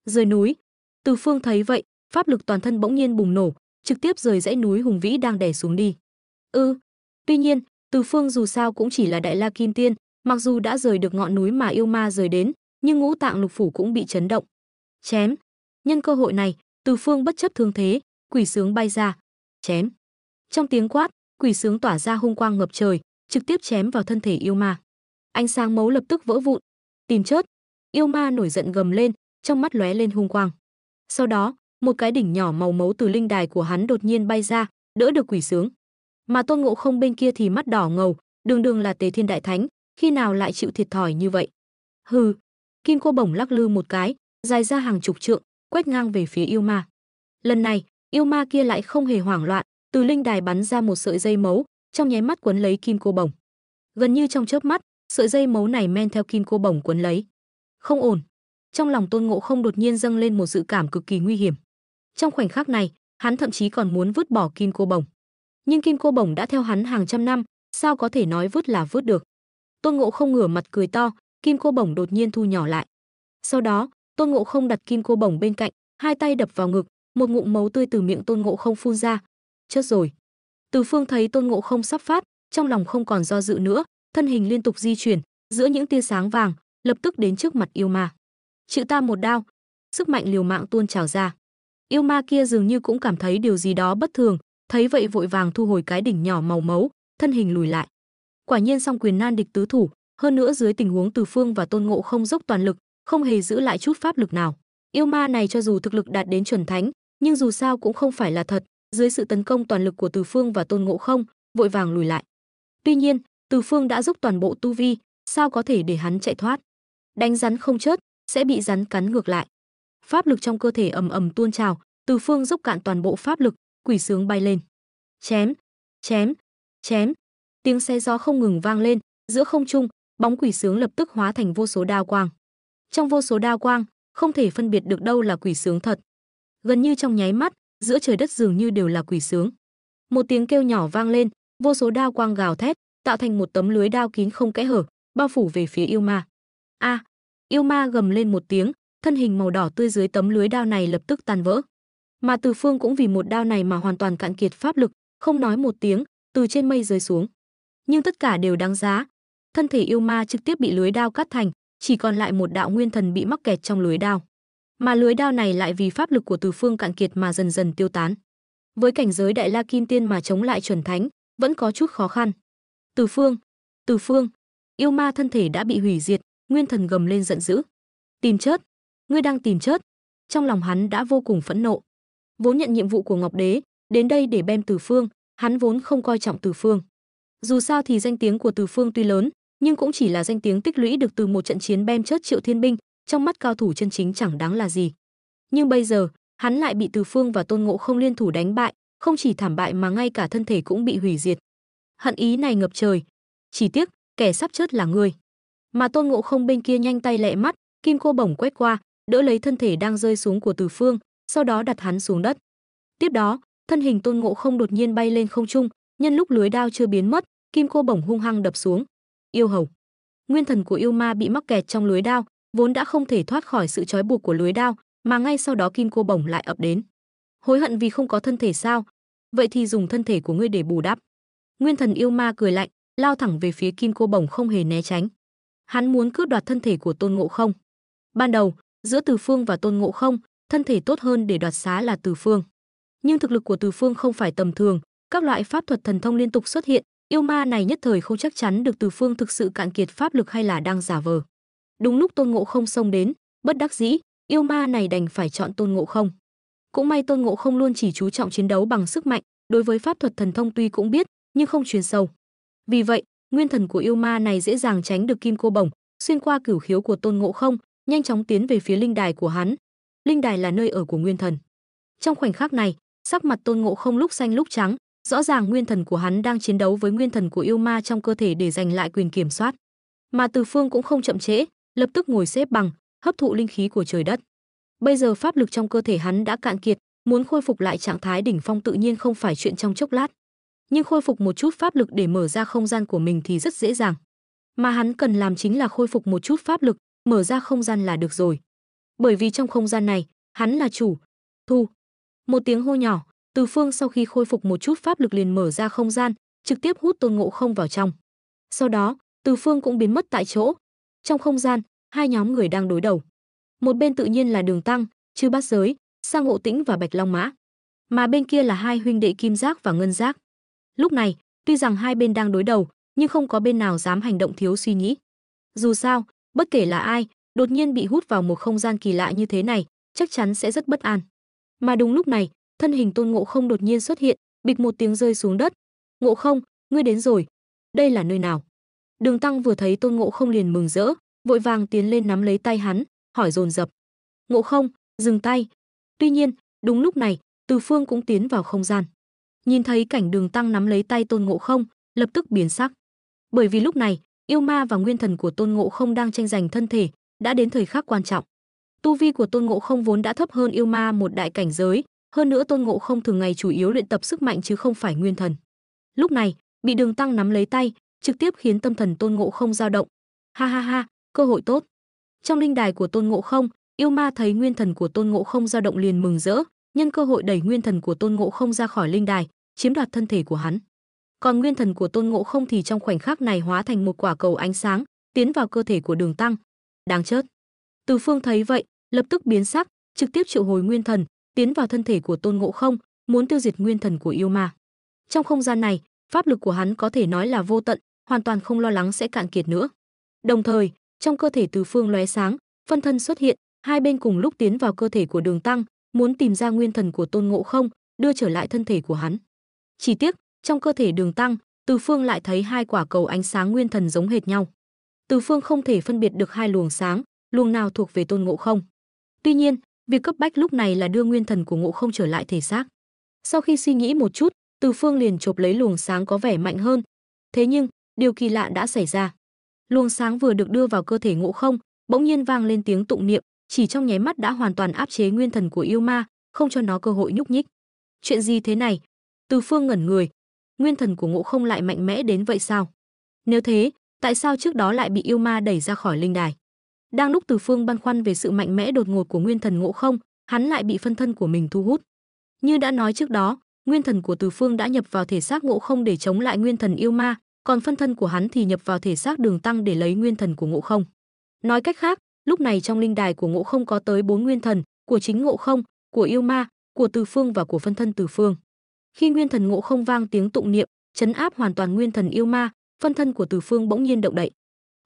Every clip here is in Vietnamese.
Rời núi. Từ Phương thấy vậy, pháp lực toàn thân bỗng nhiên bùng nổ, trực tiếp rời dãy núi hùng vĩ đang đè xuống đi. Tuy nhiên, Từ Phương dù sao cũng chỉ là Đại La Kim Tiên, mặc dù đã rời được ngọn núi mà yêu ma rời đến, nhưng ngũ tạng lục phủ cũng bị chấn động. Chém. Nhân cơ hội này, Từ Phương bất chấp thương thế, quỷ sướng bay ra. Chém. Trong tiếng quát, quỷ sướng tỏa ra hung quang ngập trời, trực tiếp chém vào thân thể yêu ma. Ánh sáng mấu lập tức vỡ vụn. Tìm chết. Yêu ma nổi giận gầm lên, trong mắt lóe lên hung quang. Sau đó, một cái đỉnh nhỏ màu máu từ linh đài của hắn đột nhiên bay ra, đỡ được quỷ sướng. Mà Tôn Ngộ Không bên kia thì mắt đỏ ngầu, đường đường là Tế Thiên Đại Thánh, khi nào lại chịu thiệt thòi như vậy. Hừ. Kim cô bổng lắc lư một cái, dài ra hàng chục trượng, quét ngang về phía yêu ma. Lần này, yêu ma kia lại không hề hoảng loạn, từ linh đài bắn ra một sợi dây mấu, trong nháy mắt quấn lấy kim cô bổng. Gần như trong chớp mắt, sợi dây mấu này men theo kim cô bổng quấn lấy. Không ổn. Trong lòng Tôn Ngộ Không đột nhiên dâng lên một dự cảm cực kỳ nguy hiểm. Trong khoảnh khắc này, hắn thậm chí còn muốn vứt bỏ kim cô bổng. Nhưng kim cô bổng đã theo hắn hàng trăm năm, sao có thể nói vứt là vứt được. Tôn Ngộ Không ngửa mặt cười to, kim cô bổng đột nhiên thu nhỏ lại. Sau đó, Tôn Ngộ Không đặt kim cô bổng bên cạnh, hai tay đập vào ngực, một ngụm máu tươi từ miệng Tôn Ngộ Không phun ra. Chết rồi. Từ Phương thấy Tôn Ngộ Không sắp phát, trong lòng không còn do dự nữa, thân hình liên tục di chuyển, giữa những tia sáng vàng, lập tức đến trước mặt yêu ma. Chịu ta một đao. Sức mạnh liều mạng tuôn trào ra. Yêu ma kia dường như cũng cảm thấy điều gì đó bất thường, thấy vậy vội vàng thu hồi cái đỉnh nhỏ màu máu, thân hình lùi lại. Quả nhiên song quyền nan địch tứ thủ, hơn nữa dưới tình huống Từ Phương và Tôn Ngộ Không dốc toàn lực, không hề giữ lại chút pháp lực nào. Yêu ma này cho dù thực lực đạt đến chuẩn thánh, nhưng dù sao cũng không phải là thật, dưới sự tấn công toàn lực của Từ Phương và Tôn Ngộ Không, vội vàng lùi lại. Tuy nhiên, Từ Phương đã dốc toàn bộ tu vi, sao có thể để hắn chạy thoát? Đánh rắn không chết, sẽ bị rắn cắn ngược lại. Pháp lực trong cơ thể ầm ầm tuôn trào, Từ Phương dốc cạn toàn bộ pháp lực, quỷ sướng bay lên. Chém, chém, chém. Tiếng xé gió không ngừng vang lên, giữa không trung, bóng quỷ sướng lập tức hóa thành vô số đao quang. Trong vô số đao quang, không thể phân biệt được đâu là quỷ sướng thật. Gần như trong nháy mắt, giữa trời đất dường như đều là quỷ sướng. Một tiếng kêu nhỏ vang lên, vô số đao quang gào thét, tạo thành một tấm lưới đao kín không kẽ hở, bao phủ về phía yêu ma. Yêu ma gầm lên một tiếng, thân hình màu đỏ tươi dưới tấm lưới đao này lập tức tan vỡ. Mà Từ Phương cũng vì một đao này mà hoàn toàn cạn kiệt pháp lực, không nói một tiếng, từ trên mây rơi xuống. Nhưng tất cả đều đáng giá. Thân thể yêu ma trực tiếp bị lưới đao cắt thành, chỉ còn lại một đạo nguyên thần bị mắc kẹt trong lưới đao. Mà lưới đao này lại vì pháp lực của Từ Phương cạn kiệt mà dần dần tiêu tán. Với cảnh giới Đại La Kim Tiên mà chống lại chuẩn thánh, vẫn có chút khó khăn. Từ Phương, yêu ma thân thể đã bị hủy diệt, nguyên thần gầm lên giận dữ. Tìm chết, ngươi đang tìm chết. Trong lòng hắn đã vô cùng phẫn nộ. Vốn nhận nhiệm vụ của Ngọc Đế, đến đây để bem Từ Phương, hắn vốn không coi trọng Từ Phương. Dù sao thì danh tiếng của Từ Phương tuy lớn, nhưng cũng chỉ là danh tiếng tích lũy được từ một trận chiến bem chết triệu thiên binh, trong mắt cao thủ chân chính chẳng đáng là gì. Nhưng bây giờ, hắn lại bị Từ Phương và Tôn Ngộ Không liên thủ đánh bại, không chỉ thảm bại mà ngay cả thân thể cũng bị hủy diệt. Hận ý này ngập trời. Chỉ tiếc, kẻ sắp chết là ngươi. Mà Tôn Ngộ Không bên kia nhanh tay lẹ mắt, kim cô bổng quét qua, đỡ lấy thân thể đang rơi xuống của Từ Phương, sau đó đặt hắn xuống đất. Tiếp đó, thân hình Tôn Ngộ Không đột nhiên bay lên không trung, nhân lúc lưới đao chưa biến mất, kim cô bổng hung hăng đập xuống. Yêu hầu. Nguyên thần của yêu ma bị mắc kẹt trong lưới đao, vốn đã không thể thoát khỏi sự trói buộc của lưới đao, mà ngay sau đó kim cô bổng lại ập đến. Hối hận vì không có thân thể sao? Vậy thì dùng thân thể của ngươi để bù đắp. Nguyên thần yêu ma cười lạnh, lao thẳng về phía kim cô bổng không hề né tránh. Hắn muốn cướp đoạt thân thể của Tôn Ngộ Không. Ban đầu, giữa Từ Phương và Tôn Ngộ Không, thân thể tốt hơn để đoạt xá là Từ Phương. Nhưng thực lực của Từ Phương không phải tầm thường, các loại pháp thuật thần thông liên tục xuất hiện, yêu ma này nhất thời không chắc chắn được Từ Phương thực sự cạn kiệt pháp lực hay là đang giả vờ. Đúng lúc Tôn Ngộ Không xông đến, bất đắc dĩ, yêu ma này đành phải chọn Tôn Ngộ Không. Cũng may Tôn Ngộ Không luôn chỉ chú trọng chiến đấu bằng sức mạnh, đối với pháp thuật thần thông tuy cũng biết, nhưng không chuyên sâu. Vì vậy, nguyên thần của yêu ma này dễ dàng tránh được kim cô bổng, xuyên qua cửu khiếu của Tôn Ngộ Không, nhanh chóng tiến về phía linh đài của hắn. Linh đài là nơi ở của nguyên thần. Trong khoảnh khắc này, sắc mặt Tôn Ngộ Không lúc xanh lúc trắng, rõ ràng nguyên thần của hắn đang chiến đấu với nguyên thần của yêu ma trong cơ thể để giành lại quyền kiểm soát. Mà Từ Phương cũng không chậm trễ, lập tức ngồi xếp bằng, hấp thụ linh khí của trời đất. Bây giờ pháp lực trong cơ thể hắn đã cạn kiệt, muốn khôi phục lại trạng thái đỉnh phong tự nhiên không phải chuyện trong chốc lát. Nhưng khôi phục một chút pháp lực để mở ra không gian của mình thì rất dễ dàng. Mà hắn cần làm chính là khôi phục một chút pháp lực, mở ra không gian là được rồi. Bởi vì trong không gian này, hắn là chủ. Thu. Một tiếng hô nhỏ, Từ Phương sau khi khôi phục một chút pháp lực liền mở ra không gian, trực tiếp hút Tôn Ngộ Không vào trong. Sau đó, Từ Phương cũng biến mất tại chỗ. Trong không gian, hai nhóm người đang đối đầu. Một bên tự nhiên là Đường Tăng, Chư Bát Giới, Sa Ngộ Tĩnh và Bạch Long Mã, mà bên kia là hai huynh đệ Kim Giác và Ngân Giác. Lúc này, tuy rằng hai bên đang đối đầu, nhưng không có bên nào dám hành động thiếu suy nghĩ. Dù sao, bất kể là ai, đột nhiên bị hút vào một không gian kỳ lạ như thế này, chắc chắn sẽ rất bất an. Mà đúng lúc này, thân hình Tôn Ngộ Không đột nhiên xuất hiện, bịch một tiếng rơi xuống đất. "Ngộ Không, ngươi đến rồi. Đây là nơi nào?" Đường Tăng vừa thấy Tôn Ngộ Không liền mừng rỡ, vội vàng tiến lên nắm lấy tay hắn, hỏi dồn dập. "Ngộ Không, dừng tay." Tuy nhiên, đúng lúc này, Từ Phương cũng tiến vào không gian. Nhìn thấy cảnh Đường Tăng nắm lấy tay Tôn Ngộ Không, lập tức biến sắc. Bởi vì lúc này, yêu ma và nguyên thần của Tôn Ngộ Không đang tranh giành thân thể, đã đến thời khắc quan trọng. Tu vi của Tôn Ngộ Không vốn đã thấp hơn yêu ma một đại cảnh giới, hơn nữa Tôn Ngộ Không thường ngày chủ yếu luyện tập sức mạnh chứ không phải nguyên thần. Lúc này, bị Đường Tăng nắm lấy tay, trực tiếp khiến tâm thần Tôn Ngộ Không dao động. Ha ha ha, cơ hội tốt. Trong linh đài của Tôn Ngộ Không, yêu ma thấy nguyên thần của Tôn Ngộ Không dao động liền mừng rỡ, nhân cơ hội đẩy nguyên thần của Tôn Ngộ Không ra khỏi linh đài, chiếm đoạt thân thể của hắn. Còn nguyên thần của Tôn Ngộ Không thì trong khoảnh khắc này hóa thành một quả cầu ánh sáng, tiến vào cơ thể của Đường Tăng. Đáng chớt. Từ Phương thấy vậy, lập tức biến sắc, trực tiếp triệu hồi nguyên thần, tiến vào thân thể của Tôn Ngộ Không, muốn tiêu diệt nguyên thần của yêu ma. Trong không gian này, pháp lực của hắn có thể nói là vô tận, hoàn toàn không lo lắng sẽ cạn kiệt nữa. Đồng thời, trong cơ thể Từ Phương lóe sáng, phân thân xuất hiện, hai bên cùng lúc tiến vào cơ thể của Đường Tăng, muốn tìm ra nguyên thần của Tôn Ngộ Không, đưa trở lại thân thể của hắn. Chỉ tiếc, trong cơ thể Đường Tăng, Từ Phương lại thấy hai quả cầu ánh sáng nguyên thần giống hệt nhau. Từ Phương không thể phân biệt được hai luồng sáng, luồng nào thuộc về Tôn Ngộ Không. Tuy nhiên, việc cấp bách lúc này là đưa nguyên thần của Ngộ Không trở lại thể xác. Sau khi suy nghĩ một chút, Từ Phương liền chộp lấy luồng sáng có vẻ mạnh hơn. Thế nhưng, điều kỳ lạ đã xảy ra. Luồng sáng vừa được đưa vào cơ thể Ngộ Không, bỗng nhiên vang lên tiếng tụng niệm, chỉ trong nháy mắt đã hoàn toàn áp chế nguyên thần của yêu ma, không cho nó cơ hội nhúc nhích. Chuyện gì thế này? Từ Phương ngẩn người. Nguyên thần của Ngộ Không lại mạnh mẽ đến vậy sao? Nếu thế, tại sao trước đó lại bị yêu ma đẩy ra khỏi linh đài? Đang lúc Từ Phương băn khoăn về sự mạnh mẽ đột ngột của nguyên thần Ngộ Không, hắn lại bị phân thân của mình thu hút. Như đã nói trước đó, nguyên thần của Từ Phương đã nhập vào thể xác Ngộ Không để chống lại nguyên thần yêu ma, còn phân thân của hắn thì nhập vào thể xác Đường Tăng để lấy nguyên thần của Ngộ Không. Nói cách khác, lúc này trong linh đài của Ngộ Không có tới 4 nguyên thần, của chính Ngộ Không, của yêu ma, của Từ Phương và của phân thân Từ Phương. Khi nguyên thần Ngộ Không vang tiếng tụng niệm, trấn áp hoàn toàn nguyên thần yêu ma, phân thân của Từ Phương bỗng nhiên động đậy.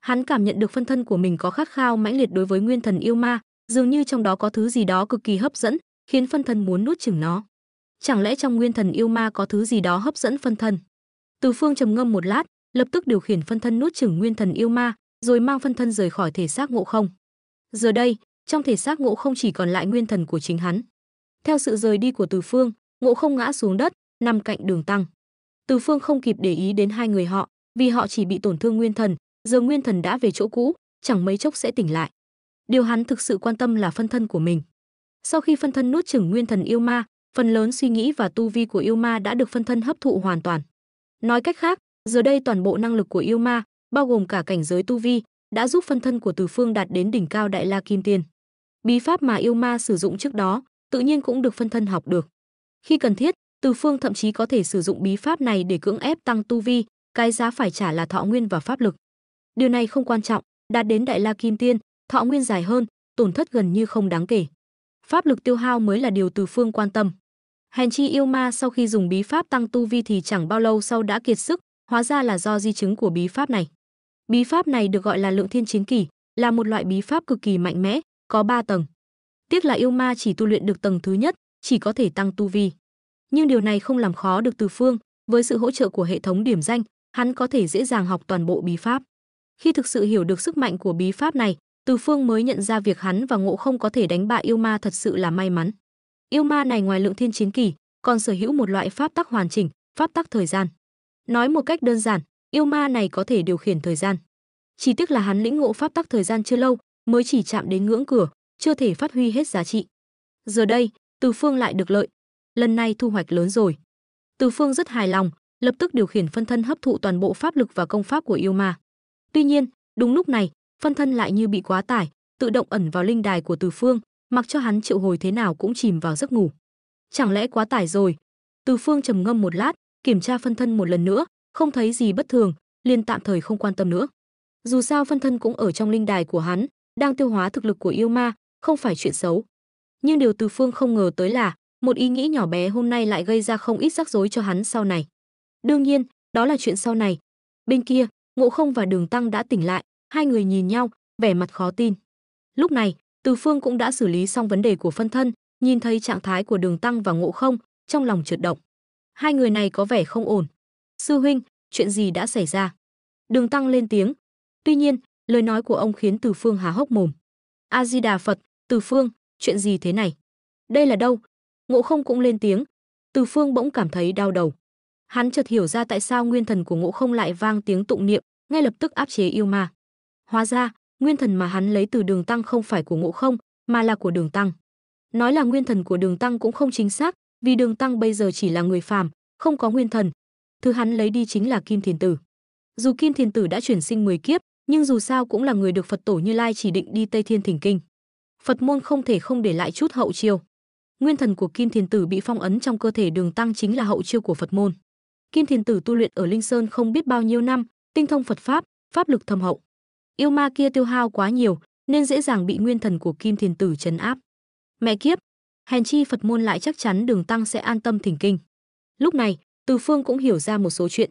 Hắn cảm nhận được phân thân của mình có khát khao mãnh liệt đối với nguyên thần yêu ma, dường như trong đó có thứ gì đó cực kỳ hấp dẫn, khiến phân thân muốn nuốt chửng nó. Chẳng lẽ trong nguyên thần yêu ma có thứ gì đó hấp dẫn phân thân? Từ Phương trầm ngâm một lát, lập tức điều khiển phân thân nuốt chửng nguyên thần yêu ma, rồi mang phân thân rời khỏi thể xác Ngộ Không. Giờ đây, trong thể xác Ngộ Không chỉ còn lại nguyên thần của chính hắn. Theo sự rời đi của Từ Phương, Ngộ Không ngã xuống đất, nằm cạnh Đường Tăng. Từ Phương không kịp để ý đến hai người họ, vì họ chỉ bị tổn thương nguyên thần, giờ nguyên thần đã về chỗ cũ, chẳng mấy chốc sẽ tỉnh lại. Điều hắn thực sự quan tâm là phân thân của mình. Sau khi phân thân nuốt chửng nguyên thần yêu ma, phần lớn suy nghĩ và tu vi của yêu ma đã được phân thân hấp thụ hoàn toàn. Nói cách khác, giờ đây toàn bộ năng lực của yêu ma, bao gồm cả cảnh giới tu vi, đã giúp phân thân của Từ Phương đạt đến đỉnh cao Đại La Kim Tiên. Bí pháp mà yêu ma sử dụng trước đó, tự nhiên cũng được phân thân học được. Khi cần thiết, Từ Phương thậm chí có thể sử dụng bí pháp này để cưỡng ép tăng tu vi, cái giá phải trả là thọ nguyên và pháp lực. Điều này không quan trọng, đạt đến Đại La Kim Tiên, thọ nguyên dài hơn, tổn thất gần như không đáng kể. Pháp lực tiêu hao mới là điều Từ Phương quan tâm. Hèn chi yêu ma sau khi dùng bí pháp tăng tu vi thì chẳng bao lâu sau đã kiệt sức, hóa ra là do di chứng của bí pháp này. Bí pháp này được gọi là Lượng Thiên Chiến Kỷ, là một loại bí pháp cực kỳ mạnh mẽ, có 3 tầng. Tiếc là yêu ma chỉ tu luyện được tầng thứ nhất, chỉ có thể tăng tu vi. Nhưng điều này không làm khó được Từ Phương, với sự hỗ trợ của hệ thống điểm danh, hắn có thể dễ dàng học toàn bộ bí pháp. Khi thực sự hiểu được sức mạnh của bí pháp này, Từ Phương mới nhận ra việc hắn và Ngộ Không có thể đánh bại yêu ma thật sự là may mắn. Yêu ma này ngoài Lượng Thiên Chiến Kỷ, còn sở hữu một loại pháp tắc hoàn chỉnh, pháp tắc thời gian. Nói một cách đơn giản, yêu ma này có thể điều khiển thời gian. Chỉ tiếc là hắn lĩnh ngộ pháp tắc thời gian chưa lâu, mới chỉ chạm đến ngưỡng cửa, chưa thể phát huy hết giá trị. Giờ đây, Từ Phương lại được lợi, lần này thu hoạch lớn rồi. Từ Phương rất hài lòng, lập tức điều khiển phân thân hấp thụ toàn bộ pháp lực và công pháp của yêu ma. Tuy nhiên, đúng lúc này, phân thân lại như bị quá tải, tự động ẩn vào linh đài của Từ Phương, mặc cho hắn triệu hồi thế nào cũng chìm vào giấc ngủ. Chẳng lẽ quá tải rồi? Từ Phương trầm ngâm một lát, kiểm tra phân thân một lần nữa, không thấy gì bất thường, liền tạm thời không quan tâm nữa. Dù sao phân thân cũng ở trong linh đài của hắn, đang tiêu hóa thực lực của yêu ma, không phải chuyện xấu. Nhưng điều Từ Phương không ngờ tới là, một ý nghĩ nhỏ bé hôm nay lại gây ra không ít rắc rối cho hắn sau này. Đương nhiên, đó là chuyện sau này. Bên kia, Ngộ Không và Đường Tăng đã tỉnh lại, hai người nhìn nhau, vẻ mặt khó tin. Lúc này, Từ Phương cũng đã xử lý xong vấn đề của phân thân, nhìn thấy trạng thái của Đường Tăng và Ngộ Không, trong lòng chợt động. Hai người này có vẻ không ổn. Sư huynh, chuyện gì đã xảy ra? Đường Tăng lên tiếng. Tuy nhiên, lời nói của ông khiến Từ Phương há hốc mồm. A Di Đà Phật, Từ Phương, chuyện gì thế này? Đây là đâu? Ngộ Không cũng lên tiếng. Từ Phương bỗng cảm thấy đau đầu. Hắn chợt hiểu ra tại sao nguyên thần của Ngộ Không lại vang tiếng tụng niệm, ngay lập tức áp chế yêu ma. Hóa ra, nguyên thần mà hắn lấy từ Đường Tăng không phải của Ngộ Không, mà là của Đường Tăng. Nói là nguyên thần của Đường Tăng cũng không chính xác, vì Đường Tăng bây giờ chỉ là người phàm, không có nguyên thần. Thứ hắn lấy đi chính là Kim Thiền Tử. Dù Kim Thiền Tử đã chuyển sinh 10 kiếp, nhưng dù sao cũng là người được Phật tổ Như Lai chỉ định đi Tây Thiên thỉnh kinh. Phật môn không thể không để lại chút hậu chiêu. Nguyên thần của Kim Thiền Tử bị phong ấn trong cơ thể Đường Tăng chính là hậu chiêu của Phật môn. Kim Thiền Tử tu luyện ở Linh Sơn không biết bao nhiêu năm, tinh thông Phật pháp, pháp lực thâm hậu. Yêu ma kia tiêu hao quá nhiều, nên dễ dàng bị nguyên thần của Kim Thiền Tử trấn áp. Mẹ kiếp, hèn chi Phật môn lại chắc chắn Đường Tăng sẽ an tâm thỉnh kinh. Lúc này, Từ Phương cũng hiểu ra một số chuyện.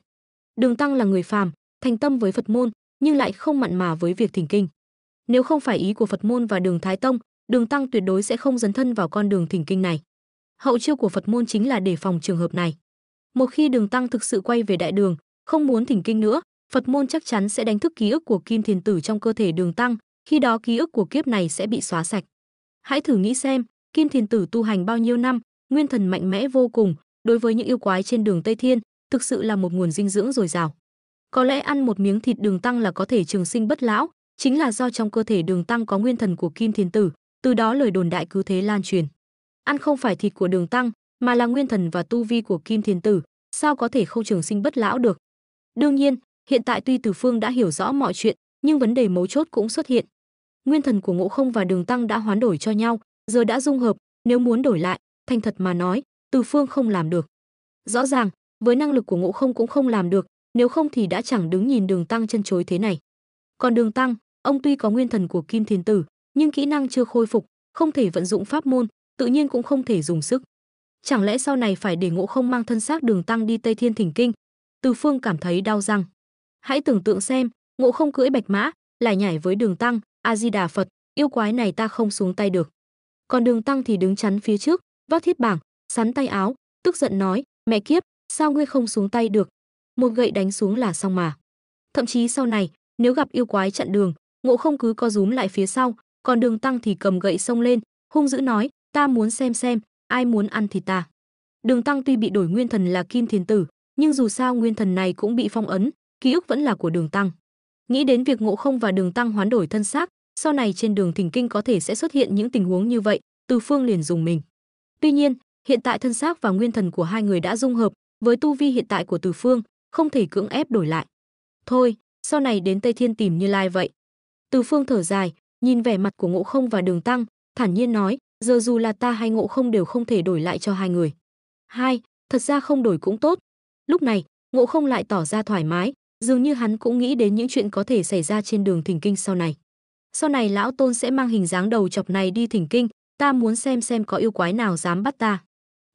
Đường Tăng là người phàm, thành tâm với Phật môn, nhưng lại không mặn mà với việc thỉnh kinh. Nếu không phải ý của Phật môn và Đường Thái Tông, Đường Tăng tuyệt đối sẽ không dấn thân vào con đường thỉnh kinh này. Hậu chiêu của Phật môn chính là đề phòng trường hợp này. Một khi Đường Tăng thực sự quay về đại đường, không muốn thỉnh kinh nữa, Phật môn chắc chắn sẽ đánh thức ký ức của Kim Thiền Tử trong cơ thể Đường Tăng, khi đó ký ức của kiếp này sẽ bị xóa sạch. Hãy thử nghĩ xem, Kim Thiền Tử tu hành bao nhiêu năm, nguyên thần mạnh mẽ vô cùng, đối với những yêu quái trên đường Tây Thiên, thực sự là một nguồn dinh dưỡng dồi dào. Có lẽ ăn một miếng thịt Đường Tăng là có thể trường sinh bất lão, chính là do trong cơ thể Đường Tăng có nguyên thần của Kim Thiền Tử, từ đó lời đồn đại cứ thế lan truyền. Ăn không phải thịt của Đường Tăng, mà là nguyên thần và tu vi của Kim Thiền Tử, sao có thể không trường sinh bất lão được? Đương nhiên, hiện tại tuy Từ Phương đã hiểu rõ mọi chuyện, nhưng vấn đề mấu chốt cũng xuất hiện. Nguyên thần của Ngộ Không và Đường Tăng đã hoán đổi cho nhau, giờ đã dung hợp, nếu muốn đổi lại, thành thật mà nói, Từ Phương không làm được. Rõ ràng, với năng lực của Ngộ Không cũng không làm được, nếu không thì đã chẳng đứng nhìn Đường Tăng chân chối thế này. Còn Đường Tăng, ông tuy có nguyên thần của Kim Thiền Tử, nhưng kỹ năng chưa khôi phục, không thể vận dụng pháp môn, tự nhiên cũng không thể dùng sức. Chẳng lẽ sau này phải để Ngộ Không mang thân xác Đường Tăng đi Tây Thiên thỉnh kinh? Từ Phương cảm thấy đau răng. Hãy tưởng tượng xem, Ngộ Không cưỡi bạch mã, lại nhảy với Đường Tăng, A Di Đà Phật, yêu quái này ta không xuống tay được. Còn Đường Tăng thì đứng chắn phía trước, vác thiết bảng, sắn tay áo, tức giận nói, mẹ kiếp, sao ngươi không xuống tay được? Một gậy đánh xuống là xong mà. Thậm chí sau này, nếu gặp yêu quái chặn đường, Ngộ Không cứ co rúm lại phía sau, còn Đường Tăng thì cầm gậy xông lên, hung dữ nói, ta muốn xem, ai muốn ăn thì ta. Đường Tăng tuy bị đổi nguyên thần là Kim Thiền Tử, nhưng dù sao nguyên thần này cũng bị phong ấn, ký ức vẫn là của Đường Tăng. Nghĩ đến việc Ngộ Không và Đường Tăng hoán đổi thân xác, sau này trên đường thỉnh kinh có thể sẽ xuất hiện những tình huống như vậy, Từ Phương liền dùng mình. Tuy nhiên, hiện tại thân xác và nguyên thần của hai người đã dung hợp, với tu vi hiện tại của Từ Phương, không thể cưỡng ép đổi lại. Thôi, sau này đến Tây Thiên tìm Như Lai vậy. Từ Phương thở dài, nhìn vẻ mặt của Ngộ Không và Đường Tăng, thản nhiên nói, giờ dù là ta hay Ngộ Không đều không thể đổi lại cho hai người. Thật ra không đổi cũng tốt. Lúc này, Ngộ Không lại tỏ ra thoải mái, dường như hắn cũng nghĩ đến những chuyện có thể xảy ra trên đường thỉnh kinh sau này. Sau này lão Tôn sẽ mang hình dáng đầu chọc này đi thỉnh kinh, ta muốn xem có yêu quái nào dám bắt ta.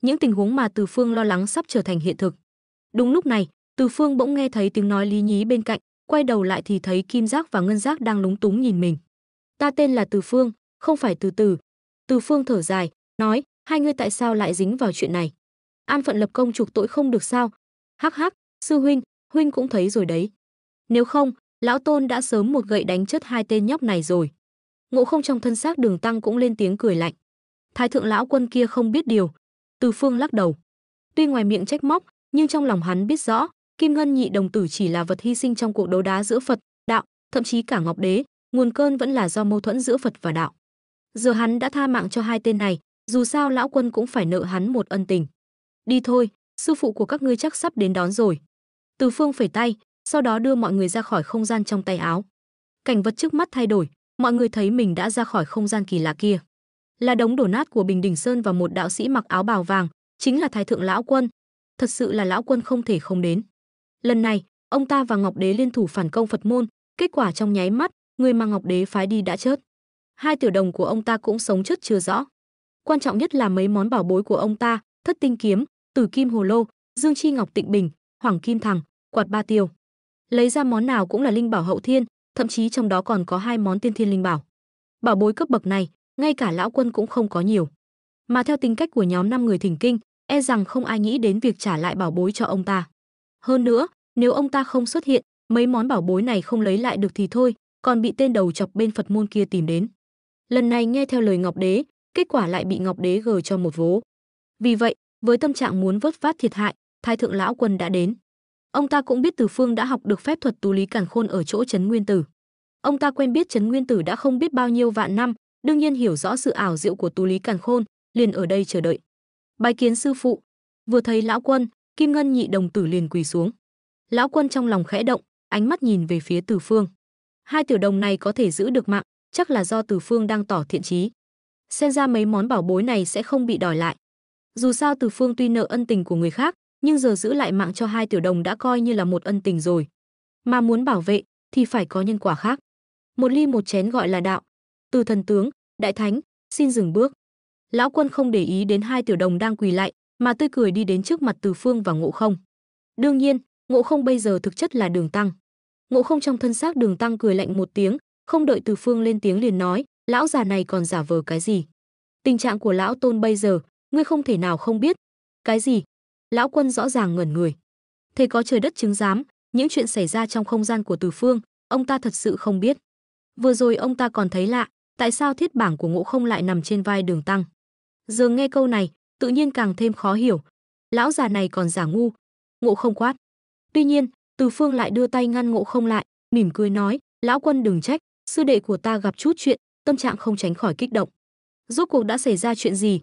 Những tình huống mà Từ Phương lo lắng sắp trở thành hiện thực. Đúng lúc này, Từ Phương bỗng nghe thấy tiếng nói lý nhí bên cạnh, quay đầu lại thì thấy Kim Giác và Ngân Giác đang lúng túng nhìn mình. Ta tên là Từ Phương, không phải Từ Từ. Từ Phương thở dài, nói, hai ngươi tại sao lại dính vào chuyện này? An phận lập công chuộc tội không được sao? Hắc hắc, sư huynh cũng thấy rồi đấy. Nếu không, lão Tôn đã sớm một gậy đánh chết hai tên nhóc này rồi. Ngộ Không trong thân xác Đường Tăng cũng lên tiếng cười lạnh. Thái thượng lão quân kia không biết điều. Từ Phương lắc đầu. Tuy ngoài miệng trách móc, nhưng trong lòng hắn biết rõ, Kim Ngân nhị đồng tử chỉ là vật hy sinh trong cuộc đấu đá giữa Phật, đạo, thậm chí cả Ngọc Đế, nguồn cơn vẫn là do mâu thuẫn giữa Phật và đạo. Giờ hắn đã tha mạng cho hai tên này, dù sao lão quân cũng phải nợ hắn một ân tình. Đi thôi, sư phụ của các ngươi chắc sắp đến đón rồi. Từ Phương phẩy tay, sau đó đưa mọi người ra khỏi không gian trong tay áo. Cảnh vật trước mắt thay đổi, mọi người thấy mình đã ra khỏi không gian kỳ lạ kia. Là đống đổ nát của Bình Đỉnh Sơn và một đạo sĩ mặc áo bào vàng, chính là Thái thượng lão quân. Thật sự là lão quân không thể không đến. Lần này, ông ta và Ngọc Đế liên thủ phản công Phật môn, kết quả trong nháy mắt, người mà Ngọc Đế phái đi đã chết. Hai tiểu đồng của ông ta cũng sống chết chưa rõ. Quan trọng nhất là mấy món bảo bối của ông ta, Thất Tinh kiếm, Tử Kim Hồ Lô, Dương Chi Ngọc Tịnh Bình, Hoàng Kim Thằng, Quạt Ba Tiêu. Lấy ra món nào cũng là linh bảo hậu thiên, thậm chí trong đó còn có 2 món tiên thiên linh bảo. Bảo bối cấp bậc này, ngay cả lão quân cũng không có nhiều. Mà theo tính cách của nhóm 5 người thỉnh kinh, e rằng không ai nghĩ đến việc trả lại bảo bối cho ông ta. Hơn nữa, nếu ông ta không xuất hiện, mấy món bảo bối này không lấy lại được thì thôi, còn bị tên đầu chọc bên Phật môn kia tìm đến. Lần này nghe theo lời Ngọc Đế, kết quả lại bị Ngọc Đế gờ cho một vố. Vì vậy, với tâm trạng muốn vớt vát thiệt hại, Thái thượng lão quân đã đến. Ông ta cũng biết Từ Phương đã học được phép thuật tú lý càn khôn ở chỗ Trấn Nguyên Tử. Ông ta quen biết Trấn Nguyên Tử đã không biết bao nhiêu vạn năm, đương nhiên hiểu rõ sự ảo diệu của tú lý càn khôn, liền ở đây chờ đợi. Bái kiến sư phụ. Vừa thấy lão quân, Kim Ngân nhị đồng tử liền quỳ xuống. Lão quân trong lòng khẽ động, ánh mắt nhìn về phía Từ Phương. Hai tiểu đồng này có thể giữ được mạng, chắc là do Từ Phương đang tỏ thiện chí. Xem ra mấy món bảo bối này sẽ không bị đòi lại. Dù sao Từ Phương tuy nợ ân tình của người khác, nhưng giờ giữ lại mạng cho hai tiểu đồng đã coi như là một ân tình rồi. Mà muốn bảo vệ thì phải có nhân quả khác. Một ly một chén gọi là đạo. Từ thần tướng, đại thánh, xin dừng bước. Lão quân không để ý đến hai tiểu đồng đang quỳ lại, mà tươi cười đi đến trước mặt Từ Phương và Ngộ Không. Đương nhiên, Ngộ Không bây giờ thực chất là Đường Tăng. Ngộ Không trong thân xác Đường Tăng cười lạnh một tiếng, không đợi Từ Phương lên tiếng liền nói, lão già này còn giả vờ cái gì? Tình trạng của lão tôn bây giờ, ngươi không thể nào không biết. Cái gì? Lão quân rõ ràng ngẩn người. Thế có trời đất chứng giám, những chuyện xảy ra trong không gian của Từ Phương, ông ta thật sự không biết. Vừa rồi ông ta còn thấy lạ, tại sao thiết bảng của Ngộ Không lại nằm trên vai Đường Tăng. Giờ nghe câu này, tự nhiên càng thêm khó hiểu. Lão già này còn giả ngu. Ngộ Không quát. Tuy nhiên, Từ Phương lại đưa tay ngăn Ngộ Không lại, mỉm cười nói, lão quân đừng trách, sư đệ của ta gặp chút chuyện, tâm trạng không tránh khỏi kích động. Rốt cuộc đã xảy ra chuyện gì?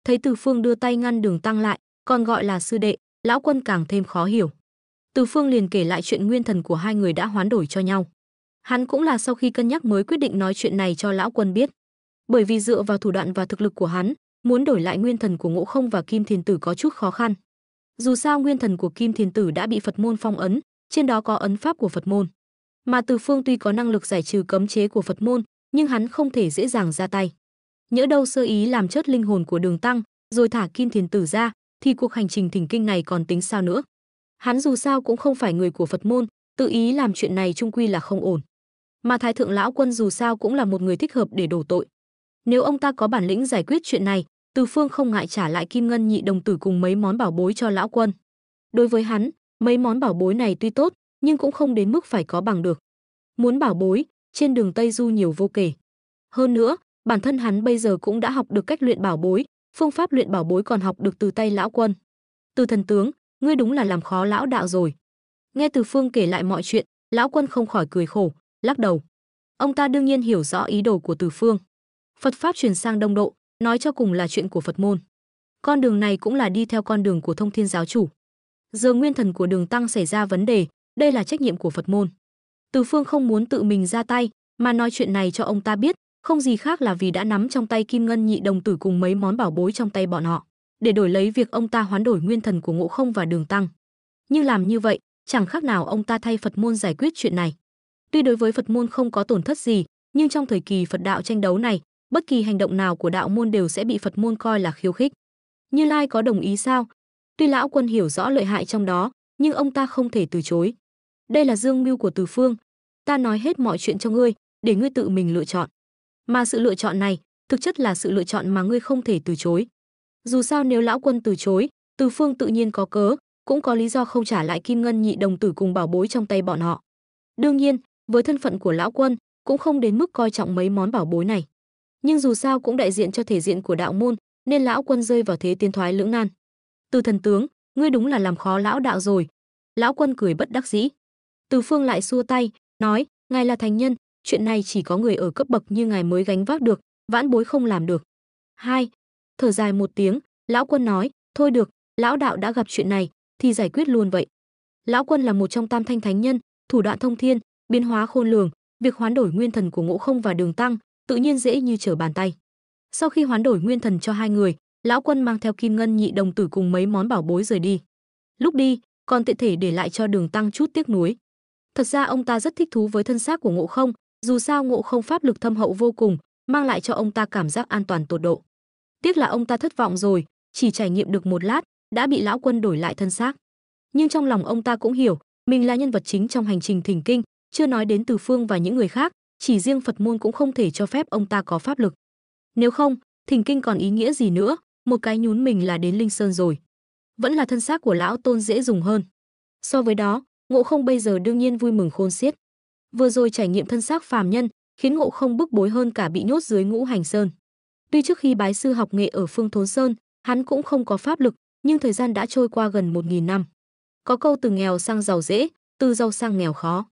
Thấy Từ Phương đưa tay ngăn Đường Tăng lại, còn gọi là sư đệ, lão quân càng thêm khó hiểu. Từ Phương liền kể lại chuyện nguyên thần của hai người đã hoán đổi cho nhau. Hắn cũng là sau khi cân nhắc mới quyết định nói chuyện này cho lão quân biết. Bởi vì dựa vào thủ đoạn và thực lực của hắn, muốn đổi lại nguyên thần của Ngộ Không và Kim Thiền Tử có chút khó khăn. Dù sao nguyên thần của Kim Thiền Tử đã bị Phật môn phong ấn, trên đó có ấn pháp của Phật môn. Mà Từ Phương tuy có năng lực giải trừ cấm chế của Phật môn, nhưng hắn không thể dễ dàng ra tay. Nhỡ đâu sơ ý làm chết linh hồn của Đường Tăng, rồi thả Kim Thiền Tử ra, thì cuộc hành trình thỉnh kinh này còn tính sao nữa. Hắn dù sao cũng không phải người của Phật môn, tự ý làm chuyện này chung quy là không ổn. Mà Thái thượng lão quân dù sao cũng là một người thích hợp để đổ tội. Nếu ông ta có bản lĩnh giải quyết chuyện này, Từ Phương không ngại trả lại Kim Ngân nhị đồng tử cùng mấy món bảo bối cho lão quân. Đối với hắn, mấy món bảo bối này tuy tốt, nhưng cũng không đến mức phải có bằng được. Muốn bảo bối, trên đường Tây Du nhiều vô kể. Hơn nữa, bản thân hắn bây giờ cũng đã học được cách luyện bảo bối, phương pháp luyện bảo bối còn học được từ tay lão quân. Từ thần tướng, ngươi đúng là làm khó lão đạo rồi. Nghe Từ Phương kể lại mọi chuyện, lão quân không khỏi cười khổ, lắc đầu. Ông ta đương nhiên hiểu rõ ý đồ của Từ Phương. Phật pháp truyền sang Đông Độ, nói cho cùng là chuyện của Phật môn. Con đường này cũng là đi theo con đường của Thông Thiên giáo chủ. Giờ nguyên thần của Đường Tăng xảy ra vấn đề, đây là trách nhiệm của Phật môn. Từ Phương không muốn tự mình ra tay, mà nói chuyện này cho ông ta biết, không gì khác là vì đã nắm trong tay Kim Ngân nhị đồng tử cùng mấy món bảo bối trong tay bọn họ, để đổi lấy việc ông ta hoán đổi nguyên thần của Ngộ Không và Đường Tăng. Nhưng làm như vậy, chẳng khác nào ông ta thay Phật môn giải quyết chuyện này. Tuy đối với Phật môn không có tổn thất gì, nhưng trong thời kỳ Phật đạo tranh đấu này, bất kỳ hành động nào của đạo môn đều sẽ bị Phật môn coi là khiêu khích. Như Lai có đồng ý sao? Tuy lão quân hiểu rõ lợi hại trong đó, nhưng ông ta không thể từ chối. Đây là dương mưu của Từ Phương, ta nói hết mọi chuyện cho ngươi, để ngươi tự mình lựa chọn. Mà sự lựa chọn này, thực chất là sự lựa chọn mà ngươi không thể từ chối. Dù sao nếu lão quân từ chối, Từ Phương tự nhiên có cớ, cũng có lý do không trả lại Kim Ngân nhị đồng tử cùng bảo bối trong tay bọn họ. Đương nhiên, với thân phận của lão quân, cũng không đến mức coi trọng mấy món bảo bối này. Nhưng dù sao cũng đại diện cho thể diện của đạo môn, nên lão quân rơi vào thế tiến thoái lưỡng nan. Từ thần tướng, ngươi đúng là làm khó lão đạo rồi. Lão quân cười bất đắc dĩ. Từ Phương lại xua tay, nói, ngài là thánh nhân, chuyện này chỉ có người ở cấp bậc như ngài mới gánh vác được, vãn bối không làm được. Hai, thở dài một tiếng, lão quân nói, thôi được, lão đạo đã gặp chuyện này, thì giải quyết luôn vậy. Lão quân là một trong tam thanh thánh nhân, thủ đoạn thông thiên, biến hóa khôn lường, Việc hoán đổi nguyên thần của Ngộ Không và Đường Tăng tự nhiên dễ như trở bàn tay. Sau khi hoán đổi nguyên thần cho hai người, lão quân mang theo Kim Ngân nhị đồng tử cùng mấy món bảo bối rời đi. Lúc đi, còn tiện thể để lại cho Đường Tăng chút tiếc nuối. Thật ra ông ta rất thích thú với thân xác của Ngộ Không, dù sao Ngộ Không pháp lực thâm hậu vô cùng, mang lại cho ông ta cảm giác an toàn tột độ. Tiếc là ông ta thất vọng rồi, chỉ trải nghiệm được một lát đã bị lão quân đổi lại thân xác. Nhưng trong lòng ông ta cũng hiểu, mình là nhân vật chính trong hành trình thỉnh kinh, chưa nói đến Từ Phương và những người khác, chỉ riêng Phật môn cũng không thể cho phép ông ta có pháp lực. Nếu không, thỉnh kinh còn ý nghĩa gì nữa, một cái nhún mình là đến Linh Sơn rồi. Vẫn là thân xác của lão tôn dễ dùng hơn. So với đó, Ngộ Không bây giờ đương nhiên vui mừng khôn xiết. Vừa rồi trải nghiệm thân xác phàm nhân, khiến Ngộ Không bức bối hơn cả bị nhốt dưới Ngũ Hành Sơn. Tuy trước khi bái sư học nghệ ở Phương Thốn Sơn, hắn cũng không có pháp lực, nhưng thời gian đã trôi qua gần 1000 năm. Có câu từ nghèo sang giàu dễ, từ giàu sang nghèo khó.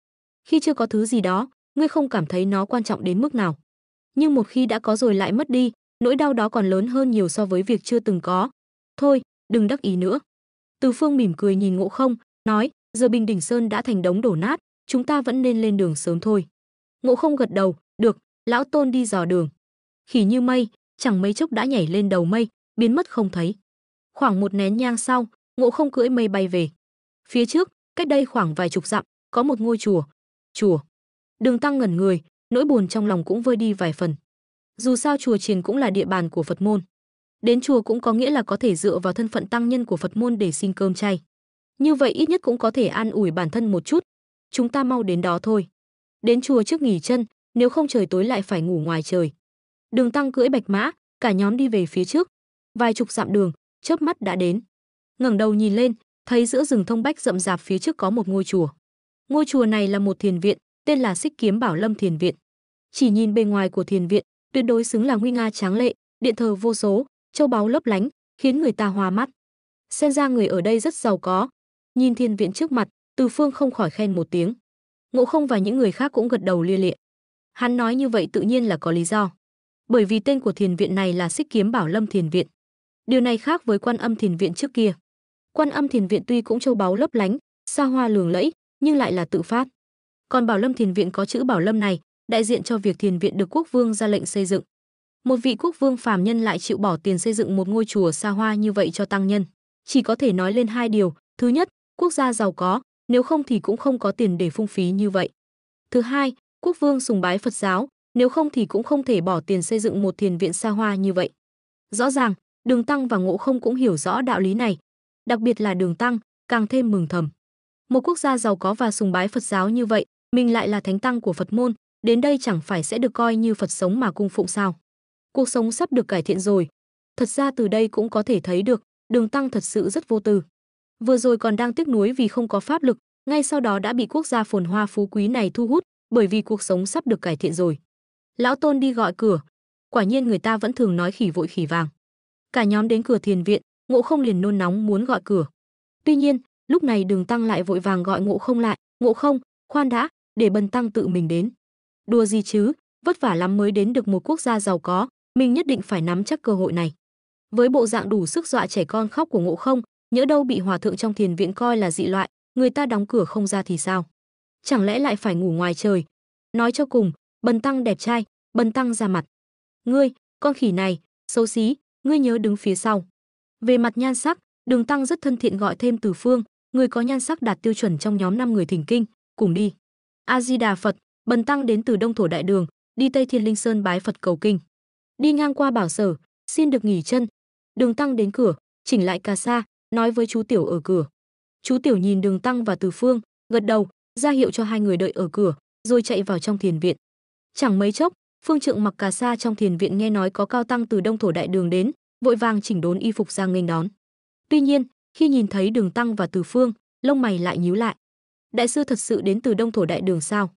Khi chưa có thứ gì đó, ngươi không cảm thấy nó quan trọng đến mức nào. Nhưng một khi đã có rồi lại mất đi, nỗi đau đó còn lớn hơn nhiều so với việc chưa từng có. Thôi, đừng đắc ý nữa. Từ Phương mỉm cười nhìn Ngộ Không, nói, giờ Bình Đỉnh Sơn đã thành đống đổ nát, chúng ta vẫn nên lên đường sớm thôi. Ngộ Không gật đầu, được, lão tôn đi dò đường. Khỉ như mây, chẳng mấy chốc đã nhảy lên đầu mây, biến mất không thấy. Khoảng một nén nhang sau, Ngộ Không cưỡi mây bay về. Phía trước, cách đây khoảng vài chục dặm, có một ngôi chùa. Chùa. Đường Tăng ngẩn người, nỗi buồn trong lòng cũng vơi đi vài phần. Dù sao chùa chiền cũng là địa bàn của Phật môn. Đến chùa cũng có nghĩa là có thể dựa vào thân phận tăng nhân của Phật môn để xin cơm chay. Như vậy ít nhất cũng có thể an ủi bản thân một chút. Chúng ta mau đến đó thôi. Đến chùa trước nghỉ chân, nếu không trời tối lại phải ngủ ngoài trời. Đường Tăng cưỡi bạch mã, cả nhóm đi về phía trước. Vài chục dặm đường, chớp mắt đã đến. Ngẩng đầu nhìn lên, thấy giữa rừng thông bách rậm rạp phía trước có một ngôi chùa. Ngôi chùa này là một thiền viện, tên là Xích Kiếm Bảo Lâm Thiền Viện. Chỉ nhìn bề ngoài của thiền viện, tuyệt đối xứng là nguy nga tráng lệ, điện thờ vô số, châu báu lấp lánh, khiến người ta hoa mắt. Xem ra người ở đây rất giàu có. Nhìn thiền viện trước mặt, Từ Phương không khỏi khen một tiếng. Ngộ Không và những người khác cũng gật đầu lia lịa. Hắn nói như vậy tự nhiên là có lý do. Bởi vì tên của thiền viện này là Xích Kiếm Bảo Lâm Thiền Viện. Điều này khác với Quan Âm Thiền Viện trước kia. Quan Âm Thiền Viện tuy cũng châu báu lấp lánh, xa hoa lừng lẫy, nhưng lại là tự phát. Còn Bảo Lâm Thiền Viện có chữ Bảo Lâm này, đại diện cho việc thiền viện được quốc vương ra lệnh xây dựng. Một vị quốc vương phàm nhân lại chịu bỏ tiền xây dựng một ngôi chùa xa hoa như vậy cho tăng nhân, chỉ có thể nói lên hai điều. Thứ nhất, quốc gia giàu có, nếu không thì cũng không có tiền để phung phí như vậy. Thứ hai, quốc vương sùng bái Phật giáo, nếu không thì cũng không thể bỏ tiền xây dựng một thiền viện xa hoa như vậy. Rõ ràng, Đường Tăng và Ngộ Không cũng hiểu rõ đạo lý này, đặc biệt là Đường Tăng, càng thêm mừng thầm. Một quốc gia giàu có và sùng bái Phật giáo như vậy, mình lại là thánh tăng của Phật môn, đến đây chẳng phải sẽ được coi như Phật sống mà cung phụng sao? Cuộc sống sắp được cải thiện rồi. Thật ra từ đây cũng có thể thấy được, Đường Tăng thật sự rất vô tư. Vừa rồi còn đang tiếc nuối vì không có pháp lực, ngay sau đó đã bị quốc gia phồn hoa phú quý này thu hút, bởi vì cuộc sống sắp được cải thiện rồi. Lão Tôn đi gọi cửa. Quả nhiên người ta vẫn thường nói khỉ vội khỉ vàng. Cả nhóm đến cửa thiền viện, Ngộ Không liền nôn nóng muốn gọi cửa. Tuy nhiên, lúc này Đường Tăng lại vội vàng gọi Ngộ Không lại. Ngộ Không, khoan đã, để bần tăng tự mình đến. Đùa gì chứ, vất vả lắm mới đến được một quốc gia giàu có, mình nhất định phải nắm chắc cơ hội này. Với bộ dạng đủ sức dọa trẻ con khóc của Ngộ Không, nhỡ đâu bị hòa thượng trong thiền viện coi là dị loại, người ta đóng cửa không ra thì sao? Chẳng lẽ lại phải ngủ ngoài trời? Nói cho cùng, bần tăng đẹp trai, bần tăng ra mặt. Ngươi, con khỉ này, xấu xí, ngươi nhớ đứng phía sau. Về mặt nhan sắc, Đường Tăng rất thân thiện gọi thêm Từ Phương, người có nhan sắc đạt tiêu chuẩn trong nhóm 5 người thỉnh kinh, cùng đi. A Di Đà Phật, bần tăng đến từ Đông Thổ Đại Đường, đi Tây Thiên Linh Sơn bái Phật cầu kinh. Đi ngang qua Bảo Sở, xin được nghỉ chân. Đường Tăng đến cửa, chỉnh lại cà sa, nói với chú Tiểu ở cửa. Chú Tiểu nhìn Đường Tăng và Từ Phương, gật đầu, ra hiệu cho hai người đợi ở cửa, rồi chạy vào trong thiền viện. Chẳng mấy chốc, Phương Trượng mặc cà sa trong thiền viện nghe nói có cao tăng từ Đông Thổ Đại Đường đến, vội vàng chỉnh đốn y phục ra nghênh đón. Tuy nhiên, khi nhìn thấy Đường Tăng và Từ Phương, lông mày lại nhíu lại. Đại sư thật sự đến từ Đông Thổ Đại Đường sao?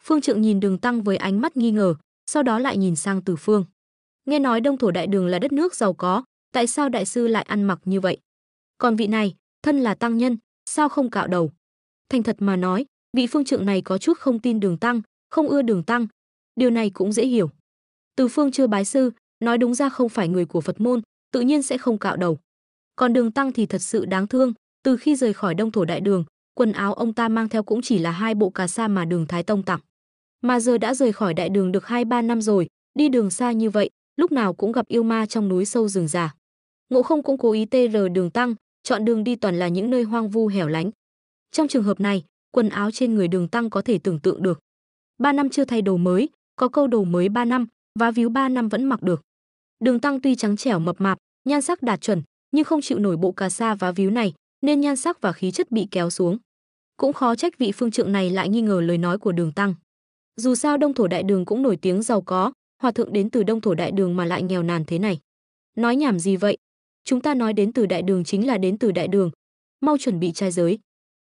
Phương Trượng nhìn Đường Tăng với ánh mắt nghi ngờ, sau đó lại nhìn sang Từ Phương. Nghe nói Đông Thổ Đại Đường là đất nước giàu có, tại sao đại sư lại ăn mặc như vậy? Còn vị này, thân là tăng nhân, sao không cạo đầu? Thành thật mà nói, vị Phương Trượng này có chút không tin Đường Tăng, không ưa Đường Tăng. Điều này cũng dễ hiểu. Từ Phương chưa bái sư, nói đúng ra không phải người của Phật môn, tự nhiên sẽ không cạo đầu. Còn Đường Tăng thì thật sự đáng thương, từ khi rời khỏi Đông Thổ Đại Đường, quần áo ông ta mang theo cũng chỉ là 2 bộ cà sa mà Đường Thái Tông tặng. Mà giờ đã rời khỏi đại đường được 2-3 năm rồi, đi đường xa như vậy, lúc nào cũng gặp yêu ma trong núi sâu rừng già. Ngộ Không cũng cố ý TR đường tăng, chọn đường đi toàn là những nơi hoang vu hẻo lánh. Trong trường hợp này, quần áo trên người đường tăng có thể tưởng tượng được. 3 năm chưa thay đồ mới, có câu đồ mới 3 năm, vá víu 3 năm vẫn mặc được. Đường tăng tuy trắng trẻo mập mạp, nhan sắc đạt chuẩn, nhưng không chịu nổi bộ cà sa vá víu này, nên nhan sắc và khí chất bị kéo xuống. Cũng khó trách vị phương trượng này lại nghi ngờ lời nói của đường tăng. Dù sao Đông Thổ Đại Đường cũng nổi tiếng giàu có, hòa thượng đến từ Đông Thổ Đại Đường mà lại nghèo nàn thế này. Nói nhảm gì vậy? Chúng ta nói đến từ Đại Đường chính là đến từ Đại Đường. Mau chuẩn bị trai giới.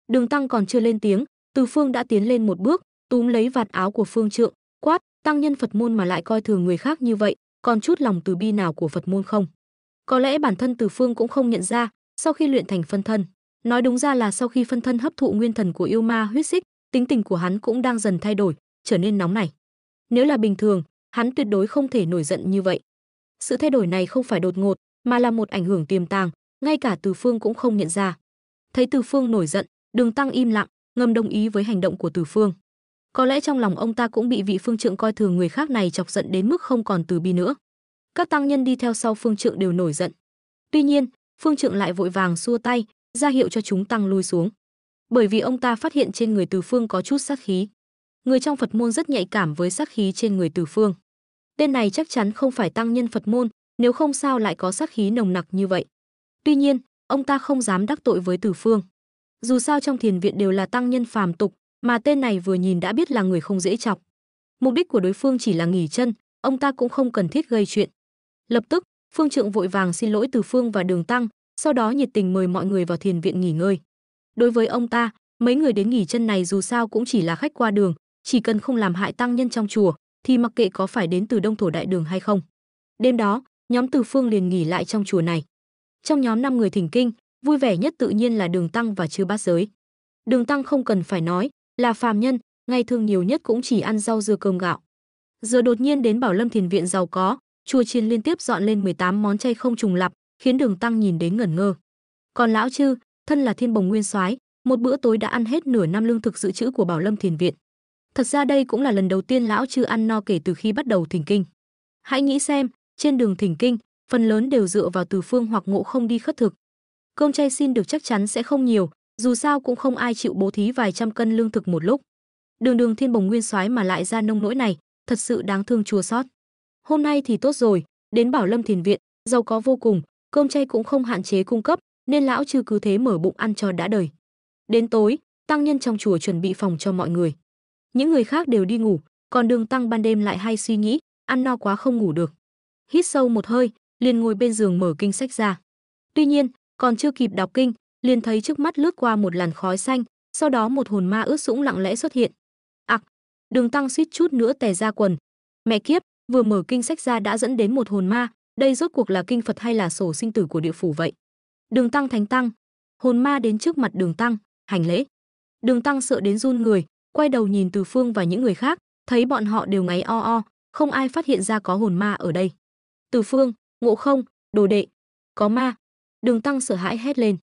Đường tăng còn chưa lên tiếng, Từ Phương đã tiến lên một bước, túm lấy vạt áo của phương trượng, quát: tăng nhân Phật môn mà lại coi thường người khác như vậy, còn chút lòng từ bi nào của Phật môn không? Có lẽ bản thân Từ Phương cũng không nhận ra, sau khi luyện thành phân thân, nói đúng ra là sau khi phân thân hấp thụ nguyên thần của yêu ma huyết xích, tính tình của hắn cũng đang dần thay đổi, trở nên nóng nảy. Nếu là bình thường, hắn tuyệt đối không thể nổi giận như vậy. Sự thay đổi này không phải đột ngột, mà là một ảnh hưởng tiềm tàng, ngay cả Từ Phương cũng không nhận ra. Thấy Từ Phương nổi giận, Đường Tăng im lặng, ngầm đồng ý với hành động của Từ Phương. Có lẽ trong lòng ông ta cũng bị vị phương trượng coi thường người khác này chọc giận đến mức không còn từ bi nữa. Các tăng nhân đi theo sau phương trượng đều nổi giận. Tuy nhiên, phương trượng lại vội vàng xua tay, ra hiệu cho chúng tăng lui xuống. Bởi vì ông ta phát hiện trên người Từ Phương có chút sát khí. Người trong Phật môn rất nhạy cảm với sát khí trên người Từ Phương. Tên này chắc chắn không phải tăng nhân Phật môn, nếu không sao lại có sát khí nồng nặc như vậy. Tuy nhiên, ông ta không dám đắc tội với Từ Phương. Dù sao trong thiền viện đều là tăng nhân phàm tục, mà tên này vừa nhìn đã biết là người không dễ chọc. Mục đích của đối phương chỉ là nghỉ chân, ông ta cũng không cần thiết gây chuyện. Lập tức, phương trượng vội vàng xin lỗi Từ Phương và Đường Tăng, sau đó nhiệt tình mời mọi người vào thiền viện nghỉ ngơi. Đối với ông ta, mấy người đến nghỉ chân này dù sao cũng chỉ là khách qua đường, chỉ cần không làm hại tăng nhân trong chùa, thì mặc kệ có phải đến từ Đông Thổ Đại Đường hay không. Đêm đó, nhóm Từ Phương liền nghỉ lại trong chùa này. Trong nhóm 5 người thỉnh kinh, vui vẻ nhất tự nhiên là Đường Tăng và Chư Bát Giới. Đường Tăng không cần phải nói, là phàm nhân, ngày thường nhiều nhất cũng chỉ ăn rau dưa cơm gạo. Giờ đột nhiên đến Bảo Lâm thiền viện giàu có, chùa chiền liên tiếp dọn lên 18 món chay không trùng lặp, khiến Đường Tăng nhìn đến ngẩn ngơ. Còn lão Chư, thân là Thiên Bồng Nguyên Soái, một bữa tối đã ăn hết nửa năm lương thực dự trữ của Bảo Lâm thiền viện. Thật ra đây cũng là lần đầu tiên lão Chư ăn no kể từ khi bắt đầu thỉnh kinh. Hãy nghĩ xem, trên đường thỉnh kinh, phần lớn đều dựa vào Từ Phương hoặc Ngộ Không đi khất thực. Cơm chay xin được chắc chắn sẽ không nhiều, dù sao cũng không ai chịu bố thí vài trăm cân lương thực một lúc. Đường Thiên Bồng Nguyên Soái mà lại ra nông nỗi này, thật sự đáng thương chua xót. Hôm nay thì tốt rồi, đến Bảo Lâm thiền viện, giàu có vô cùng, cơm chay cũng không hạn chế cung cấp, nên lão Chư cứ thế mở bụng ăn cho đã đời. Đến tối, tăng nhân trong chùa chuẩn bị phòng cho mọi người. Những người khác đều đi ngủ, còn Đường Tăng ban đêm lại hay suy nghĩ, ăn no quá không ngủ được. Hít sâu một hơi, liền ngồi bên giường mở kinh sách ra. Tuy nhiên, còn chưa kịp đọc kinh, liền thấy trước mắt lướt qua một làn khói xanh, sau đó một hồn ma ướt sũng lặng lẽ xuất hiện. Đường Tăng suýt chút nữa tè ra quần. Mẹ kiếp, vừa mở kinh sách ra đã dẫn đến một hồn ma, đây rốt cuộc là kinh Phật hay là sổ sinh tử của địa phủ vậy? Đường Tăng thánh tăng. Hồn ma đến trước mặt Đường Tăng, hành lễ. Đường Tăng sợ đến run người, quay đầu nhìn Từ Phương và những người khác, thấy bọn họ đều ngáy o o, không ai phát hiện ra có hồn ma ở đây. Từ Phương, Ngộ Không, đồ đệ, có ma. Đường Tăng sợ hãi hét lên.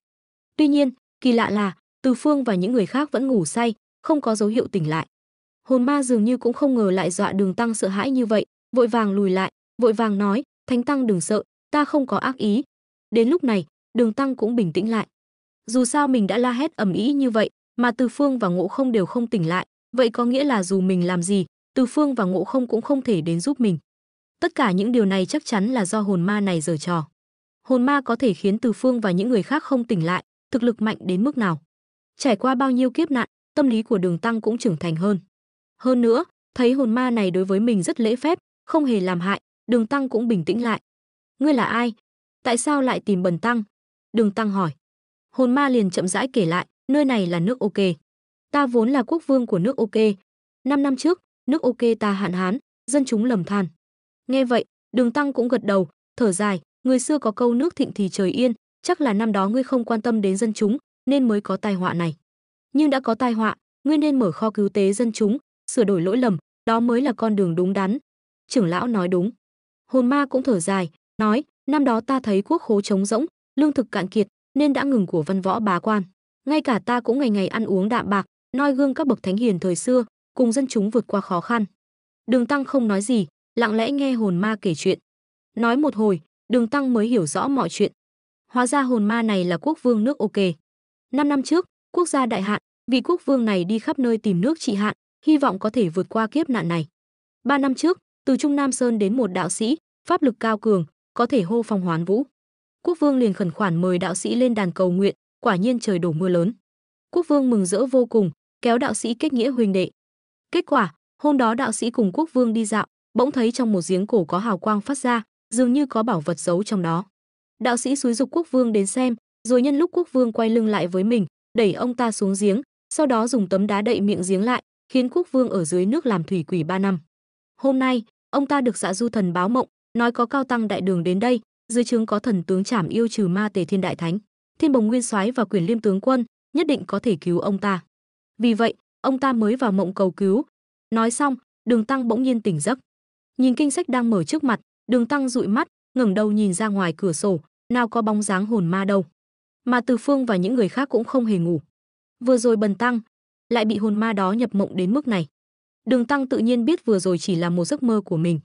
Tuy nhiên, kỳ lạ là Từ Phương và những người khác vẫn ngủ say, không có dấu hiệu tỉnh lại. Hồn ma dường như cũng không ngờ lại dọa Đường Tăng sợ hãi như vậy, vội vàng lùi lại, vội vàng nói, Thánh Tăng đừng sợ, ta không có ác ý. Đến lúc này, Đường Tăng cũng bình tĩnh lại. Dù sao mình đã la hét ầm ĩ như vậy, mà Từ Phương và Ngộ Không đều không tỉnh lại, vậy có nghĩa là dù mình làm gì, Từ Phương và Ngộ Không cũng không thể đến giúp mình. Tất cả những điều này chắc chắn là do hồn ma này giở trò. Hồn ma có thể khiến Từ Phương và những người khác không tỉnh lại, thực lực mạnh đến mức nào? Trải qua bao nhiêu kiếp nạn, tâm lý của Đường Tăng cũng trưởng thành hơn. Hơn nữa, thấy hồn ma này đối với mình rất lễ phép, không hề làm hại, Đường Tăng cũng bình tĩnh lại. Ngươi là ai? Tại sao lại tìm Bần Tăng? Đường Tăng hỏi. Hồn ma liền chậm rãi kể lại, nơi này là nước Ok. Ta vốn là quốc vương của nước Ok. 5 năm trước, nước Ok ta hạn hán, dân chúng lầm than. Nghe vậy, Đường Tăng cũng gật đầu, thở dài, người xưa có câu nước thịnh thì trời yên, chắc là năm đó ngươi không quan tâm đến dân chúng, nên mới có tai họa này. Nhưng đã có tai họa, ngươi nên mở kho cứu tế dân chúng, sửa đổi lỗi lầm, đó mới là con đường đúng đắn. Trưởng lão nói đúng. Hồn ma cũng thở dài, nói, năm đó ta thấy quốc khố trống rỗng, lương thực cạn kiệt, nên đã ngừng của văn võ bá quan. Ngay cả ta cũng ngày ngày ăn uống đạm bạc, noi gương các bậc thánh hiền thời xưa, cùng dân chúng vượt qua khó khăn. Đường Tăng không nói gì, lặng lẽ nghe hồn ma kể chuyện. Nói một hồi, Đường Tăng mới hiểu rõ mọi chuyện. Hóa ra hồn ma này là quốc vương nước OK. 5 năm trước, quốc gia đại hạn, vị quốc vương này đi khắp nơi tìm nước trị hạn, hy vọng có thể vượt qua kiếp nạn này. 3 năm trước, từ Trung Nam Sơn đến một đạo sĩ, pháp lực cao cường, có thể hô phong hoán vũ. Quốc vương liền khẩn khoản mời đạo sĩ lên đàn cầu nguyện, quả nhiên trời đổ mưa lớn. Quốc vương mừng rỡ vô cùng, kéo đạo sĩ kết nghĩa huynh đệ. Kết quả, hôm đó đạo sĩ cùng quốc vương đi dạo, bỗng thấy trong một giếng cổ có hào quang phát ra, dường như có bảo vật giấu trong đó. Đạo sĩ xúi giục quốc vương đến xem, rồi nhân lúc quốc vương quay lưng lại với mình, đẩy ông ta xuống giếng, sau đó dùng tấm đá đậy miệng giếng lại, khiến quốc vương ở dưới nước làm thủy quỷ 3 năm. Hôm nay, ông ta được Dạ Du thần báo mộng, nói có cao tăng đại đường đến đây, dưới trướng có thần tướng trảm yêu trừ ma Tề Thiên đại thánh, Thiên Bồng Nguyên soái và Quyền Liêm tướng quân, nhất định có thể cứu ông ta. Vì vậy, ông ta mới vào mộng cầu cứu. Nói xong, Đường Tăng bỗng nhiên tỉnh giấc. Nhìn kinh sách đang mở trước mặt, Đường Tăng dụi mắt, ngẩng đầu nhìn ra ngoài cửa sổ, nào có bóng dáng hồn ma đâu. Mà Từ Phương và những người khác cũng không hề ngủ. Vừa rồi Bần Tăng lại bị hồn ma đó nhập mộng đến mức này. Đường Tăng tự nhiên biết vừa rồi chỉ là một giấc mơ của mình.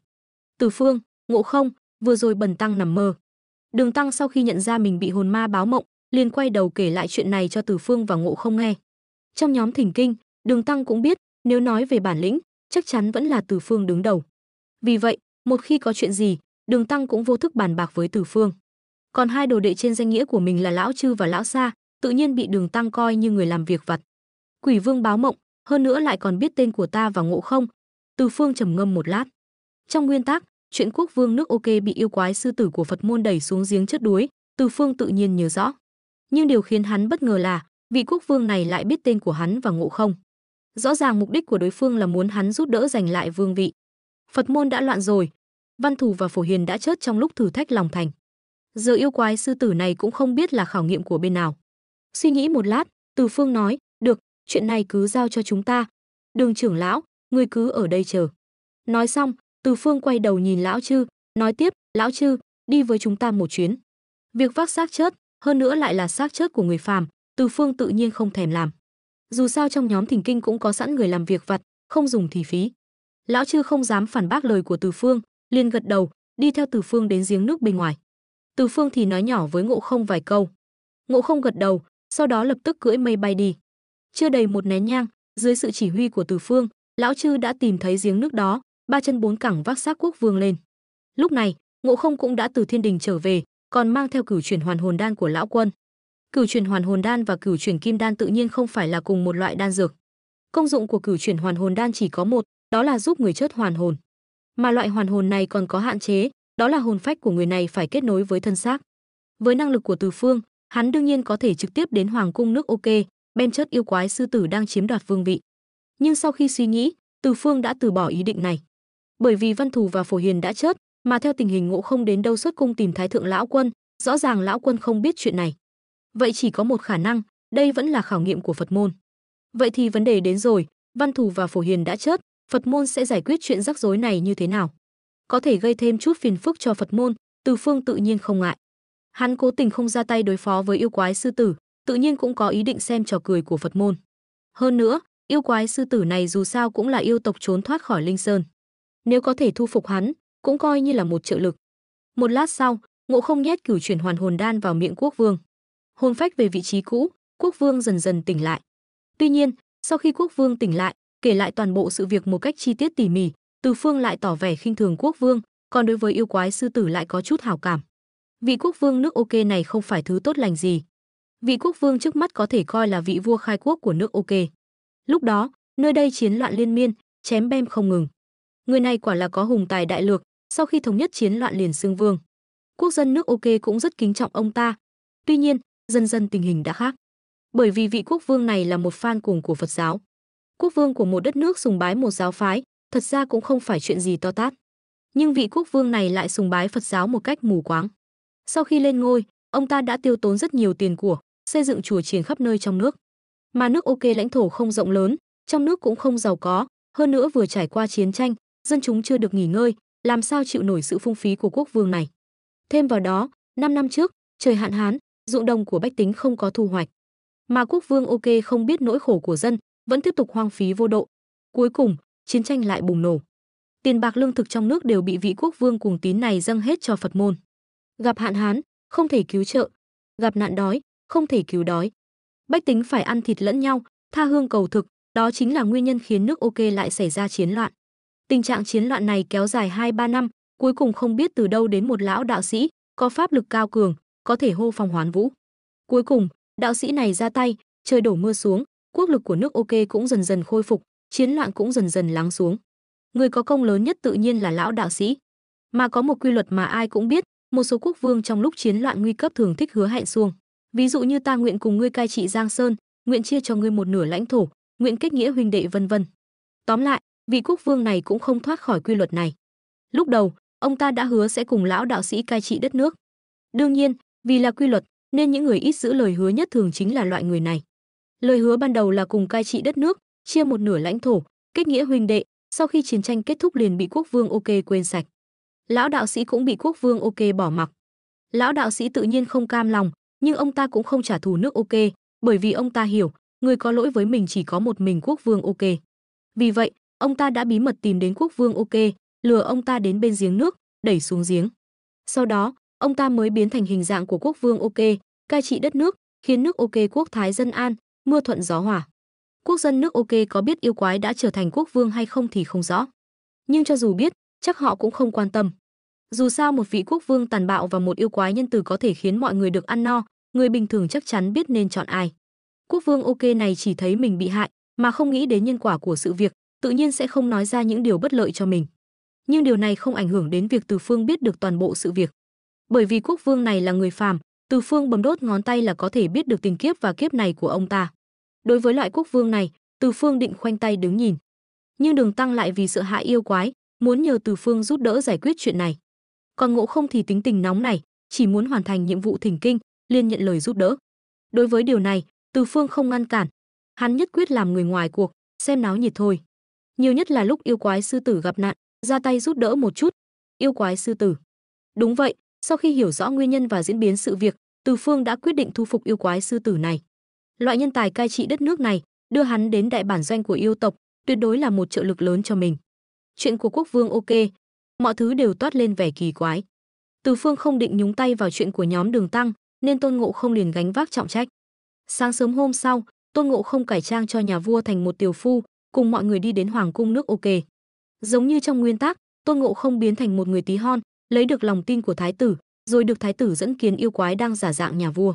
Từ Phương, Ngộ Không, vừa rồi Bần Tăng nằm mơ. Đường Tăng sau khi nhận ra mình bị hồn ma báo mộng, liền quay đầu kể lại chuyện này cho Từ Phương và Ngộ Không nghe. Trong nhóm thỉnh kinh, Đường Tăng cũng biết, nếu nói về bản lĩnh, chắc chắn vẫn là Từ Phương đứng đầu. Vì vậy, một khi có chuyện gì, Đường Tăng cũng vô thức bàn bạc với Từ Phương. Còn hai đồ đệ trên danh nghĩa của mình là Lão Chư và Lão Sa, tự nhiên bị Đường Tăng coi như người làm việc vặt. Quỷ vương báo mộng, hơn nữa lại còn biết tên của ta và Ngộ Không. Từ Phương trầm ngâm một lát. Trong nguyên tắc, chuyện quốc vương nước OK bị yêu quái sư tử của Phật môn đẩy xuống giếng chết đuối, Từ Phương tự nhiên nhớ rõ. Nhưng điều khiến hắn bất ngờ là, vị quốc vương này lại biết tên của hắn và Ngộ Không. Rõ ràng mục đích của đối phương là muốn hắn giúp đỡ giành lại vương vị. Phật môn đã loạn rồi, Văn Thù và Phổ Hiền đã chết trong lúc thử thách lòng thành. Giờ yêu quái sư tử này cũng không biết là khảo nghiệm của bên nào. Suy nghĩ một lát, Từ Phương nói, được, chuyện này cứ giao cho chúng ta. Đường trưởng lão, người cứ ở đây chờ. Nói xong, Từ Phương quay đầu nhìn Lão Chư, nói tiếp, Lão Chư, đi với chúng ta một chuyến. Việc vác xác chết, hơn nữa lại là xác chết của người phàm, Từ Phương tự nhiên không thèm làm. Dù sao trong nhóm thỉnh kinh cũng có sẵn người làm việc vặt, không dùng thì phí. Lão Chư không dám phản bác lời của Từ Phương, liền gật đầu, đi theo Từ Phương đến giếng nước bên ngoài. Từ Phương thì nói nhỏ với Ngộ Không vài câu. Ngộ Không gật đầu, sau đó lập tức cưỡi mây bay đi. Chưa đầy một nén nhang, dưới sự chỉ huy của Từ Phương, Lão Chư đã tìm thấy giếng nước đó, 3 chân 4 cẳng vác xác quốc vương lên. Lúc này, Ngộ Không cũng đã từ thiên đình trở về, còn mang theo cửu chuyển hoàn hồn đan của lão quân. Cửu chuyển hoàn hồn đan và cửu chuyển kim đan tự nhiên không phải là cùng một loại đan dược. Công dụng của cửu chuyển hoàn hồn đan chỉ có một, đó là giúp người chết hoàn hồn. Mà loại hoàn hồn này còn có hạn chế, đó là hồn phách của người này phải kết nối với thân xác. Với năng lực của Từ Phương, hắn đương nhiên có thể trực tiếp đến hoàng cung nước OK, bem chất yêu quái sư tử đang chiếm đoạt vương vị. Nhưng sau khi suy nghĩ, Từ Phương đã từ bỏ ý định này. Bởi vì Văn Thù và Phổ Hiền đã chết, mà theo tình hình Ngộ Không đến đâu xuất cung tìm Thái thượng lão quân, rõ ràng lão quân không biết chuyện này. Vậy chỉ có một khả năng, đây vẫn là khảo nghiệm của Phật môn. Vậy thì vấn đề đến rồi, Văn Thù và Phổ Hiền đã chết, Phật môn sẽ giải quyết chuyện rắc rối này như thế nào? Có thể gây thêm chút phiền phức cho Phật môn, Từ Phương tự nhiên không ngại. Hắn cố tình không ra tay đối phó với yêu quái sư tử, tự nhiên cũng có ý định xem trò cười của Phật môn. Hơn nữa, yêu quái sư tử này dù sao cũng là yêu tộc trốn thoát khỏi Linh Sơn. Nếu có thể thu phục hắn, cũng coi như là một trợ lực. Một lát sau, Ngộ Không nhét cửu chuyển hoàn hồn đan vào miệng quốc vương. Hồn phách về vị trí cũ, quốc vương dần dần tỉnh lại. Tuy nhiên, sau khi quốc vương tỉnh lại, kể lại toàn bộ sự việc một cách chi tiết tỉ mỉ, Từ Phương lại tỏ vẻ khinh thường quốc vương, còn đối với yêu quái sư tử lại có chút hảo cảm. Vị quốc vương nước OK này không phải thứ tốt lành gì. Vị quốc vương trước mắt có thể coi là vị vua khai quốc của nước OK. Lúc đó, nơi đây chiến loạn liên miên, chém bem không ngừng. Người này quả là có hùng tài đại lược, sau khi thống nhất chiến loạn liền xưng vương. Quốc dân nước OK cũng rất kính trọng ông ta. Tuy nhiên, dần dần tình hình đã khác. Bởi vì vị quốc vương này là một fan cuồng của Phật giáo. Quốc vương của một đất nước sùng bái một giáo phái, thật ra cũng không phải chuyện gì to tát. Nhưng vị quốc vương này lại sùng bái Phật giáo một cách mù quáng. Sau khi lên ngôi, ông ta đã tiêu tốn rất nhiều tiền của, xây dựng chùa chiền khắp nơi trong nước. Mà nước OK lãnh thổ không rộng lớn, trong nước cũng không giàu có, hơn nữa vừa trải qua chiến tranh, dân chúng chưa được nghỉ ngơi, làm sao chịu nổi sự phung phí của quốc vương này. Thêm vào đó, 5 năm trước, trời hạn hán, ruộng đồng của bách tính không có thu hoạch. Mà quốc vương OK không biết nỗi khổ của dân, vẫn tiếp tục hoang phí vô độ. Cuối cùng, chiến tranh lại bùng nổ. Tiền bạc lương thực trong nước đều bị vị quốc vương cuồng tín này dâng hết cho Phật môn. Gặp hạn hán, không thể cứu trợ, gặp nạn đói, không thể cứu đói. Bách tính phải ăn thịt lẫn nhau, tha hương cầu thực, đó chính là nguyên nhân khiến nước OK lại xảy ra chiến loạn. Tình trạng chiến loạn này kéo dài 2-3 năm, cuối cùng không biết từ đâu đến một lão đạo sĩ, có pháp lực cao cường, có thể hô phong hoán vũ. Cuối cùng, đạo sĩ này ra tay, trời đổ mưa xuống, quốc lực của nước OK cũng dần dần khôi phục, chiến loạn cũng dần dần lắng xuống. Người có công lớn nhất tự nhiên là lão đạo sĩ. Mà có một quy luật mà ai cũng biết, một số quốc vương trong lúc chiến loạn nguy cấp thường thích hứa hẹn xuông. Ví dụ như ta nguyện cùng ngươi cai trị Giang Sơn, nguyện chia cho ngươi một nửa lãnh thổ, nguyện kết nghĩa huynh đệ vân vân. Tóm lại, vị quốc vương này cũng không thoát khỏi quy luật này. Lúc đầu, ông ta đã hứa sẽ cùng lão đạo sĩ cai trị đất nước. Đương nhiên, vì là quy luật, nên những người ít giữ lời hứa nhất thường chính là loại người này. Lời hứa ban đầu là cùng cai trị đất nước, chia một nửa lãnh thổ, kết nghĩa huynh đệ, sau khi chiến tranh kết thúc liền bị quốc vương OK quên sạch. Lão đạo sĩ cũng bị quốc vương OK bỏ mặc. Lão đạo sĩ tự nhiên không cam lòng, nhưng ông ta cũng không trả thù nước OK, bởi vì ông ta hiểu, người có lỗi với mình chỉ có một mình quốc vương OK. Vì vậy, ông ta đã bí mật tìm đến quốc vương OK, lừa ông ta đến bên giếng nước, đẩy xuống giếng. Sau đó, ông ta mới biến thành hình dạng của quốc vương OK, cai trị đất nước, khiến nước OK quốc thái dân an, mưa thuận gió hòa. Quốc dân nước OK có biết yêu quái đã trở thành quốc vương hay không thì không rõ. Nhưng cho dù biết, chắc họ cũng không quan tâm. Dù sao một vị quốc vương tàn bạo và một yêu quái nhân từ có thể khiến mọi người được ăn no, người bình thường chắc chắn biết nên chọn ai. Quốc vương OK này chỉ thấy mình bị hại, mà không nghĩ đến nhân quả của sự việc, tự nhiên sẽ không nói ra những điều bất lợi cho mình. Nhưng điều này không ảnh hưởng đến việc Từ Phương biết được toàn bộ sự việc. Bởi vì quốc vương này là người phàm, Từ Phương bấm đốt ngón tay là có thể biết được tình kiếp và kiếp này của ông ta. Đối với loại quốc vương này, Từ Phương định khoanh tay đứng nhìn. Nhưng Đường Tăng lại vì sợ hãi yêu quái, muốn nhờ Từ Phương giúp đỡ giải quyết chuyện này. Còn Ngộ Không thì tính tình nóng này, chỉ muốn hoàn thành nhiệm vụ thỉnh kinh, liền nhận lời giúp đỡ. Đối với điều này, Từ Phương không ngăn cản, hắn nhất quyết làm người ngoài cuộc, xem náo nhiệt thôi. Nhiều nhất là lúc yêu quái sư tử gặp nạn, ra tay giúp đỡ một chút. Yêu quái sư tử. Đúng vậy, sau khi hiểu rõ nguyên nhân và diễn biến sự việc, Từ Phương đã quyết định thu phục yêu quái sư tử này. Loại nhân tài cai trị đất nước này, đưa hắn đến đại bản doanh của yêu tộc, tuyệt đối là một trợ lực lớn cho mình. Chuyện của quốc vương OK, mọi thứ đều toát lên vẻ kỳ quái. Từ Phương không định nhúng tay vào chuyện của nhóm Đường Tăng, nên Tôn Ngộ Không liền gánh vác trọng trách. Sáng sớm hôm sau, Tôn Ngộ Không cải trang cho nhà vua thành một tiểu phu, cùng mọi người đi đến hoàng cung nước OK. Giống như trong nguyên tắc, Tôn Ngộ Không biến thành một người tí hon, lấy được lòng tin của thái tử, rồi được thái tử dẫn kiến yêu quái đang giả dạng nhà vua.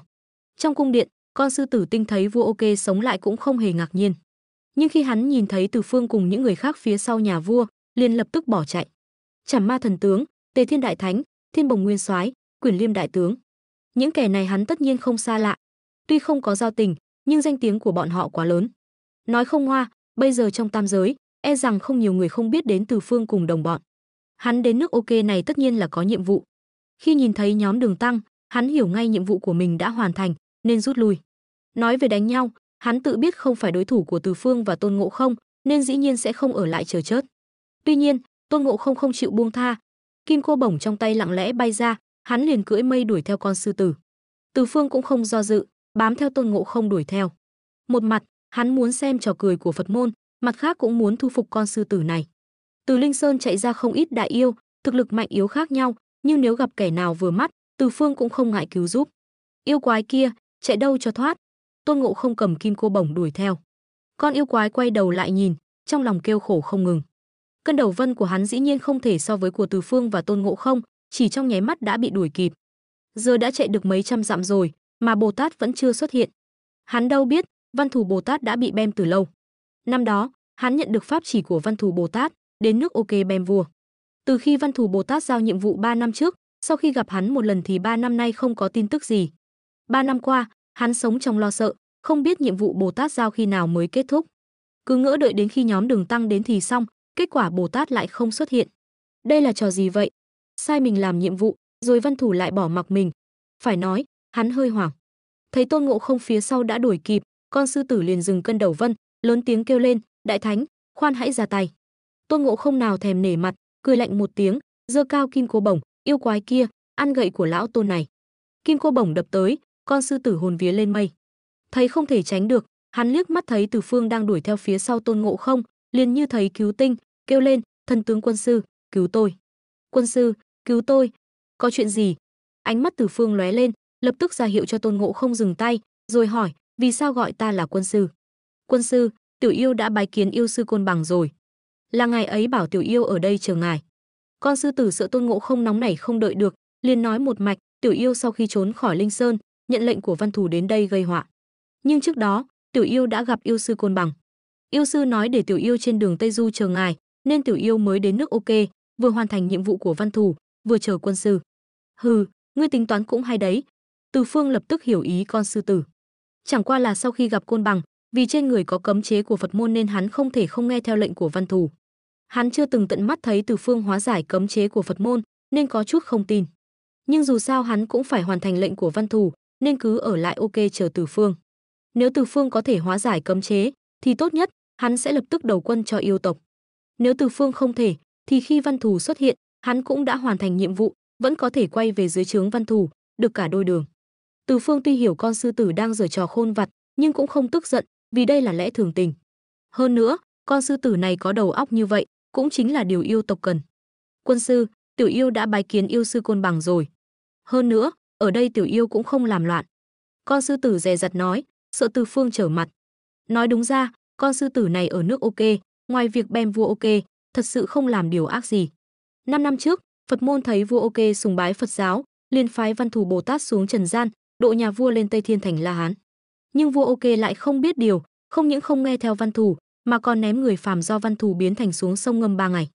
Trong cung điện, con sư tử tinh thấy vua OK sống lại cũng không hề ngạc nhiên. Nhưng khi hắn nhìn thấy Từ Phương cùng những người khác phía sau nhà vua, liền lập tức bỏ chạy. Trảm Ma thần tướng, Tề Thiên đại thánh, Thiên Bồng nguyên soái, Quyển Liêm đại tướng. Những kẻ này hắn tất nhiên không xa lạ. Tuy không có giao tình, nhưng danh tiếng của bọn họ quá lớn. Nói không hoa, bây giờ trong tam giới, e rằng không nhiều người không biết đến Từ Phương cùng đồng bọn. Hắn đến nước OK này tất nhiên là có nhiệm vụ. Khi nhìn thấy nhóm Đường Tăng, hắn hiểu ngay nhiệm vụ của mình đã hoàn thành, nên rút lui. Nói về đánh nhau, hắn tự biết không phải đối thủ của Từ Phương và Tôn Ngộ Không, nên dĩ nhiên sẽ không ở lại chờ chết. Tuy nhiên, Tôn Ngộ Không không chịu buông tha, kim cô bổng trong tay lặng lẽ bay ra, hắn liền cưỡi mây đuổi theo con sư tử. Từ Phương cũng không do dự, bám theo Tôn Ngộ Không đuổi theo. Một mặt, hắn muốn xem trò cười của Phật môn, mặt khác cũng muốn thu phục con sư tử này. Từ Linh Sơn chạy ra không ít đại yêu, thực lực mạnh yếu khác nhau, nhưng nếu gặp kẻ nào vừa mắt, Từ Phương cũng không ngại cứu giúp. Yêu quái kia, chạy đâu cho thoát. Tôn Ngộ Không cầm kim cô bổng đuổi theo. Con yêu quái quay đầu lại nhìn, trong lòng kêu khổ không ngừng. Cân đầu vân của hắn dĩ nhiên không thể so với của Từ Phương và Tôn Ngộ Không, chỉ trong nháy mắt đã bị đuổi kịp. Giờ đã chạy được mấy trăm dặm rồi, mà Bồ Tát vẫn chưa xuất hiện. Hắn đâu biết, Văn Thù Bồ Tát đã bị bem từ lâu. Năm đó, hắn nhận được pháp chỉ của Văn Thù Bồ Tát, đến nước OK bem vua. Từ khi Văn Thù Bồ Tát giao nhiệm vụ 3 năm trước, sau khi gặp hắn một lần thì 3 năm nay không có tin tức gì. 3 năm qua, hắn sống trong lo sợ, không biết nhiệm vụ Bồ Tát giao khi nào mới kết thúc. Cứ ngỡ đợi đến khi nhóm Đường Tăng đến thì xong, kết quả Bồ Tát lại không xuất hiện. Đây là trò gì vậy? Sai mình làm nhiệm vụ, rồi Văn Thủ lại bỏ mặc mình. Phải nói, hắn hơi hoảng. Thấy Tôn Ngộ Không phía sau đã đuổi kịp, con sư tử liền dừng cân đầu vân, lớn tiếng kêu lên, đại thánh, khoan hãy ra tay. Tôn Ngộ Không nào thèm nể mặt, cười lạnh một tiếng, giơ cao kim cô bổng, yêu quái kia, ăn gậy của lão Tôn này. Kim cô bổng đập tới, con sư tử hồn vía lên mây. Thấy không thể tránh được, hắn liếc mắt thấy Từ Phương đang đuổi theo phía sau Tôn Ngộ Không, liền như thấy cứu tinh, kêu lên, thần tướng quân sư, cứu tôi. Quân sư, cứu tôi. Có chuyện gì? Ánh mắt Từ Phương lóe lên, lập tức ra hiệu cho Tôn Ngộ Không dừng tay, rồi hỏi, vì sao gọi ta là quân sư? Quân sư, tiểu yêu đã bái kiến yêu sư Côn Bằng rồi. Là ngài ấy bảo tiểu yêu ở đây chờ ngài. Con sư tử sợ Tôn Ngộ Không nóng nảy không đợi được, liền nói một mạch, tiểu yêu sau khi trốn khỏi Linh Sơn, nhận lệnh của Văn Thù đến đây gây họa. Nhưng trước đó, tiểu yêu đã gặp yêu sư Côn Bằng. Yêu sư nói để tiểu yêu trên đường Tây Du chờ ngài, nên tiểu yêu mới đến nước OK, vừa hoàn thành nhiệm vụ của Văn Thù, vừa chờ quân sư. Hừ, ngươi tính toán cũng hay đấy. Từ Phương lập tức hiểu ý con sư tử. Chẳng qua là sau khi gặp Côn Bằng, vì trên người có cấm chế của Phật môn nên hắn không thể không nghe theo lệnh của Văn Thù. Hắn chưa từng tận mắt thấy Từ Phương hóa giải cấm chế của Phật môn, nên có chút không tin. Nhưng dù sao hắn cũng phải hoàn thành lệnh của Văn Thù, nên cứ ở lại OK chờ Từ Phương. Nếu Từ Phương có thể hóa giải cấm chế, thì tốt nhất, hắn sẽ lập tức đầu quân cho yêu tộc. Nếu Từ Phương không thể, thì khi Văn Thù xuất hiện, hắn cũng đã hoàn thành nhiệm vụ, vẫn có thể quay về dưới trướng Văn Thù, được cả đôi đường. Từ Phương tuy hiểu con sư tử đang giở trò khôn vặt, nhưng cũng không tức giận, vì đây là lẽ thường tình. Hơn nữa, con sư tử này có đầu óc như vậy, cũng chính là điều yêu tộc cần. Quân sư, tiểu yêu đã bái kiến yêu sư Côn Bằng rồi. Hơn nữa, ở đây tiểu yêu cũng không làm loạn. Con sư tử dè dặt nói, sợ Từ Phương trở mặt. Nói đúng ra, con sư tử này ở nước OK, ngoài việc bem vua OK, thật sự không làm điều ác gì. 5 năm trước, Phật môn thấy vua OK sùng bái Phật giáo, liền phái Văn Thù Bồ Tát xuống trần gian, độ nhà vua lên Tây Thiên thành La Hán. Nhưng vua OK lại không biết điều, không những không nghe theo Văn Thù, mà còn ném người phàm do Văn Thù biến thành xuống sông ngâm 3 ngày.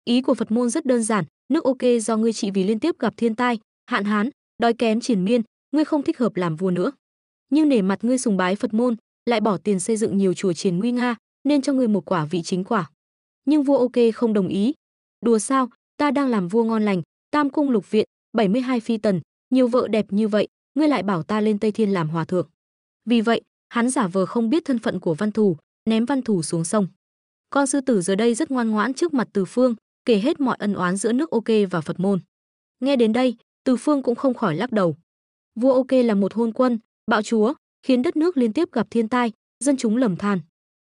Ý của Phật môn rất đơn giản, nước OK do ngươi trị vì liên tiếp gặp thiên tai, hạn hán, đói kém triền miên, ngươi không thích hợp làm vua nữa. Nhưng nể mặt ngươi sùng bái Phật môn, lại bỏ tiền xây dựng nhiều chùa chiền nguy nga, nên cho ngươi một quả vị chính quả. Nhưng vua OK không đồng ý. Đùa sao, ta đang làm vua ngon lành, tam cung lục viện, 72 phi tần, nhiều vợ đẹp như vậy, ngươi lại bảo ta lên Tây Thiên làm hòa thượng. Vì vậy, hắn giả vờ không biết thân phận của Văn Thù, ném Văn Thù xuống sông. Con sư tử giờ đây rất ngoan ngoãn trước mặt Từ Phương, kể hết mọi ân oán giữa nước OK và Phật môn. Nghe đến đây, Từ Phương cũng không khỏi lắc đầu. Vua OK là một hôn quân, bạo chúa, khiến đất nước liên tiếp gặp thiên tai, dân chúng lầm than.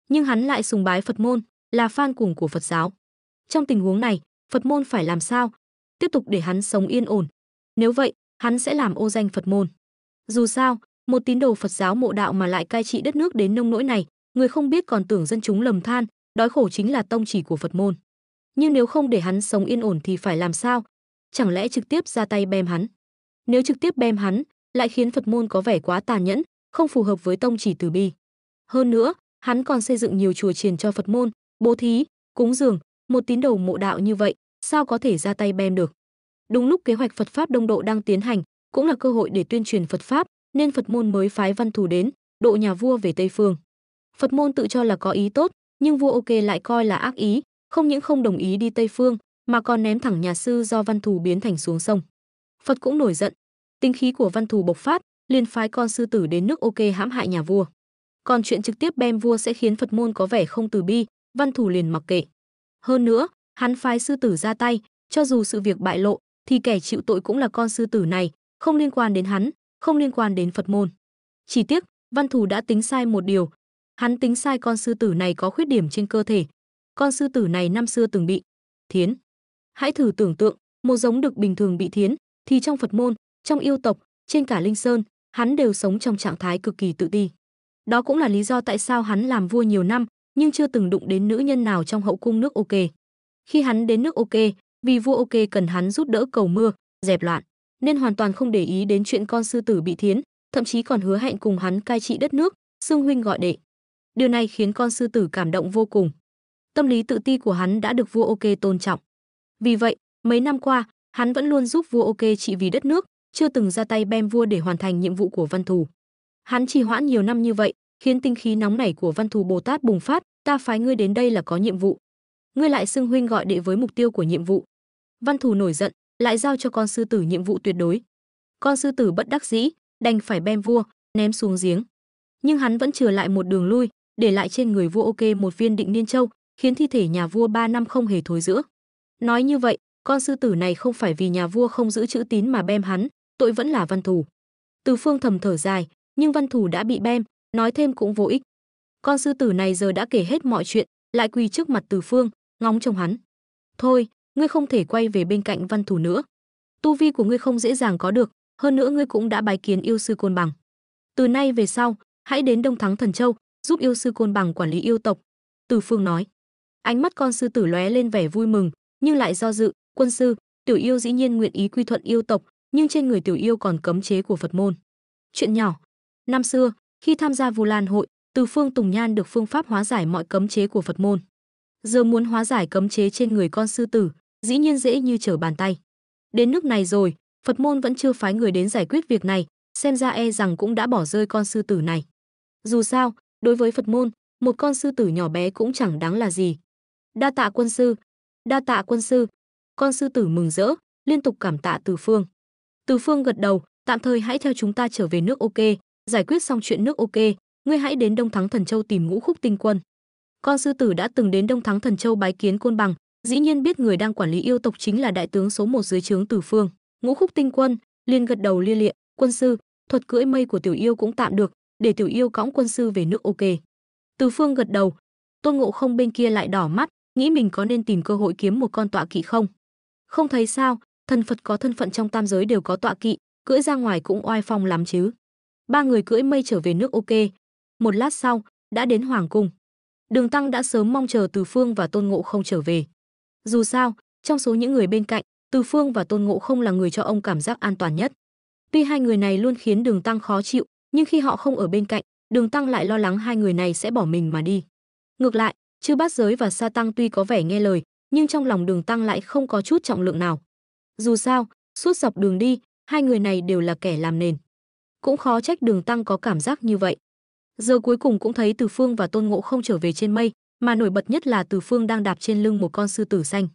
Nhưng hắn lại sùng bái Phật môn, là fan cuồng của Phật giáo. Trong tình huống này, Phật môn phải làm sao? Tiếp tục để hắn sống yên ổn. Nếu vậy, hắn sẽ làm ô danh Phật môn. Dù sao, một tín đồ Phật giáo mộ đạo mà lại cai trị đất nước đến nông nỗi này, người không biết còn tưởng dân chúng lầm than, đói khổ chính là tông chỉ của Phật môn. Nhưng nếu không để hắn sống yên ổn thì phải làm sao? Chẳng lẽ trực tiếp ra tay bem hắn? Nếu trực tiếp bem hắn, lại khiến Phật môn có vẻ quá tàn nhẫn, không phù hợp với tông chỉ từ bi. Hơn nữa, hắn còn xây dựng nhiều chùa chiền cho Phật môn, bố thí, cúng dường, một tín đồ mộ đạo như vậy, sao có thể ra tay bem được? Đúng lúc kế hoạch Phật pháp đông độ đang tiến hành, cũng là cơ hội để tuyên truyền Phật pháp, nên Phật môn mới phái Văn Thù đến, độ nhà vua về Tây phương. Phật môn tự cho là có ý tốt, nhưng vua OK lại coi là ác ý, không những không đồng ý đi Tây phương, mà còn ném thẳng nhà sư do Văn Thù biến thành xuống sông. Phật cũng nổi giận, tính khí của Văn Thù bộc phát, liền phái con sư tử đến nước OK hãm hại nhà vua. Còn chuyện trực tiếp bem vua sẽ khiến Phật môn có vẻ không từ bi, Văn Thù liền mặc kệ. Hơn nữa, hắn phái sư tử ra tay, cho dù sự việc bại lộ, thì kẻ chịu tội cũng là con sư tử này, không liên quan đến hắn, không liên quan đến Phật môn. Chỉ tiếc, Văn Thù đã tính sai một điều. Hắn tính sai con sư tử này có khuyết điểm trên cơ thể. Con sư tử này năm xưa từng bị thiến. Hãy thử tưởng tượng, một giống đực bình thường bị thiến, thì trong Phật môn, trong yêu tộc, trên cả Linh Sơn, hắn đều sống trong trạng thái cực kỳ tự ti. Đó cũng là lý do tại sao hắn làm vua nhiều năm, nhưng chưa từng đụng đến nữ nhân nào trong hậu cung nước OK. Khi hắn đến nước OK, vì vua OK cần hắn giúp đỡ cầu mưa, dẹp loạn, nên hoàn toàn không để ý đến chuyện con sư tử bị thiến, thậm chí còn hứa hẹn cùng hắn cai trị đất nước, xưng huynh gọi đệ. Điều này khiến con sư tử cảm động vô cùng. Tâm lý tự ti của hắn đã được vua OK tôn trọng. Vì vậy, mấy năm qua, hắn vẫn luôn giúp vua OK trị vì đất nước, chưa từng ra tay bem vua để hoàn thành nhiệm vụ của Văn Thù. Hắn trì hoãn nhiều năm như vậy, khiến tinh khí nóng nảy của Văn Thù Bồ Tát bùng phát, ta phái ngươi đến đây là có nhiệm vụ. Ngươi lại xưng huynh gọi đệ với mục tiêu của nhiệm vụ. Văn Thù nổi giận, lại giao cho con sư tử nhiệm vụ tuyệt đối. Con sư tử bất đắc dĩ, đành phải bem vua, ném xuống giếng. Nhưng hắn vẫn chừa lại một đường lui, để lại trên người vua OK một viên Định Niên Châu, khiến thi thể nhà vua 3 năm không hề thối rữa. Nói như vậy, con sư tử này không phải vì nhà vua không giữ chữ tín mà bem hắn, tội vẫn là Văn Thù. Từ Phương thầm thở dài, nhưng Văn Thù đã bị bem, nói thêm cũng vô ích. Con sư tử này giờ đã kể hết mọi chuyện, lại quỳ trước mặt Từ Phương, ngóng trông hắn. Thôi, ngươi không thể quay về bên cạnh Văn Thủ nữa. Tu vi của ngươi không dễ dàng có được, hơn nữa ngươi cũng đã bái kiến yêu sư Côn Bằng. Từ nay về sau, hãy đến Đông Thắng Thần Châu, giúp yêu sư Côn Bằng quản lý yêu tộc. Từ Phương nói. Ánh mắt con sư tử lóe lên vẻ vui mừng, nhưng lại do dự. Quân sư, tiểu yêu dĩ nhiên nguyện ý quy thuận yêu tộc, nhưng trên người tiểu yêu còn cấm chế của Phật môn. Chuyện nhỏ. Năm xưa, khi tham gia Vu Lan hội, Từ Phương Tùng Nhan được phương pháp hóa giải mọi cấm chế của Phật môn. Giờ muốn hóa giải cấm chế trên người con sư tử, dĩ nhiên dễ như trở bàn tay. Đến nước này rồi, Phật môn vẫn chưa phái người đến giải quyết việc này, xem ra e rằng cũng đã bỏ rơi con sư tử này. Dù sao, đối với Phật môn, một con sư tử nhỏ bé cũng chẳng đáng là gì. Đa tạ quân sư, đa tạ quân sư. Con sư tử mừng rỡ, liên tục cảm tạ Từ Phương. Từ Phương gật đầu, tạm thời hãy theo chúng ta trở về nước ok, giải quyết xong chuyện nước ok, ngươi hãy đến Đông Thắng Thần Châu tìm Ngũ Khúc Tinh Quân. Con sư tử đã từng đến Đông Thắng Thần Châu bái kiến Côn Bằng, dĩ nhiên biết người đang quản lý yêu tộc chính là đại tướng số 1 dưới trướng Từ Phương. Ngũ Khúc Tinh Quân liền gật đầu lia lịa, quân sư, thuật cưỡi mây của tiểu yêu cũng tạm được, để tiểu yêu cõng quân sư về nước ok. Từ Phương gật đầu. Tôn Ngộ Không bên kia lại đỏ mắt, nghĩ mình có nên tìm cơ hội kiếm một con tọa kỵ không? Không thấy sao, thần Phật có thân phận trong tam giới đều có tọa kỵ, cưỡi ra ngoài cũng oai phong lắm chứ. Ba người cưỡi mây trở về nước ok. Một lát sau, đã đến hoàng cung. Đường Tăng đã sớm mong chờ Từ Phương và Tôn Ngộ Không trở về. Dù sao, trong số những người bên cạnh, Từ Phương và Tôn Ngộ Không là người cho ông cảm giác an toàn nhất. Tuy hai người này luôn khiến Đường Tăng khó chịu, nhưng khi họ không ở bên cạnh, Đường Tăng lại lo lắng hai người này sẽ bỏ mình mà đi. Ngược lại, Chư Bát Giới và Sa Tăng tuy có vẻ nghe lời, nhưng trong lòng Đường Tăng lại không có chút trọng lượng nào. Dù sao, suốt dọc đường đi, hai người này đều là kẻ làm nền. Cũng khó trách Đường Tăng có cảm giác như vậy. Giờ cuối cùng cũng thấy Từ Phương và Tôn Ngộ Không trở về trên mây, mà nổi bật nhất là Từ Phương đang đạp trên lưng một con sư tử xanh.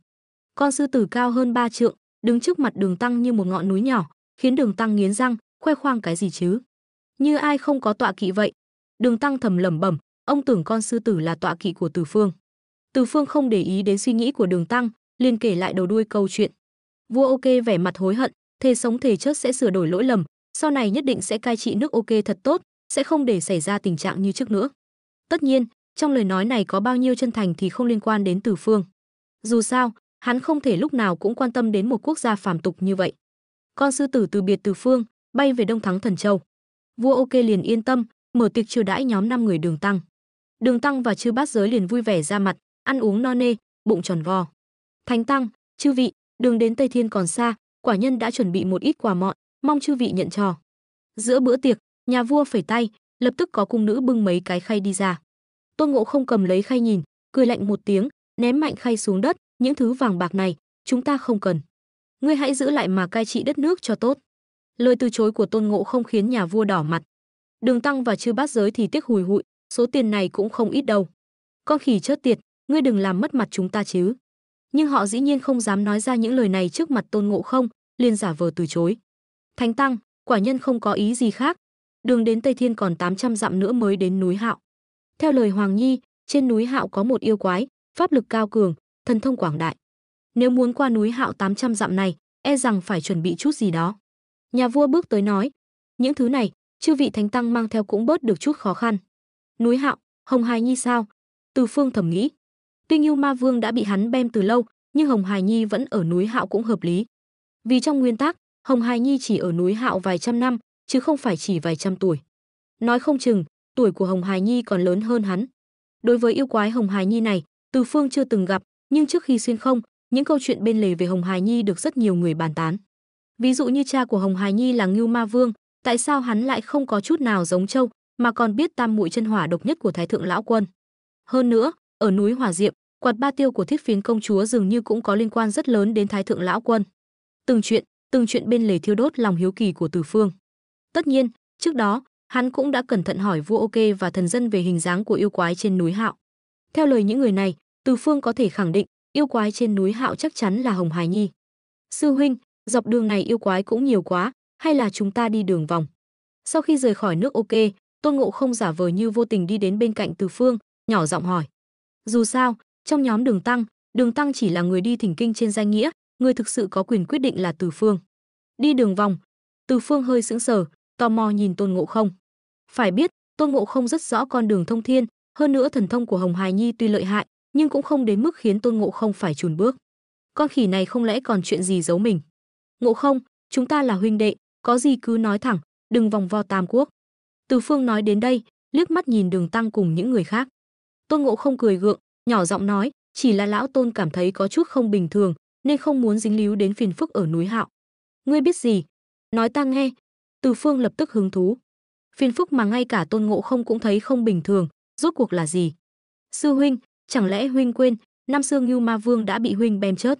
Con sư tử cao hơn 3 trượng, đứng trước mặt Đường Tăng như một ngọn núi nhỏ, khiến Đường Tăng nghiến răng, khoe khoang cái gì chứ? Như ai không có tọa kỵ vậy? Đường Tăng thầm lẩm bẩm, ông tưởng con sư tử là tọa kỵ của Từ Phương. Từ Phương không để ý đến suy nghĩ của Đường Tăng, liền kể lại đầu đuôi câu chuyện. Vua ok vẻ mặt hối hận, thề sống thề chết sẽ sửa đổi lỗi lầm, sau này nhất định sẽ cai trị nước ok thật tốt, sẽ không để xảy ra tình trạng như trước nữa. Tất nhiên, trong lời nói này có bao nhiêu chân thành thì không liên quan đến Từ Phương. Dù sao, hắn không thể lúc nào cũng quan tâm đến một quốc gia phàm tục như vậy. Con sư tử từ biệt Từ Phương, bay về Đông Thắng Thần Châu. Vua ok liền yên tâm, mở tiệc chiêu đãi nhóm 5 người Đường Tăng. Đường Tăng và Chư Bát Giới liền vui vẻ ra mặt, ăn uống no nê, bụng tròn vo. Thánh Tăng, chư vị, đường đến Tây Thiên còn xa, quả nhân đã chuẩn bị một ít quà mọn, mong chư vị nhận trò. Giữa bữa tiệc, nhà vua phẩy tay, lập tức có cung nữ bưng mấy cái khay đi ra. Tôn Ngộ Không cầm lấy khay nhìn, cười lạnh một tiếng, ném mạnh khay xuống đất, những thứ vàng bạc này, chúng ta không cần. Ngươi hãy giữ lại mà cai trị đất nước cho tốt. Lời từ chối của Tôn Ngộ Không khiến nhà vua đỏ mặt. Đường Tăng và Chư Bát Giới thì tiếc hùi hụi, số tiền này cũng không ít đâu. Con khỉ chớt tiệt, ngươi đừng làm mất mặt chúng ta chứ. Nhưng họ dĩ nhiên không dám nói ra những lời này trước mặt Tôn Ngộ Không, liền giả vờ từ chối. Thánh Tăng, quả nhân không có ý gì khác. Đường đến Tây Thiên còn 800 dặm nữa mới đến núi Hạo. Theo lời Hoàng Nhi, trên núi Hạo có một yêu quái, pháp lực cao cường, thần thông quảng đại. Nếu muốn qua núi Hạo 800 dặm này, e rằng phải chuẩn bị chút gì đó. Nhà vua bước tới nói, những thứ này, chư vị Thánh Tăng mang theo cũng bớt được chút khó khăn. Núi Hạo, Hồng Hài Nhi sao? Từ Phương thầm nghĩ. Tuy Ngưu Ma Vương đã bị hắn bem từ lâu, nhưng Hồng Hài Nhi vẫn ở núi Hạo cũng hợp lý. Vì trong nguyên tắc, Hồng Hài Nhi chỉ ở núi Hạo vài trăm năm, chứ không phải chỉ vài trăm tuổi. Nói không chừng, tuổi của Hồng Hài Nhi còn lớn hơn hắn. Đối với yêu quái Hồng Hài Nhi này, Từ Phương chưa từng gặp, nhưng trước khi xuyên không, những câu chuyện bên lề về Hồng Hài Nhi được rất nhiều người bàn tán. Ví dụ như cha của Hồng Hài Nhi là Ngưu Ma Vương, tại sao hắn lại không có chút nào giống trâu, mà còn biết tam muội chân hỏa độc nhất của Thái thượng lão quân. Hơn nữa, ở núi Hỏa Diệm, quạt ba tiêu của Thiết Phiến công chúa dường như cũng có liên quan rất lớn đến Thái thượng lão quân. Từng chuyện bên lề thiêu đốt lòng hiếu kỳ của Từ Phương. Tất nhiên, trước đó, hắn cũng đã cẩn thận hỏi vua ok và thần dân về hình dáng của yêu quái trên núi Hạo. Theo lời những người này, Từ Phương có thể khẳng định, yêu quái trên núi Hạo chắc chắn là Hồng Hài Nhi. Sư huynh, dọc đường này yêu quái cũng nhiều quá, hay là chúng ta đi đường vòng? Sau khi rời khỏi nước ok, Tôn Ngộ Không giả vờ như vô tình đi đến bên cạnh Từ Phương, nhỏ giọng hỏi. Dù sao, trong nhóm Đường Tăng chỉ là người đi thỉnh kinh trên danh nghĩa, người thực sự có quyền quyết định là Từ Phương. Đi đường vòng? Từ Phương hơi sững sờ, tò mò nhìn Tôn Ngộ Không. Phải biết, Tôn Ngộ Không rất rõ con đường thông thiên, hơn nữa thần thông của Hồng Hài Nhi tuy lợi hại, nhưng cũng không đến mức khiến Tôn Ngộ Không phải chùn bước. Con khỉ này không lẽ còn chuyện gì giấu mình? Ngộ Không, chúng ta là huynh đệ, có gì cứ nói thẳng, đừng vòng vo tam quốc. Từ Phương nói đến đây, liếc mắt nhìn Đường Tăng cùng những người khác. Tôn Ngộ Không cười gượng, nhỏ giọng nói, chỉ là lão Tôn cảm thấy có chút không bình thường, nên không muốn dính líu đến phiền phức ở núi Hạo. Ngươi biết gì? Nói ta nghe. Từ Phương lập tức hứng thú. Phiền phức mà ngay cả Tôn Ngộ Không cũng thấy không bình thường, rốt cuộc là gì? Sư huynh, chẳng lẽ huynh quên, năm xưa Ngưu Ma Vương đã bị huynh bem chớt.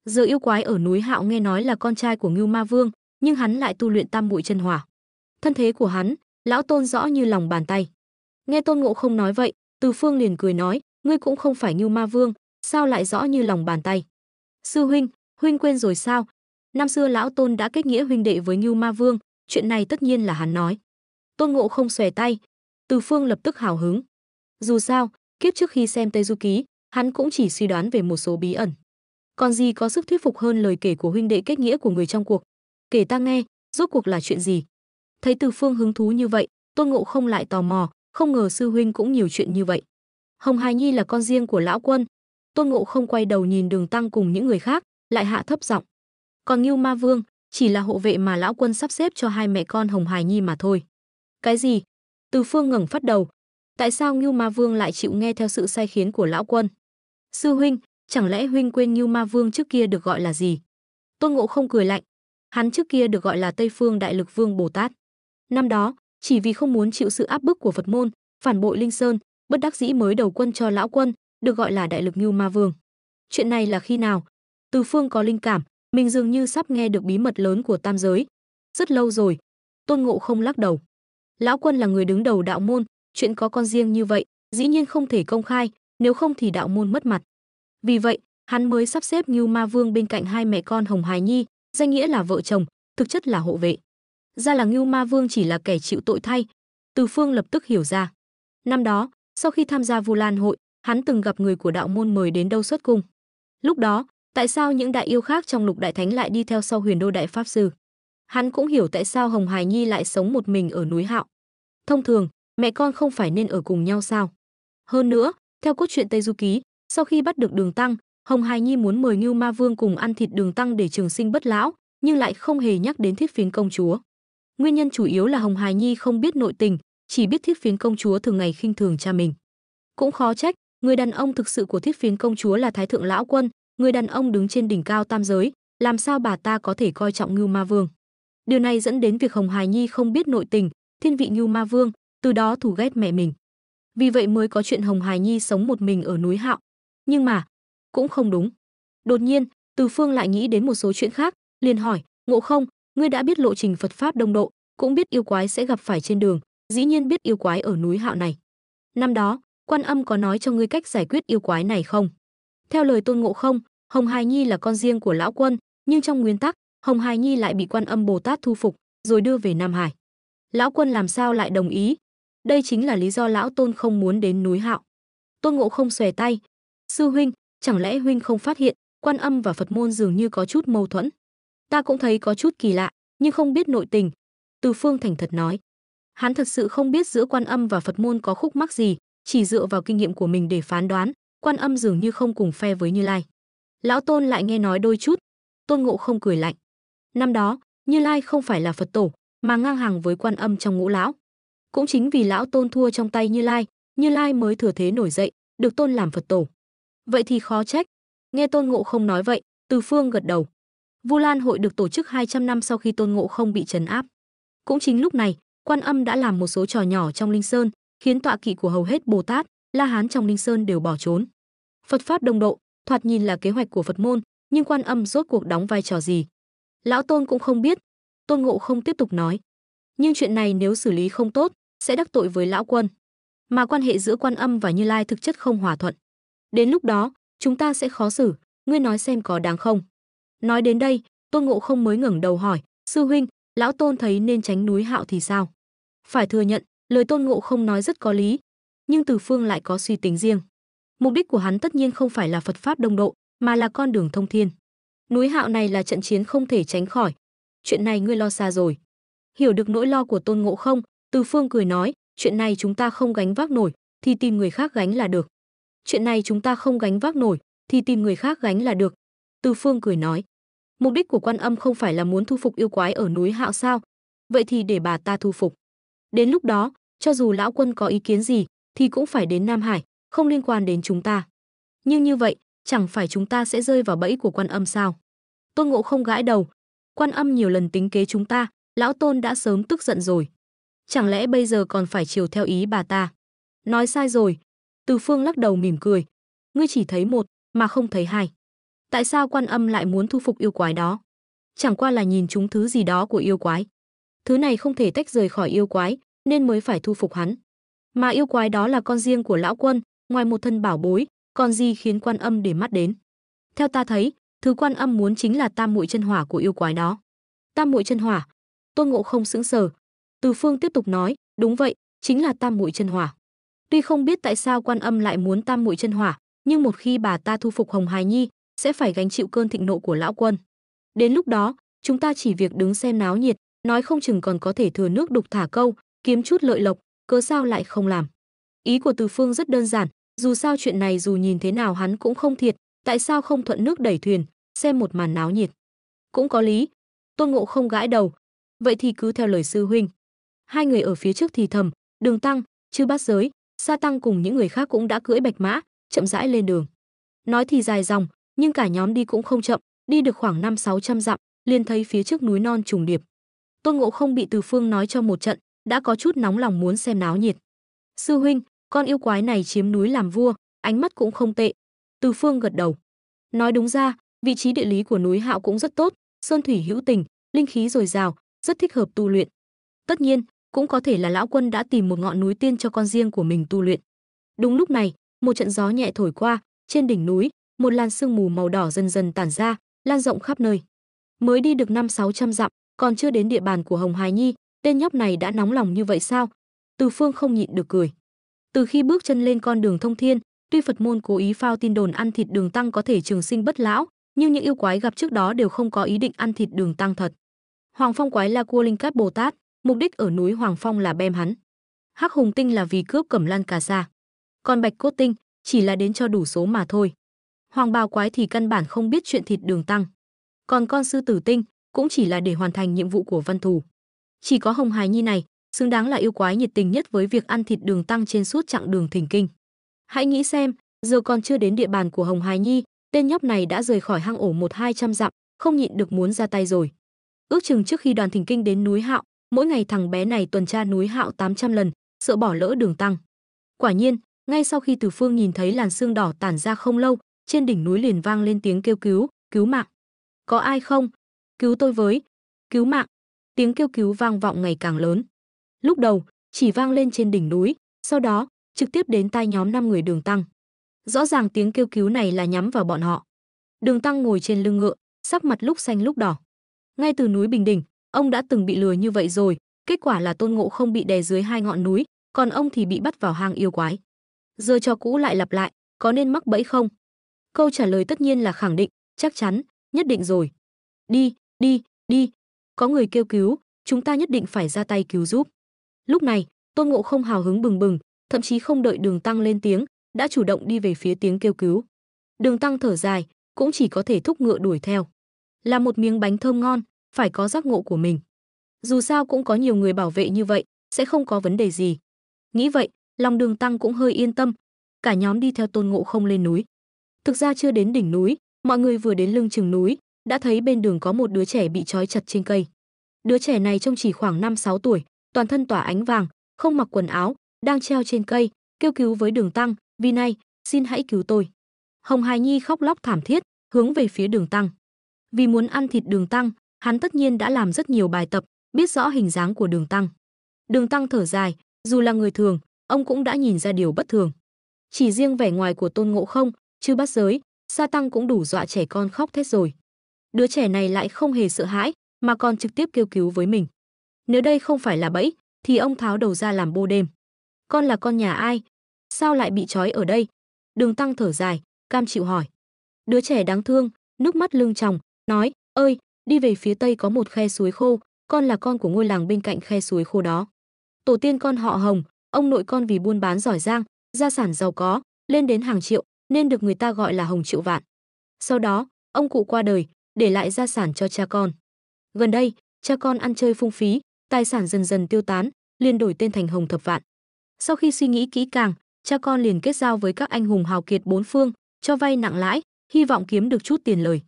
Giờ yêu quái ở núi Hạo nghe nói là con trai của Ngưu Ma Vương, nhưng hắn lại tu luyện Tam Muội Chân Hỏa. Thân thế của hắn, lão Tôn rõ như lòng bàn tay. Nghe Tôn Ngộ Không nói vậy, Từ Phương liền cười nói, ngươi cũng không phải Ngưu Ma Vương, sao lại rõ như lòng bàn tay? Sư huynh, huynh quên rồi sao? Năm xưa lão Tôn đã kết nghĩa huynh đệ với Ngưu Ma Vương, chuyện này tất nhiên là hắn nói. Tôn Ngộ Không xòe tay, Từ Phương lập tức hào hứng. Dù sao, kiếp trước khi xem Tây Du Ký, hắn cũng chỉ suy đoán về một số bí ẩn. Còn gì có sức thuyết phục hơn lời kể của huynh đệ kết nghĩa của người trong cuộc? Kể ta nghe, rốt cuộc là chuyện gì? Thấy Từ Phương hứng thú như vậy, Tôn Ngộ Không lại tò mò, không ngờ sư huynh cũng nhiều chuyện như vậy. Hồng Hài Nhi là con riêng của lão quân. Tôn Ngộ Không quay đầu nhìn Đường Tăng cùng những người khác, lại hạ thấp giọng. Còn Ngưu Ma Vương chỉ là hộ vệ mà lão quân sắp xếp cho hai mẹ con Hồng Hài Nhi mà thôi. Cái gì? Từ Phương ngẩng phát đầu. Tại sao Ngưu Ma Vương lại chịu nghe theo sự sai khiến của lão quân? Sư huynh, chẳng lẽ huynh quên Ngưu Ma Vương trước kia được gọi là gì? Tôn Ngộ Không cười lạnh. Hắn trước kia được gọi là Tây Phương Đại Lực Vương Bồ Tát. Năm đó, chỉ vì không muốn chịu sự áp bức của Phật môn, phản bội Linh Sơn, bất đắc dĩ mới đầu quân cho lão quân, được gọi là Đại Lực Ngưu Ma Vương. Chuyện này là khi nào? Từ Phương có linh cảm, mình dường như sắp nghe được bí mật lớn của tam giới. Rất lâu rồi. Tôn Ngộ Không lắc đầu. Lão quân là người đứng đầu đạo môn, chuyện có con riêng như vậy, dĩ nhiên không thể công khai, nếu không thì đạo môn mất mặt. Vì vậy, hắn mới sắp xếp Ngưu Ma Vương bên cạnh hai mẹ con Hồng Hài Nhi, danh nghĩa là vợ chồng, thực chất là hộ vệ. Ra là Ngưu Ma Vương chỉ là kẻ chịu tội thay. Từ Phương lập tức hiểu ra. Năm đó, sau khi tham gia Vu Lan hội, hắn từng gặp người của đạo môn mời đến đâu xuất cung. Lúc đó, tại sao những đại yêu khác trong Lục Đại Thánh lại đi theo sau Huyền Đô Đại Pháp Sư? Hắn cũng hiểu tại sao Hồng Hài Nhi lại sống một mình ở núi Hạo. Thông thường, mẹ con không phải nên ở cùng nhau sao? Hơn nữa, theo cốt truyện Tây Du Ký, sau khi bắt được Đường Tăng, Hồng Hài Nhi muốn mời Ngưu Ma Vương cùng ăn thịt Đường Tăng để trường sinh bất lão, nhưng lại không hề nhắc đến Thiết Phiến công chúa. Nguyên nhân chủ yếu là Hồng Hài Nhi không biết nội tình, chỉ biết Thiết Phiến công chúa thường ngày khinh thường cha mình. Cũng khó trách, người đàn ông thực sự của Thiết Phiến công chúa là Thái thượng lão quân, người đàn ông đứng trên đỉnh cao tam giới, làm sao bà ta có thể coi trọng Ngưu Ma Vương? Điều này dẫn đến việc Hồng Hài Nhi không biết nội tình, thiên vị Ngưu Ma Vương, từ đó thù ghét mẹ mình. Vì vậy mới có chuyện Hồng Hài Nhi sống một mình ở núi Hạo. Nhưng mà, cũng không đúng. Đột nhiên, Từ Phương lại nghĩ đến một số chuyện khác, liền hỏi, Ngộ Không, ngươi đã biết lộ trình Phật pháp đông độ, cũng biết yêu quái sẽ gặp phải trên đường, dĩ nhiên biết yêu quái ở núi Hạo này. Năm đó, Quan Âm có nói cho ngươi cách giải quyết yêu quái này không? Theo lời Tôn Ngộ Không, Hồng Hài Nhi là con riêng của lão quân, nhưng trong nguyên tắc, Hồng Hài Nhi lại bị Quan Âm Bồ Tát thu phục, rồi đưa về Nam Hải. Lão quân làm sao lại đồng ý? Đây chính là lý do lão Tôn không muốn đến núi Hạo. Tôn Ngộ Không xòe tay, sư huynh, chẳng lẽ huynh không phát hiện Quan Âm và Phật môn dường như có chút mâu thuẫn? Ta cũng thấy có chút kỳ lạ, nhưng không biết nội tình. Từ Phương thành thật nói, hắn thật sự không biết giữa Quan Âm và Phật môn có khúc mắc gì, chỉ dựa vào kinh nghiệm của mình để phán đoán, Quan Âm dường như không cùng phe với Như Lai. Lão Tôn lại nghe nói đôi chút. Tôn Ngộ Không cười lạnh. Năm đó, Như Lai không phải là Phật tổ, mà ngang hàng với Quan Âm trong ngũ lão. Cũng chính vì lão Tôn thua trong tay Như Lai mới thừa thế nổi dậy, được tôn làm Phật tổ. Vậy thì khó trách. Nghe Tôn Ngộ Không nói vậy, Từ Phương gật đầu. Vu Lan hội được tổ chức 200 năm sau khi Tôn Ngộ Không bị trấn áp. Cũng chính lúc này, Quan Âm đã làm một số trò nhỏ trong Linh Sơn, khiến tọa kỵ của hầu hết Bồ Tát, La Hán trong Linh Sơn đều bỏ trốn. Phật pháp đồng độ, thoạt nhìn là kế hoạch của Phật môn, nhưng Quan Âm rốt cuộc đóng vai trò gì? Lão Tôn cũng không biết. Tôn Ngộ Không tiếp tục nói. Nhưng chuyện này nếu xử lý không tốt, sẽ đắc tội với lão quân. Mà quan hệ giữa Quan Âm và Như Lai thực chất không hòa thuận. Đến lúc đó, chúng ta sẽ khó xử, ngươi nói xem có đáng không? Nói đến đây, Tôn Ngộ Không mới ngẩng đầu hỏi, sư huynh, lão Tôn thấy nên tránh núi Hạo thì sao? Phải thừa nhận, lời Tôn Ngộ Không nói rất có lý, nhưng Từ Phương lại có suy tính riêng. Mục đích của hắn tất nhiên không phải là Phật pháp đồng độ, mà là con đường thông thiên. Núi Hạo này là trận chiến không thể tránh khỏi. Chuyện này ngươi lo xa rồi. Hiểu được nỗi lo của Tôn Ngộ Không, Từ Phương cười nói, chuyện này chúng ta không gánh vác nổi, thì tìm người khác gánh là được. Chuyện này chúng ta không gánh vác nổi thì tìm người khác gánh là được. Từ Phương cười nói. Mục đích của Quan Âm không phải là muốn thu phục yêu quái ở núi Hạo sao? Vậy thì để bà ta thu phục. Đến lúc đó, cho dù lão quân có ý kiến gì thì cũng phải đến Nam Hải, không liên quan đến chúng ta. Nhưng như vậy, chẳng phải chúng ta sẽ rơi vào bẫy của Quan Âm sao? Tôn Ngộ Không gãi đầu. Quan Âm nhiều lần tính kế chúng ta, lão Tôn đã sớm tức giận rồi. Chẳng lẽ bây giờ còn phải chiều theo ý bà ta? Nói sai rồi. Từ Phương lắc đầu mỉm cười. Ngươi chỉ thấy một mà không thấy hai. Tại sao Quan Âm lại muốn thu phục yêu quái đó? Chẳng qua là nhìn chúng thứ gì đó của yêu quái. Thứ này không thể tách rời khỏi yêu quái, nên mới phải thu phục hắn. Mà yêu quái đó là con riêng của lão quân, ngoài một thân bảo bối, còn gì khiến Quan Âm để mắt đến? Theo ta thấy, thứ Quan Âm muốn chính là tam muội chân hỏa của yêu quái đó. Tam muội chân hỏa? Tôn Ngộ Không sững sờ. Từ Phương tiếp tục nói, đúng vậy, chính là tam muội chân hỏa. Tuy không biết tại sao Quan Âm lại muốn tam muội chân hỏa, nhưng một khi bà ta thu phục Hồng Hài Nhi, sẽ phải gánh chịu cơn thịnh nộ của lão quân. Đến lúc đó, chúng ta chỉ việc đứng xem náo nhiệt, nói không chừng còn có thể thừa nước đục thả câu, kiếm chút lợi lộc, cớ sao lại không làm. Ý của Từ Phương rất đơn giản, dù sao chuyện này dù nhìn thế nào hắn cũng không thiệt, tại sao không thuận nước đẩy thuyền, xem một màn náo nhiệt. Cũng có lý. Tôn Ngộ Không gãi đầu. Vậy thì cứ theo lời sư huynh. Hai người ở phía trước thì thầm, Đường Tăng, Chư Bát Giới, Sa Tăng cùng những người khác cũng đã cưỡi bạch mã, chậm rãi lên đường. Nói thì dài dòng, nhưng cả nhóm đi cũng không chậm, đi được khoảng 500-600 dặm, liền thấy phía trước núi non trùng điệp. Tôn Ngộ Không bị Từ Phương nói cho một trận, đã có chút nóng lòng muốn xem náo nhiệt. Sư huynh, con yêu quái này chiếm núi làm vua, ánh mắt cũng không tệ. Từ Phương gật đầu. Nói đúng ra, vị trí địa lý của núi Hạo cũng rất tốt, sơn thủy hữu tình, linh khí dồi dào, rất thích hợp tu luyện. Tất nhiên, cũng có thể là lão quân đã tìm một ngọn núi tiên cho con riêng của mình tu luyện. Đúng lúc này, một trận gió nhẹ thổi qua, trên đỉnh núi, một làn sương mù màu đỏ dần dần tản ra, lan rộng khắp nơi. Mới đi được 500-600 dặm, còn chưa đến địa bàn của Hồng Hài Nhi, tên nhóc này đã nóng lòng như vậy sao? Từ Phương không nhịn được cười. Từ khi bước chân lên con đường thông thiên, tuy Phật môn cố ý phao tin đồn ăn thịt Đường Tăng có thể trường sinh bất lão, nhưng những yêu quái gặp trước đó đều không có ý định ăn thịt Đường Tăng thật. Hoàng Phong quái La Cua Linh Cát Bồ Tát, mục đích ở núi Hoàng Phong là bem hắn. Hắc Hùng Tinh là vì cướp Cẩm Lan Cà Sa, còn Bạch Cốt Tinh chỉ là đến cho đủ số mà thôi. Hoàng Bào quái thì căn bản không biết chuyện thịt Đường Tăng. Còn con Sư Tử Tinh cũng chỉ là để hoàn thành nhiệm vụ của Văn Thù. Chỉ có Hồng Hài Nhi này xứng đáng là yêu quái nhiệt tình nhất với việc ăn thịt Đường Tăng trên suốt chặng đường thỉnh kinh. Hãy nghĩ xem, giờ còn chưa đến địa bàn của Hồng Hài Nhi, tên nhóc này đã rời khỏi hang ổ 100-200 dặm, không nhịn được muốn ra tay rồi. Ước chừng trước khi đoàn thỉnh kinh đến núi Hạo, mỗi ngày thằng bé này tuần tra núi Hạo 800 lần, sợ bỏ lỡ Đường Tăng. Quả nhiên, ngay sau khi Từ Phương nhìn thấy làn sương đỏ tản ra không lâu, trên đỉnh núi liền vang lên tiếng kêu cứu, cứu mạng. Có ai không? Cứu tôi với, cứu mạng. Tiếng kêu cứu vang vọng ngày càng lớn. Lúc đầu, chỉ vang lên trên đỉnh núi, sau đó, trực tiếp đến tai nhóm 5 người Đường Tăng. Rõ ràng tiếng kêu cứu này là nhắm vào bọn họ. Đường Tăng ngồi trên lưng ngựa, sắc mặt lúc xanh lúc đỏ. Ngay từ núi Bình Đỉnh, ông đã từng bị lừa như vậy rồi, kết quả là Tôn Ngộ Không bị đè dưới hai ngọn núi, còn ông thì bị bắt vào hang yêu quái. Giờ trò cũ lại lặp lại, có nên mắc bẫy không? Câu trả lời tất nhiên là khẳng định, chắc chắn, nhất định rồi. Đi, đi, đi, có người kêu cứu, chúng ta nhất định phải ra tay cứu giúp. Lúc này, Tôn Ngộ Không hào hứng bừng bừng, thậm chí không đợi Đường Tăng lên tiếng, đã chủ động đi về phía tiếng kêu cứu. Đường Tăng thở dài, cũng chỉ có thể thúc ngựa đuổi theo. Là một miếng bánh thơm ngon, phải có giác ngộ của mình. Dù sao cũng có nhiều người bảo vệ như vậy, sẽ không có vấn đề gì. Nghĩ vậy, lòng Đường Tăng cũng hơi yên tâm. Cả nhóm đi theo Tôn Ngộ Không lên núi. Thực ra chưa đến đỉnh núi, mọi người vừa đến lưng chừng núi, đã thấy bên đường có một đứa trẻ bị trói chặt trên cây. Đứa trẻ này trông chỉ khoảng 5-6 tuổi, toàn thân tỏa ánh vàng, không mặc quần áo, đang treo trên cây, kêu cứu với Đường Tăng, "Vì này, xin hãy cứu tôi." Hồng Hài Nhi khóc lóc thảm thiết, hướng về phía Đường Tăng. Vì muốn ăn thịt Đường Tăng, hắn tất nhiên đã làm rất nhiều bài tập, biết rõ hình dáng của Đường Tăng. Đường Tăng thở dài, dù là người thường, ông cũng đã nhìn ra điều bất thường. Chỉ riêng vẻ ngoài của Tôn Ngộ Không, Chư Bát Giới, Sa Tăng cũng đủ dọa trẻ con khóc thét rồi. Đứa trẻ này lại không hề sợ hãi, mà còn trực tiếp kêu cứu với mình. Nếu đây không phải là bẫy, thì ông tháo đầu ra làm bô đêm. Con là con nhà ai? Sao lại bị trói ở đây? Đường Tăng thở dài, cam chịu hỏi. Đứa trẻ đáng thương, nước mắt lưng tròng, nói, ơi, đi về phía tây có một khe suối khô, con là con của ngôi làng bên cạnh khe suối khô đó. Tổ tiên con họ Hồng, ông nội con vì buôn bán giỏi giang, gia sản giàu có, lên đến hàng triệu, nên được người ta gọi là Hồng Triệu Vạn. Sau đó, ông cụ qua đời, để lại gia sản cho cha con. Gần đây, cha con ăn chơi phung phí, tài sản dần dần tiêu tán, liền đổi tên thành Hồng Thập Vạn. Sau khi suy nghĩ kỹ càng, cha con liền kết giao với các anh hùng hào kiệt bốn phương, cho vay nặng lãi, hy vọng kiếm được chút tiền lời.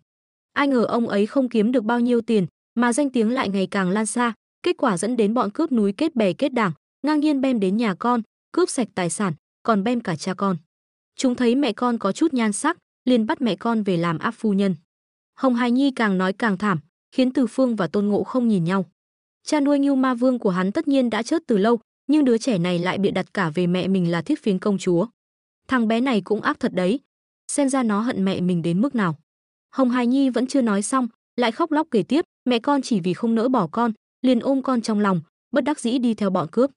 Ai ngờ ông ấy không kiếm được bao nhiêu tiền, mà danh tiếng lại ngày càng lan xa, kết quả dẫn đến bọn cướp núi kết bè kết đảng, ngang nhiên bem đến nhà con, cướp sạch tài sản, còn bem cả cha con. Chúng thấy mẹ con có chút nhan sắc, liền bắt mẹ con về làm áp phu nhân. Hồng Hải Nhi càng nói càng thảm, khiến Từ Phương và Tôn Ngộ Không nhìn nhau. Cha nuôi Ngưu Ma Vương của hắn tất nhiên đã chết từ lâu, nhưng đứa trẻ này lại bịa đặt cả về mẹ mình là Thiết Phiến công chúa. Thằng bé này cũng ác thật đấy, xem ra nó hận mẹ mình đến mức nào. Hồng Hải Nhi vẫn chưa nói xong, lại khóc lóc kể tiếp, mẹ con chỉ vì không nỡ bỏ con, liền ôm con trong lòng, bất đắc dĩ đi theo bọn cướp.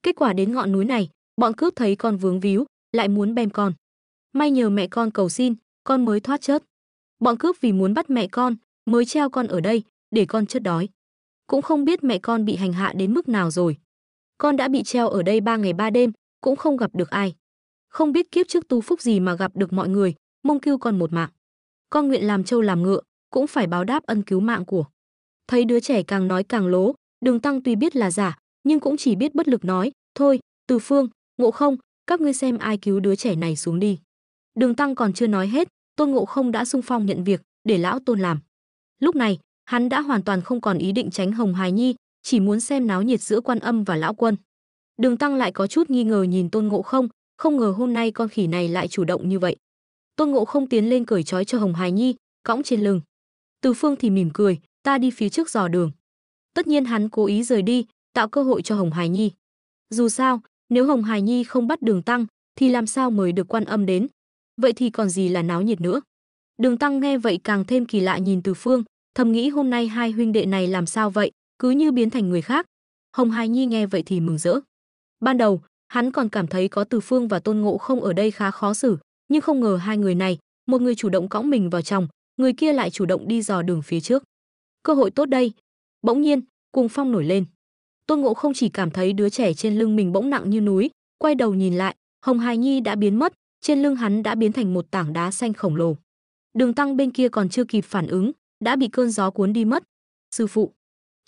Kết quả đến ngọn núi này, bọn cướp thấy con vướng víu, lại muốn bem con. May nhờ mẹ con cầu xin, con mới thoát chết. Bọn cướp vì muốn bắt mẹ con, mới treo con ở đây, để con chết đói. Cũng không biết mẹ con bị hành hạ đến mức nào rồi. Con đã bị treo ở đây 3 ngày 3 đêm, cũng không gặp được ai. Không biết kiếp trước tu phúc gì mà gặp được mọi người, mong cứu con một mạng. Con nguyện làm trâu làm ngựa, cũng phải báo đáp ân cứu mạng của. Thấy đứa trẻ càng nói càng lố, Đường Tăng tuy biết là giả, nhưng cũng chỉ biết bất lực nói, thôi, Từ Phương, Ngộ Không, các ngươi xem ai cứu đứa trẻ này xuống đi. Đường Tăng còn chưa nói hết, Tôn Ngộ Không đã xung phong nhận việc, để lão Tôn làm. Lúc này, hắn đã hoàn toàn không còn ý định tránh Hồng Hải Nhi, chỉ muốn xem náo nhiệt giữa Quan Âm và lão quân. Đường Tăng lại có chút nghi ngờ nhìn Tôn Ngộ Không, không ngờ hôm nay con khỉ này lại chủ động như vậy. Tôn Ngộ Không tiến lên cởi trói cho Hồng Hải Nhi, cõng trên lưng. Từ Phương thì mỉm cười, ta đi phía trước dò đường. Tất nhiên hắn cố ý rời đi, tạo cơ hội cho Hồng Hải Nhi. Dù sao, nếu Hồng Hải Nhi không bắt Đường Tăng, thì làm sao mời được Quan Âm đến? Vậy thì còn gì là náo nhiệt nữa? Đường Tăng nghe vậy càng thêm kỳ lạ nhìn Từ Phương, thầm nghĩ hôm nay hai huynh đệ này làm sao vậy, cứ như biến thành người khác. Hồng Hải Nhi nghe vậy thì mừng rỡ. Ban đầu, hắn còn cảm thấy có Từ Phương và Tôn Ngộ Không ở đây khá khó xử, nhưng không ngờ hai người này, một người chủ động cõng mình vào trong, người kia lại chủ động đi dò đường phía trước. Cơ hội tốt đây. Bỗng nhiên, cuồng phong nổi lên. Tôn Ngộ Không chỉ cảm thấy đứa trẻ trên lưng mình bỗng nặng như núi, quay đầu nhìn lại, Hồng Hải Nhi đã biến mất, trên lưng hắn đã biến thành một tảng đá xanh khổng lồ. Đường Tăng bên kia còn chưa kịp phản ứng, đã bị cơn gió cuốn đi mất. Sư phụ,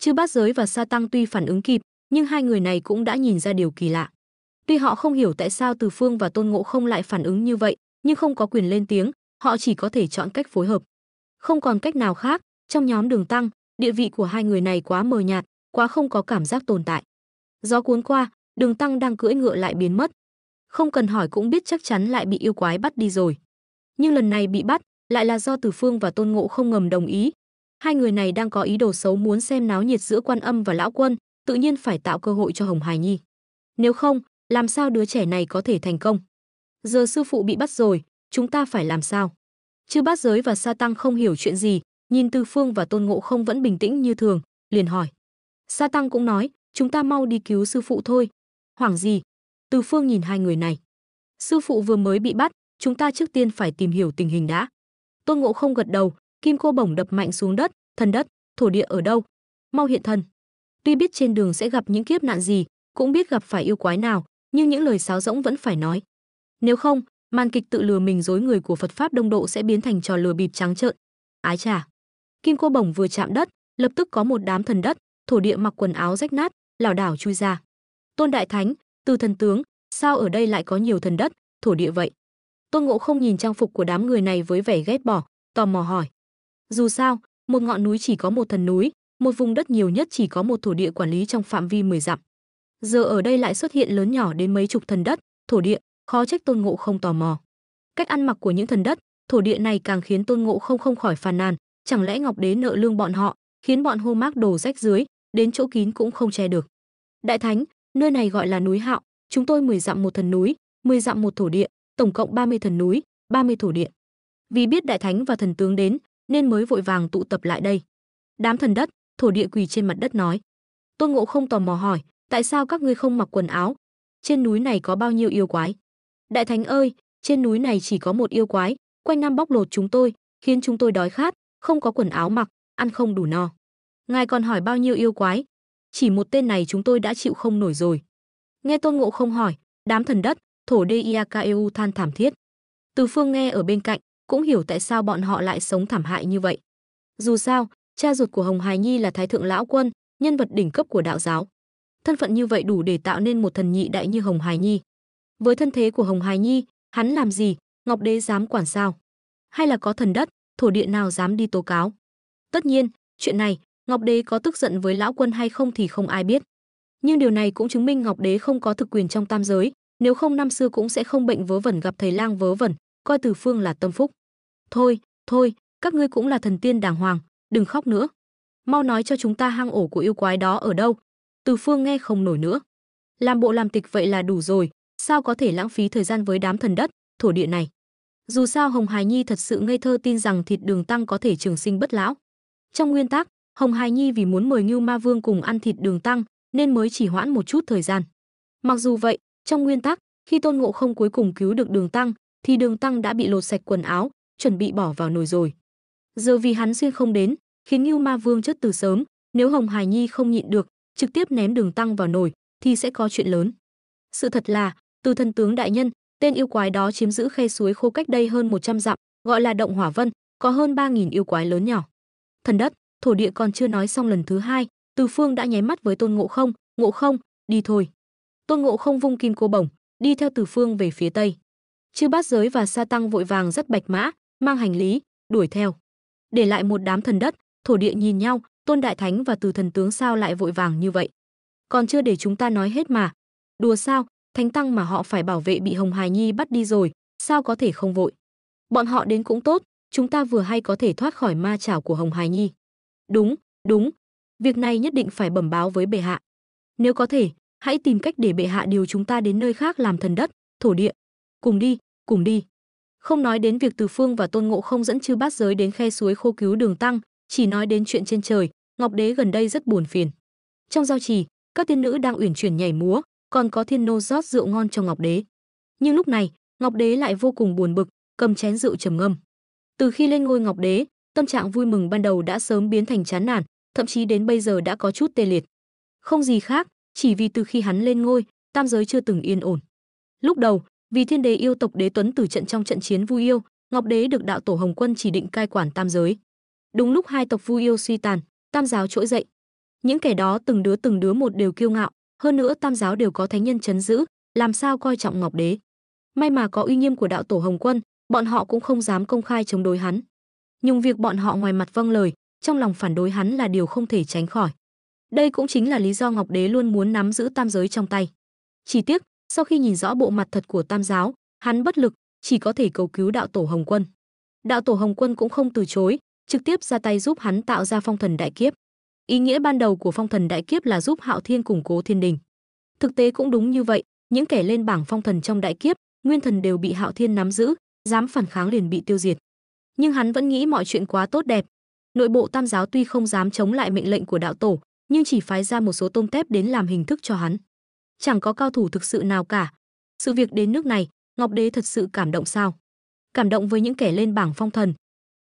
Chư Bát Giới và Sa Tăng tuy phản ứng kịp, nhưng hai người này cũng đã nhìn ra điều kỳ lạ. Tuy họ không hiểu tại sao Từ Phương và Tôn Ngộ Không lại phản ứng như vậy, nhưng không có quyền lên tiếng, họ chỉ có thể chọn cách phối hợp. Không còn cách nào khác, trong nhóm Đường Tăng, địa vị của hai người này quá mờ nhạt, quá không có cảm giác tồn tại. Gió cuốn qua, Đường Tăng đang cưỡi ngựa lại biến mất. Không cần hỏi cũng biết chắc chắn lại bị yêu quái bắt đi rồi. Nhưng lần này bị bắt, lại là do Từ Phương và Tôn Ngộ Không ngầm đồng ý. Hai người này đang có ý đồ xấu muốn xem náo nhiệt giữa Quan Âm và lão quân, tự nhiên phải tạo cơ hội cho Hồng Hải Nhi. Nếu không, làm sao đứa trẻ này có thể thành công? Giờ sư phụ bị bắt rồi, chúng ta phải làm sao? Chư Bát Giới và Sa Tăng không hiểu chuyện gì, nhìn Từ Phương và Tôn Ngộ Không vẫn bình tĩnh như thường, liền hỏi. Sa Tăng cũng nói, chúng ta mau đi cứu sư phụ thôi. Hoảng gì? Từ Phương nhìn hai người này. Sư phụ vừa mới bị bắt, chúng ta trước tiên phải tìm hiểu tình hình đã. Tôn Ngộ Không gật đầu, kim cô bổng đập mạnh xuống đất, thần đất, thổ địa ở đâu? Mau hiện thân. Tuy biết trên đường sẽ gặp những kiếp nạn gì, cũng biết gặp phải yêu quái nào, nhưng những lời sáo rỗng vẫn phải nói. Nếu không, màn kịch tự lừa mình dối người của Phật pháp Đông Độ sẽ biến thành trò lừa bịp trắng trợn. Ái chà. Kim cô bổng vừa chạm đất, lập tức có một đám thần đất, thổ địa mặc quần áo rách nát, lảo đảo chui ra. Tôn Đại Thánh, Từ Thần Tướng, sao ở đây lại có nhiều thần đất, thổ địa vậy? Tôn Ngộ Không nhìn trang phục của đám người này với vẻ ghét bỏ, tò mò hỏi. Dù sao, một ngọn núi chỉ có một thần núi, một vùng đất nhiều nhất chỉ có một thổ địa quản lý trong phạm vi 10 dặm. Giờ ở đây lại xuất hiện lớn nhỏ đến mấy chục thần đất, thổ địa, khó trách Tôn Ngộ Không tò mò. Cách ăn mặc của những thần đất, thổ địa này càng khiến Tôn Ngộ Không không khỏi phàn nàn, chẳng lẽ Ngọc Đế nợ lương bọn họ, khiến bọn hô mác đồ rách dưới, đến chỗ kín cũng không che được. Đại Thánh, nơi này gọi là núi Hạo, chúng tôi 10 dặm một thần núi, 10 dặm một thổ địa, tổng cộng 30 thần núi, 30 thổ địa. Vì biết Đại Thánh và thần tướng đến, nên mới vội vàng tụ tập lại đây. Đám thần đất, thổ địa quỳ trên mặt đất nói. Tôn Ngộ Không tò mò hỏi, tại sao các ngươi không mặc quần áo? Trên núi này có bao nhiêu yêu quái? Đại Thánh ơi, trên núi này chỉ có một yêu quái, quanh năm bóc lột chúng tôi, khiến chúng tôi đói khát, không có quần áo mặc, ăn không đủ no. Ngài còn hỏi bao nhiêu yêu quái? Chỉ một tên này chúng tôi đã chịu không nổi rồi. Nghe Tôn Ngộ Không hỏi, đám thần đất, thổ đê Iakeu than thảm thiết. Từ Phương nghe ở bên cạnh, cũng hiểu tại sao bọn họ lại sống thảm hại như vậy. Dù sao, cha ruột của Hồng Hải Nhi là Thái thượng lão quân, nhân vật đỉnh cấp của đạo giáo. Thân phận như vậy đủ để tạo nên một thần nhị đại như Hồng Hải Nhi. Với thân thế của Hồng Hải Nhi, hắn làm gì, Ngọc Đế dám quản sao? Hay là có thần đất, thổ địa nào dám đi tố cáo? Tất nhiên, chuyện này, Ngọc Đế có tức giận với lão quân hay không thì không ai biết. Nhưng điều này cũng chứng minh Ngọc Đế không có thực quyền trong tam giới, nếu không năm xưa cũng sẽ không bệnh vớ vẩn gặp thầy lang vớ vẩn, coi Từ Phương là tâm phúc. Thôi, các ngươi cũng là thần tiên đàng hoàng, đừng khóc nữa. Mau nói cho chúng ta hang ổ của yêu quái đó ở đâu. Từ Phương nghe không nổi nữa. Làm bộ làm tịch vậy là đủ rồi, sao có thể lãng phí thời gian với đám thần đất, thổ địa này. Dù sao Hồng Hải Nhi thật sự ngây thơ tin rằng thịt đường tăng có thể trường sinh bất lão. Trong nguyên tắc, Hồng Hải Nhi vì muốn mời Ngưu Ma Vương cùng ăn thịt đường tăng nên mới chỉ hoãn một chút thời gian. Mặc dù vậy, trong nguyên tắc, khi Tôn Ngộ Không cuối cùng cứu được đường tăng thì đường tăng đã bị lột sạch quần áo, chuẩn bị bỏ vào nồi rồi. Giờ vì hắn xuyên không đến, khiến Ngưu Ma Vương chất từ sớm, nếu Hồng Hải Nhi không nhịn được, trực tiếp ném đường tăng vào nồi thì sẽ có chuyện lớn. Sự thật là, từ thần tướng đại nhân, tên yêu quái đó chiếm giữ khe suối khô cách đây hơn 100 dặm, gọi là Động Hỏa Vân, có hơn 3000 yêu quái lớn nhỏ. Thần đất, thổ địa còn chưa nói xong lần thứ hai, Từ Phương đã nháy mắt với Tôn Ngộ Không, "Ngộ Không, đi thôi." Tôn Ngộ Không vung kim cô bổng, đi theo Từ Phương về phía tây. Chư Bát Giới và Sa Tăng vội vàng dắt bạch mã, mang hành lý, đuổi theo. Để lại một đám thần đất, thổ địa nhìn nhau, Tôn Đại Thánh và Từ thần tướng sao lại vội vàng như vậy? Còn chưa để chúng ta nói hết mà. Đùa sao, Thánh Tăng mà họ phải bảo vệ bị Hồng Hải Nhi bắt đi rồi, sao có thể không vội? Bọn họ đến cũng tốt, chúng ta vừa hay có thể thoát khỏi ma chảo của Hồng Hải Nhi. Đúng, việc này nhất định phải bẩm báo với bệ hạ. Nếu có thể, hãy tìm cách để bệ hạ điều chúng ta đến nơi khác làm thần đất, thổ địa. Cùng đi. Không nói đến việc Từ Phương và Tôn Ngộ Không dẫn Chư Bát Giới đến khe suối khô cứu đường tăng, chỉ nói đến chuyện trên trời, Ngọc Đế gần đây rất buồn phiền. Trong giao trì, các tiên nữ đang uyển chuyển nhảy múa, còn có thiên nô rót rượu ngon cho Ngọc Đế. Nhưng lúc này, Ngọc Đế lại vô cùng buồn bực, cầm chén rượu trầm ngâm. Từ khi lên ngôi Ngọc Đế, tâm trạng vui mừng ban đầu đã sớm biến thành chán nản, thậm chí đến bây giờ đã có chút tê liệt. Không gì khác, chỉ vì từ khi hắn lên ngôi, tam giới chưa từng yên ổn. Lúc đầu, vì Thiên Đế yêu tộc Đế Tuấn tử trận trong trận chiến Vu Yêu, Ngọc Đế được đạo tổ Hồng Quân chỉ định cai quản tam giới. Đúng lúc hai tộc Vu Yêu suy tàn, tam giáo trỗi dậy. Những kẻ đó từng đứa một đều kiêu ngạo, hơn nữa tam giáo đều có thánh nhân trấn giữ, làm sao coi trọng Ngọc Đế. May mà có uy nghiêm của đạo tổ Hồng Quân, bọn họ cũng không dám công khai chống đối hắn. Nhưng việc bọn họ ngoài mặt vâng lời, trong lòng phản đối hắn là điều không thể tránh khỏi. Đây cũng chính là lý do Ngọc Đế luôn muốn nắm giữ tam giới trong tay. Chỉ tiếc, sau khi nhìn rõ bộ mặt thật của tam giáo, hắn bất lực, chỉ có thể cầu cứu đạo tổ Hồng Quân. Đạo tổ Hồng Quân cũng không từ chối, trực tiếp ra tay giúp hắn tạo ra phong thần đại kiếp. Ý nghĩa ban đầu của phong thần đại kiếp là giúp Hạo Thiên củng cố thiên đình. Thực tế cũng đúng như vậy, những kẻ lên bảng phong thần trong đại kiếp, nguyên thần đều bị Hạo Thiên nắm giữ, dám phản kháng liền bị tiêu diệt. Nhưng hắn vẫn nghĩ mọi chuyện quá tốt đẹp. Nội bộ tam giáo tuy không dám chống lại mệnh lệnh của đạo tổ, nhưng chỉ phái ra một số tôm tép đến làm hình thức cho hắn. Chẳng có cao thủ thực sự nào cả. Sự việc đến nước này, Ngọc Đế thật sự cảm động sao? Cảm động với những kẻ lên bảng phong thần.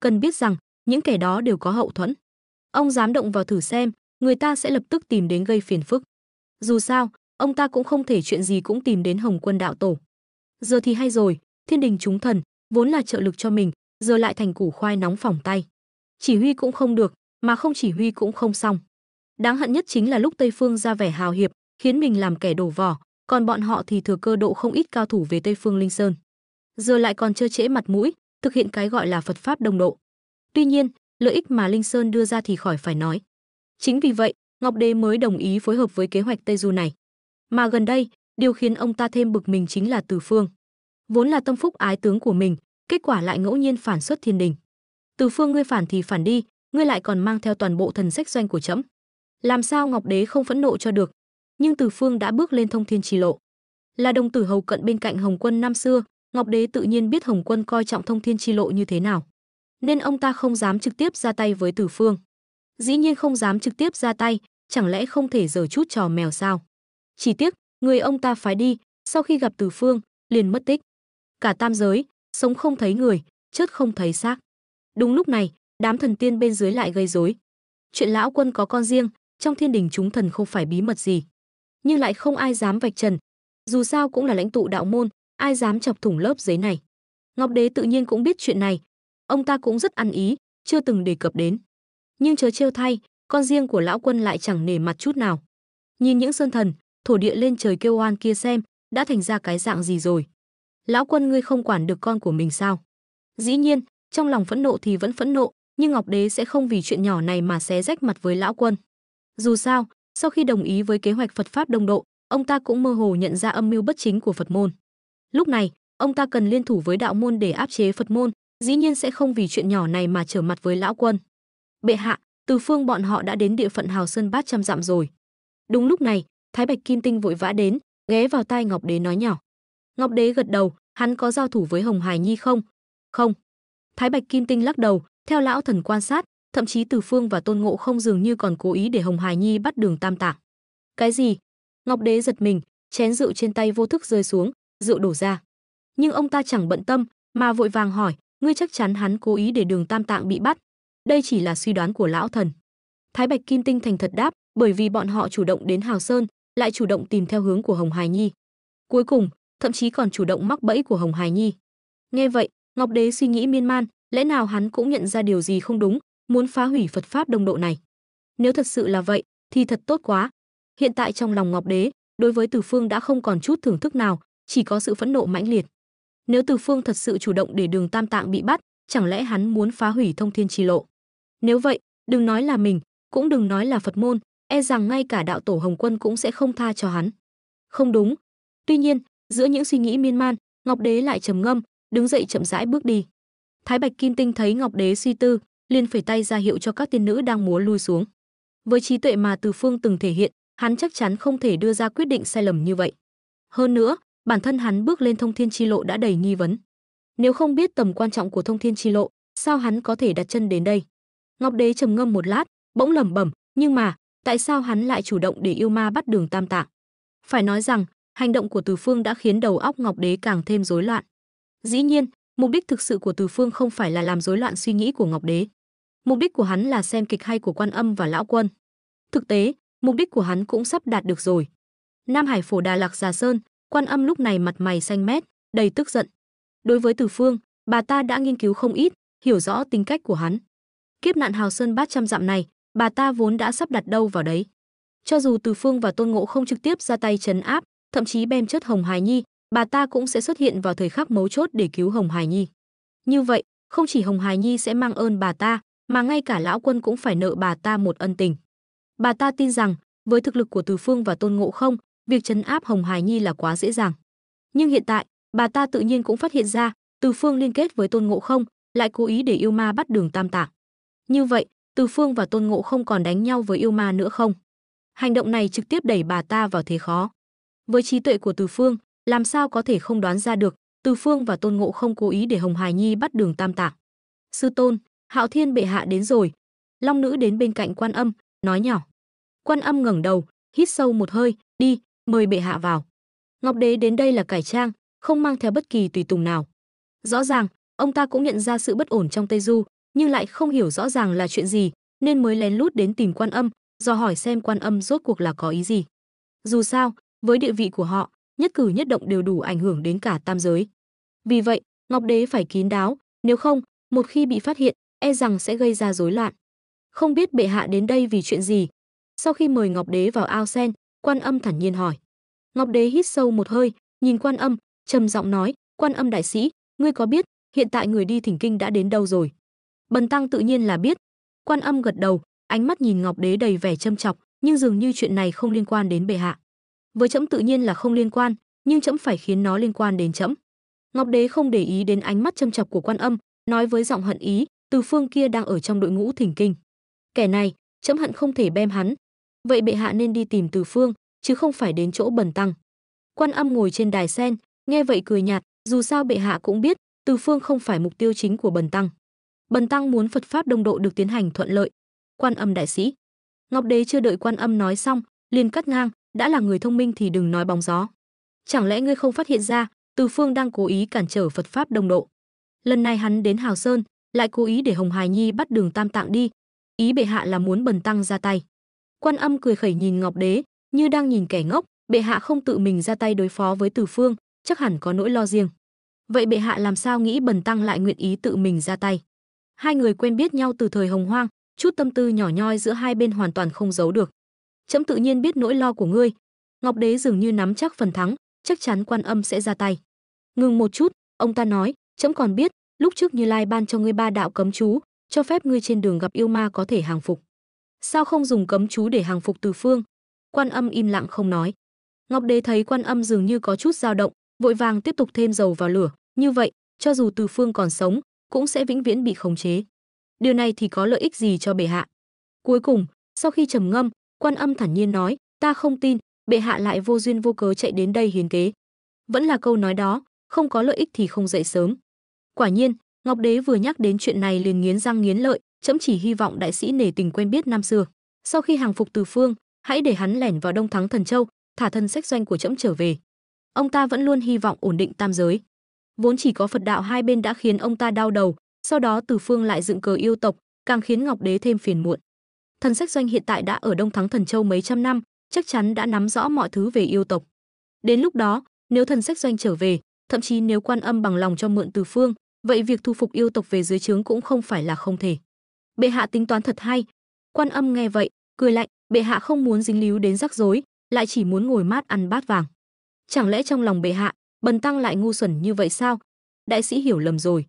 Cần biết rằng, những kẻ đó đều có hậu thuẫn. Ông dám động vào thử xem, người ta sẽ lập tức tìm đến gây phiền phức. Dù sao, ông ta cũng không thể chuyện gì cũng tìm đến Hồng Quân đạo tổ. Giờ thì hay rồi, thiên đình chúng thần, vốn là trợ lực cho mình, giờ lại thành củ khoai nóng phỏng tay. Chỉ huy cũng không được, mà không chỉ huy cũng không xong. Đáng hận nhất chính là lúc Tây Phương ra vẻ hào hiệp, khiến mình làm kẻ đổ vỏ, còn bọn họ thì thừa cơ độ không ít cao thủ về Tây Phương Linh Sơn. Giờ lại còn trơ trễ mặt mũi, thực hiện cái gọi là Phật pháp đồng độ. Tuy nhiên, lợi ích mà Linh Sơn đưa ra thì khỏi phải nói. Chính vì vậy, Ngọc Đế mới đồng ý phối hợp với kế hoạch Tây Du này. Mà gần đây, điều khiến ông ta thêm bực mình chính là Từ Phương. Vốn là tâm phúc ái tướng của mình, kết quả lại ngẫu nhiên phản xuất thiên đình. Từ Phương, ngươi phản thì phản đi, ngươi lại còn mang theo toàn bộ thần sách doanh của trẫm. Làm sao Ngọc Đế không phẫn nộ cho được? Nhưng Từ Phương đã bước lên thông thiên chi lộ. Là đồng tử hầu cận bên cạnh Hồng Quân năm xưa, Ngọc Đế tự nhiên biết Hồng Quân coi trọng thông thiên chi lộ như thế nào. Nên ông ta không dám trực tiếp ra tay với Từ Phương. Dĩ nhiên không dám trực tiếp ra tay, chẳng lẽ không thể giở chút trò mèo sao? Chỉ tiếc, người ông ta phái đi, sau khi gặp Từ Phương, liền mất tích. Cả tam giới, sống không thấy người, chết không thấy xác. Đúng lúc này, đám thần tiên bên dưới lại gây rối. Chuyện lão quân có con riêng, trong thiên đình chúng thần không phải bí mật gì, nhưng lại không ai dám vạch trần. Dù sao cũng là lãnh tụ đạo môn, ai dám chọc thủng lớp giấy này. Ngọc Đế tự nhiên cũng biết chuyện này, ông ta cũng rất ăn ý, chưa từng đề cập đến. Nhưng chớ trêu thay, con riêng của lão Quân lại chẳng nể mặt chút nào. Nhìn những sơn thần, thổ địa lên trời kêu oan kia xem, đã thành ra cái dạng gì rồi. Lão Quân, ngươi không quản được con của mình sao? Dĩ nhiên, trong lòng phẫn nộ thì vẫn phẫn nộ, nhưng Ngọc Đế sẽ không vì chuyện nhỏ này mà xé rách mặt với lão Quân. Dù sao, sau khi đồng ý với kế hoạch Phật pháp đông độ, ông ta cũng mơ hồ nhận ra âm mưu bất chính của Phật môn. Lúc này, ông ta cần liên thủ với đạo môn để áp chế Phật môn, dĩ nhiên sẽ không vì chuyện nhỏ này mà trở mặt với lão Quân. Bệ hạ, Từ Phương bọn họ đã đến địa phận Hào Sơn Bát Trăm Dặm rồi. Đúng lúc này, Thái Bạch Kim Tinh vội vã đến, ghé vào tai Ngọc Đế nói nhỏ. Ngọc Đế gật đầu, hắn có giao thủ với Hồng Hải Nhi không? Không. Thái Bạch Kim Tinh lắc đầu, theo lão thần quan sát, thậm chí Từ Phương và Tôn Ngộ Không dường như còn cố ý để Hồng Hải Nhi bắt Đường Tam Tạng. Cái gì? Ngọc Đế giật mình, chén rượu trên tay vô thức rơi xuống, rượu đổ ra. Nhưng ông ta chẳng bận tâm, mà vội vàng hỏi, ngươi chắc chắn hắn cố ý để Đường Tam Tạng bị bắt? Đây chỉ là suy đoán của lão thần. Thái Bạch Kim Tinh thành thật đáp, bởi vì bọn họ chủ động đến Hào Sơn, lại chủ động tìm theo hướng của Hồng Hải Nhi. Cuối cùng, thậm chí còn chủ động mắc bẫy của Hồng Hải Nhi. Nghe vậy, Ngọc Đế suy nghĩ miên man, lẽ nào hắn cũng nhận ra điều gì không đúng, muốn phá hủy Phật pháp đông độ này. Nếu thật sự là vậy, thì thật tốt quá. Hiện tại trong lòng Ngọc Đế, đối với Từ Phương đã không còn chút thưởng thức nào, chỉ có sự phẫn nộ mãnh liệt. Nếu Từ Phương thật sự chủ động để Đường Tam Tạng bị bắt, chẳng lẽ hắn muốn phá hủy Thông Thiên Chi Lộ? Nếu vậy, đừng nói là mình, cũng đừng nói là Phật môn, e rằng ngay cả đạo tổ Hồng Quân cũng sẽ không tha cho hắn. Không đúng. Tuy nhiên, giữa những suy nghĩ miên man, Ngọc Đế lại trầm ngâm, đứng dậy chậm rãi bước đi. Thái Bạch Kim Tinh thấy Ngọc Đế suy tư, liền phẩy tay ra hiệu cho các tiên nữ đang múa lui xuống. Với trí tuệ mà Từ Phương từng thể hiện, hắn chắc chắn không thể đưa ra quyết định sai lầm như vậy. Hơn nữa, bản thân hắn bước lên Thông Thiên Chi Lộ đã đầy nghi vấn. Nếu không biết tầm quan trọng của Thông Thiên Chi Lộ, sao hắn có thể đặt chân đến đây? Ngọc Đế trầm ngâm một lát, bỗng lẩm bẩm, nhưng mà, tại sao hắn lại chủ động để yêu ma bắt Đường Tam Tạng? Phải nói rằng, hành động của Từ Phương đã khiến đầu óc Ngọc Đế càng thêm rối loạn. Dĩ nhiên, mục đích thực sự của Từ Phương không phải là làm rối loạn suy nghĩ của Ngọc Đế. Mục đích của hắn là xem kịch hay của Quan Âm và Lão Quân. Thực tế, mục đích của hắn cũng sắp đạt được rồi. Nam Hải Phổ Đà Lạc Già Sơn, Quan Âm lúc này mặt mày xanh mét, đầy tức giận. Đối với Từ Phương, bà ta đã nghiên cứu không ít, hiểu rõ tính cách của hắn. Kiếp nạn Hào Sơn Bát Trăm Dặm này, bà ta vốn đã sắp đặt đâu vào đấy. Cho dù Từ Phương và Tôn Ngộ Không trực tiếp ra tay trấn áp, thậm chí bem chất Hồng Hải Nhi, bà ta cũng sẽ xuất hiện vào thời khắc mấu chốt để cứu Hồng Hải Nhi. Như vậy, không chỉ Hồng Hải Nhi sẽ mang ơn bà ta, mà ngay cả Lão Quân cũng phải nợ bà ta một ân tình. Bà ta tin rằng, với thực lực của Từ Phương và Tôn Ngộ Không, việc trấn áp Hồng Hải Nhi là quá dễ dàng. Nhưng hiện tại, bà ta tự nhiên cũng phát hiện ra, Từ Phương liên kết với Tôn Ngộ Không, lại cố ý để yêu ma bắt Đường Tam Tạng. Như vậy, Từ Phương và Tôn Ngộ Không còn đánh nhau với yêu ma nữa không? Hành động này trực tiếp đẩy bà ta vào thế khó. Với trí tuệ của Từ Phương, làm sao có thể không đoán ra được, Từ Phương và Tôn Ngộ Không cố ý để Hồng Hải Nhi bắt Đường Tam Tạng. Sư tôn, Hạo Thiên bệ hạ đến rồi. Long nữ đến bên cạnh Quan Âm, nói nhỏ. Quan Âm ngẩng đầu, hít sâu một hơi, đi, mời bệ hạ vào. Ngọc Đế đến đây là cải trang, không mang theo bất kỳ tùy tùng nào. Rõ ràng, ông ta cũng nhận ra sự bất ổn trong Tây Du, nhưng lại không hiểu rõ ràng là chuyện gì, nên mới lén lút đến tìm Quan Âm, dò hỏi xem Quan Âm rốt cuộc là có ý gì. Dù sao, với địa vị của họ, nhất cử nhất động đều đủ ảnh hưởng đến cả tam giới. Vì vậy, Ngọc Đế phải kín đáo, nếu không, một khi bị phát hiện, e rằng sẽ gây ra rối loạn. Không biết bệ hạ đến đây vì chuyện gì? Sau khi mời Ngọc Đế vào ao sen, Quan Âm thản nhiên hỏi. Ngọc Đế hít sâu một hơi, nhìn Quan Âm, trầm giọng nói, Quan Âm đại sĩ, ngươi có biết hiện tại người đi thỉnh kinh đã đến đâu rồi? Bần tăng tự nhiên là biết. Quan Âm gật đầu, ánh mắt nhìn Ngọc Đế đầy vẻ châm chọc, nhưng dường như chuyện này không liên quan đến bệ hạ. Với trẫm tự nhiên là không liên quan, nhưng trẫm phải khiến nó liên quan đến trẫm. Ngọc Đế không để ý đến ánh mắt châm chọc của Quan Âm, nói với giọng hận ý, Từ Phương kia đang ở trong đội ngũ thỉnh kinh. Kẻ này, trẫm hận không thể bem hắn. Vậy bệ hạ nên đi tìm Từ Phương, chứ không phải đến chỗ bần tăng. Quan Âm ngồi trên đài sen, nghe vậy cười nhạt, dù sao bệ hạ cũng biết, Từ Phương không phải mục tiêu chính của bần tăng. Bần tăng muốn Phật pháp đông độ được tiến hành thuận lợi. Quan Âm đại sĩ. Ngọc Đế chưa đợi Quan Âm nói xong, liền cắt ngang, đã là người thông minh thì đừng nói bóng gió. Chẳng lẽ ngươi không phát hiện ra, Từ Phương đang cố ý cản trở Phật pháp đông độ? Lần này hắn đến Hào Sơn, lại cố ý để Hồng Hải Nhi bắt Đường Tam Tạng đi, ý bệ hạ là muốn bần tăng ra tay. Quan Âm cười khẩy nhìn Ngọc Đế, như đang nhìn kẻ ngốc, bệ hạ không tự mình ra tay đối phó với Từ Phương, chắc hẳn có nỗi lo riêng. Vậy bệ hạ làm sao nghĩ Bần tăng lại nguyện ý tự mình ra tay? Hai người quen biết nhau từ thời Hồng Hoang, chút tâm tư nhỏ nhoi giữa hai bên hoàn toàn không giấu được. Trẫm tự nhiên biết nỗi lo của ngươi. Ngọc Đế dường như nắm chắc phần thắng, chắc chắn Quan Âm sẽ ra tay. Ngừng một chút, ông ta nói, trẫm còn biết, lúc trước Như Lai ban cho ngươi 3 đạo cấm chú, cho phép ngươi trên đường gặp yêu ma có thể hàng phục. Sao không dùng cấm chú để hàng phục Từ Phương? Quan Âm im lặng không nói. Ngọc Đế thấy Quan Âm dường như có chút dao động, vội vàng tiếp tục thêm dầu vào lửa, như vậy, cho dù Từ Phương còn sống, cũng sẽ vĩnh viễn bị khống chế. Điều này thì có lợi ích gì cho bệ hạ? Cuối cùng, sau khi trầm ngâm, Quan Âm thản nhiên nói, ta không tin, bệ hạ lại vô duyên vô cớ chạy đến đây hiến kế. Vẫn là câu nói đó, không có lợi ích thì không dậy sớm. Quả nhiên, Ngọc Đế vừa nhắc đến chuyện này liền nghiến răng nghiến lợi, trẫm chỉ hy vọng đại sĩ nể tình quen biết năm xưa. Sau khi hàng phục Từ Phương, hãy để hắn lẻn vào Đông Thắng Thần Châu, thả thân sách doanh của trẫm trở về. Ông ta vẫn luôn hy vọng ổn định tam giới. Vốn chỉ có Phật đạo hai bên đã khiến ông ta đau đầu, sau đó Từ Phương lại dựng cờ yêu tộc, càng khiến Ngọc Đế thêm phiền muộn. Thần sách doanh hiện tại đã ở Đông Thắng Thần Châu mấy trăm năm, chắc chắn đã nắm rõ mọi thứ về yêu tộc. Đến lúc đó, nếu thần sách doanh trở về, thậm chí nếu Quan Âm bằng lòng cho mượn Từ Phương, vậy việc thu phục yêu tộc về dưới trướng cũng không phải là không thể. Bệ hạ tính toán thật hay. Quan Âm nghe vậy, cười lạnh, bệ hạ không muốn dính líu đến rắc rối, lại chỉ muốn ngồi mát ăn bát vàng. Chẳng lẽ trong lòng bệ hạ, Bần tăng lại ngu xuẩn như vậy sao? Đại sĩ hiểu lầm rồi.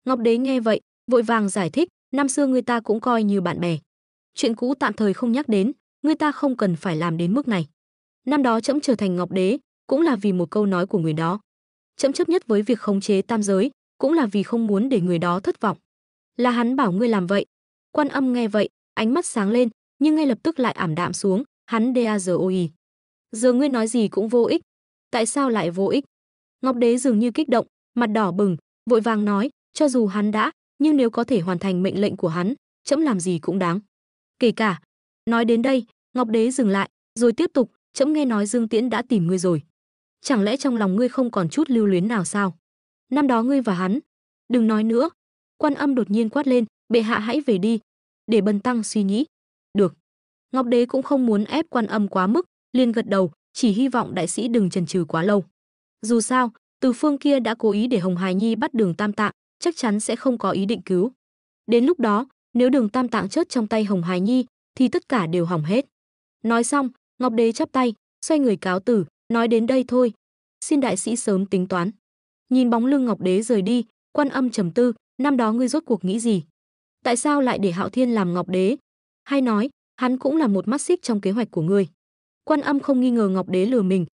Ngọc Đế nghe vậy, vội vàng giải thích, năm xưa người ta cũng coi như bạn bè. Chuyện cũ tạm thời không nhắc đến, người ta không cần phải làm đến mức này. Năm đó trẫm trở thành Ngọc Đế, cũng là vì một câu nói của người đó. Trẫm chấp nhất với việc khống chế tam giới, cũng là vì không muốn để người đó thất vọng. Là hắn bảo ngươi làm vậy. Quan Âm nghe vậy, ánh mắt sáng lên, nhưng ngay lập tức lại ảm đạm xuống, hắn DAZOI. Giờ ngươi nói gì cũng vô ích. Tại sao lại vô ích? Ngọc Đế dường như kích động, mặt đỏ bừng, vội vàng nói, cho dù hắn đã, nhưng nếu có thể hoàn thành mệnh lệnh của hắn, trẫm làm gì cũng đáng. Kể cả. Nói đến đây, Ngọc Đế dừng lại, rồi tiếp tục, trẫm nghe nói Dương Tiễn đã tìm ngươi rồi. Chẳng lẽ trong lòng ngươi không còn chút lưu luyến nào sao? Năm đó ngươi và hắn. Đừng nói nữa. Quan Âm đột nhiên quát lên, bệ hạ hãy về đi, để Bần tăng suy nghĩ. Được. Ngọc Đế cũng không muốn ép Quan Âm quá mức, liền gật đầu, chỉ hy vọng đại sĩ đừng chần chừ quá lâu. Dù sao, Từ Phương kia đã cố ý để Hồng Hài Nhi bắt Đường Tam Tạng, chắc chắn sẽ không có ý định cứu. Đến lúc đó, nếu Đường Tam Tạng chết trong tay Hồng Hài Nhi, thì tất cả đều hỏng hết. Nói xong, Ngọc Đế chắp tay, xoay người cáo từ, nói đến đây thôi. Xin đại sĩ sớm tính toán. Nhìn bóng lưng Ngọc Đế rời đi, Quan Âm trầm tư, năm đó ngươi rốt cuộc nghĩ gì? Tại sao lại để Hạo Thiên làm Ngọc Đế? Hay nói, hắn cũng là một mắt xích trong kế hoạch của ngươi? Quan Âm không nghi ngờ Ngọc Đế lừa mình.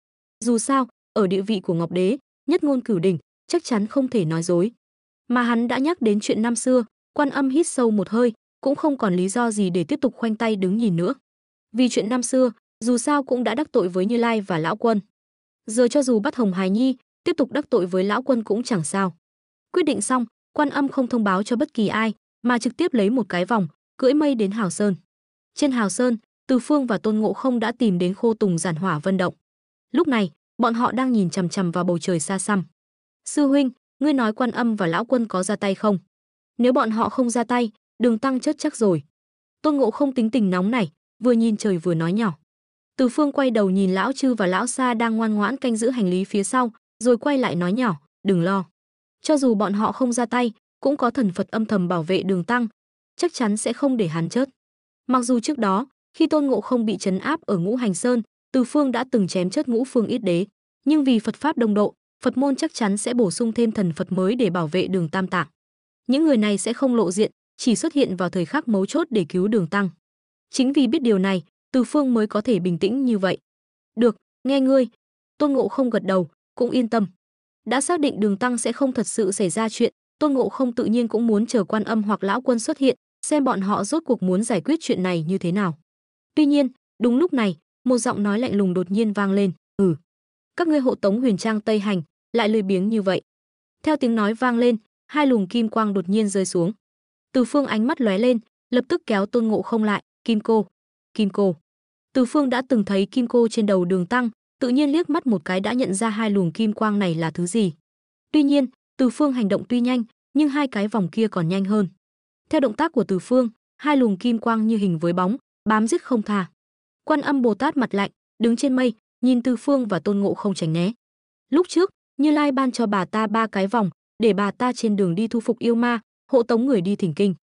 Dù sao, ở địa vị của Ngọc Đế, nhất ngôn cửu đỉnh, chắc chắn không thể nói dối. Mà hắn đã nhắc đến chuyện năm xưa, Quan Âm hít sâu một hơi, cũng không còn lý do gì để tiếp tục khoanh tay đứng nhìn nữa. Vì chuyện năm xưa, dù sao cũng đã đắc tội với Như Lai và Lão Quân. Giờ cho dù bắt Hồng Hài Nhi, tiếp tục đắc tội với Lão Quân cũng chẳng sao. Quyết định xong, Quan Âm không thông báo cho bất kỳ ai, mà trực tiếp lấy một cái vòng, cưỡi mây đến Hào Sơn. Trên Hào Sơn, Từ Phương và Tôn Ngộ Không đã tìm đến Khô Tùng Giản Hỏa Vân Động. Lúc này, bọn họ đang nhìn chằm chằm vào bầu trời xa xăm. Sư huynh, ngươi nói Quan Âm và Lão Quân có ra tay không? Nếu bọn họ không ra tay, Đường Tăng chết chắc rồi. Tôn Ngộ Không tính tình nóng nảy, vừa nhìn trời vừa nói nhỏ. Từ Phương quay đầu nhìn Lão Chư và Lão Sa đang ngoan ngoãn canh giữ hành lý phía sau, rồi quay lại nói nhỏ, đừng lo. Cho dù bọn họ không ra tay, cũng có thần Phật âm thầm bảo vệ Đường Tăng, chắc chắn sẽ không để hắn chết. Mặc dù trước đó, khi Tôn Ngộ Không bị trấn áp ở Ngũ Hành Sơn, Từ Phương đã từng chém chết Ngũ Phương Yết Đế, nhưng vì Phật pháp đồng độ, Phật môn chắc chắn sẽ bổ sung thêm thần Phật mới để bảo vệ Đường Tam Tạng. Những người này sẽ không lộ diện, chỉ xuất hiện vào thời khắc mấu chốt để cứu Đường Tăng. Chính vì biết điều này, Từ Phương mới có thể bình tĩnh như vậy. Được, nghe ngươi. Tôn Ngộ Không gật đầu, cũng yên tâm. Đã xác định Đường Tăng sẽ không thật sự xảy ra chuyện, Tôn Ngộ Không tự nhiên cũng muốn chờ Quan Âm hoặc Lão Quân xuất hiện, xem bọn họ rốt cuộc muốn giải quyết chuyện này như thế nào. Tuy nhiên, đúng lúc này, một giọng nói lạnh lùng đột nhiên vang lên, các ngươi hộ tống Huyền Trang Tây Hành, lại lười biếng như vậy. Theo tiếng nói vang lên, hai luồng kim quang đột nhiên rơi xuống. Từ Phương ánh mắt lóe lên, lập tức kéo Tôn Ngộ Không lại, Kim Cô. Kim Cô. Từ Phương đã từng thấy kim cô trên đầu Đường Tăng, tự nhiên liếc mắt một cái đã nhận ra hai luồng kim quang này là thứ gì. Tuy nhiên, Từ Phương hành động tuy nhanh, nhưng hai cái vòng kia còn nhanh hơn. Theo động tác của Từ Phương, hai luồng kim quang như hình với bóng, bám giết không tha. Quan Âm Bồ Tát mặt lạnh, đứng trên mây, nhìn Từ Phương và Tôn Ngộ Không tránh né. Lúc trước, Như Lai ban cho bà ta 3 cái vòng, để bà ta trên đường đi thu phục yêu ma, hộ tống người đi thỉnh kinh.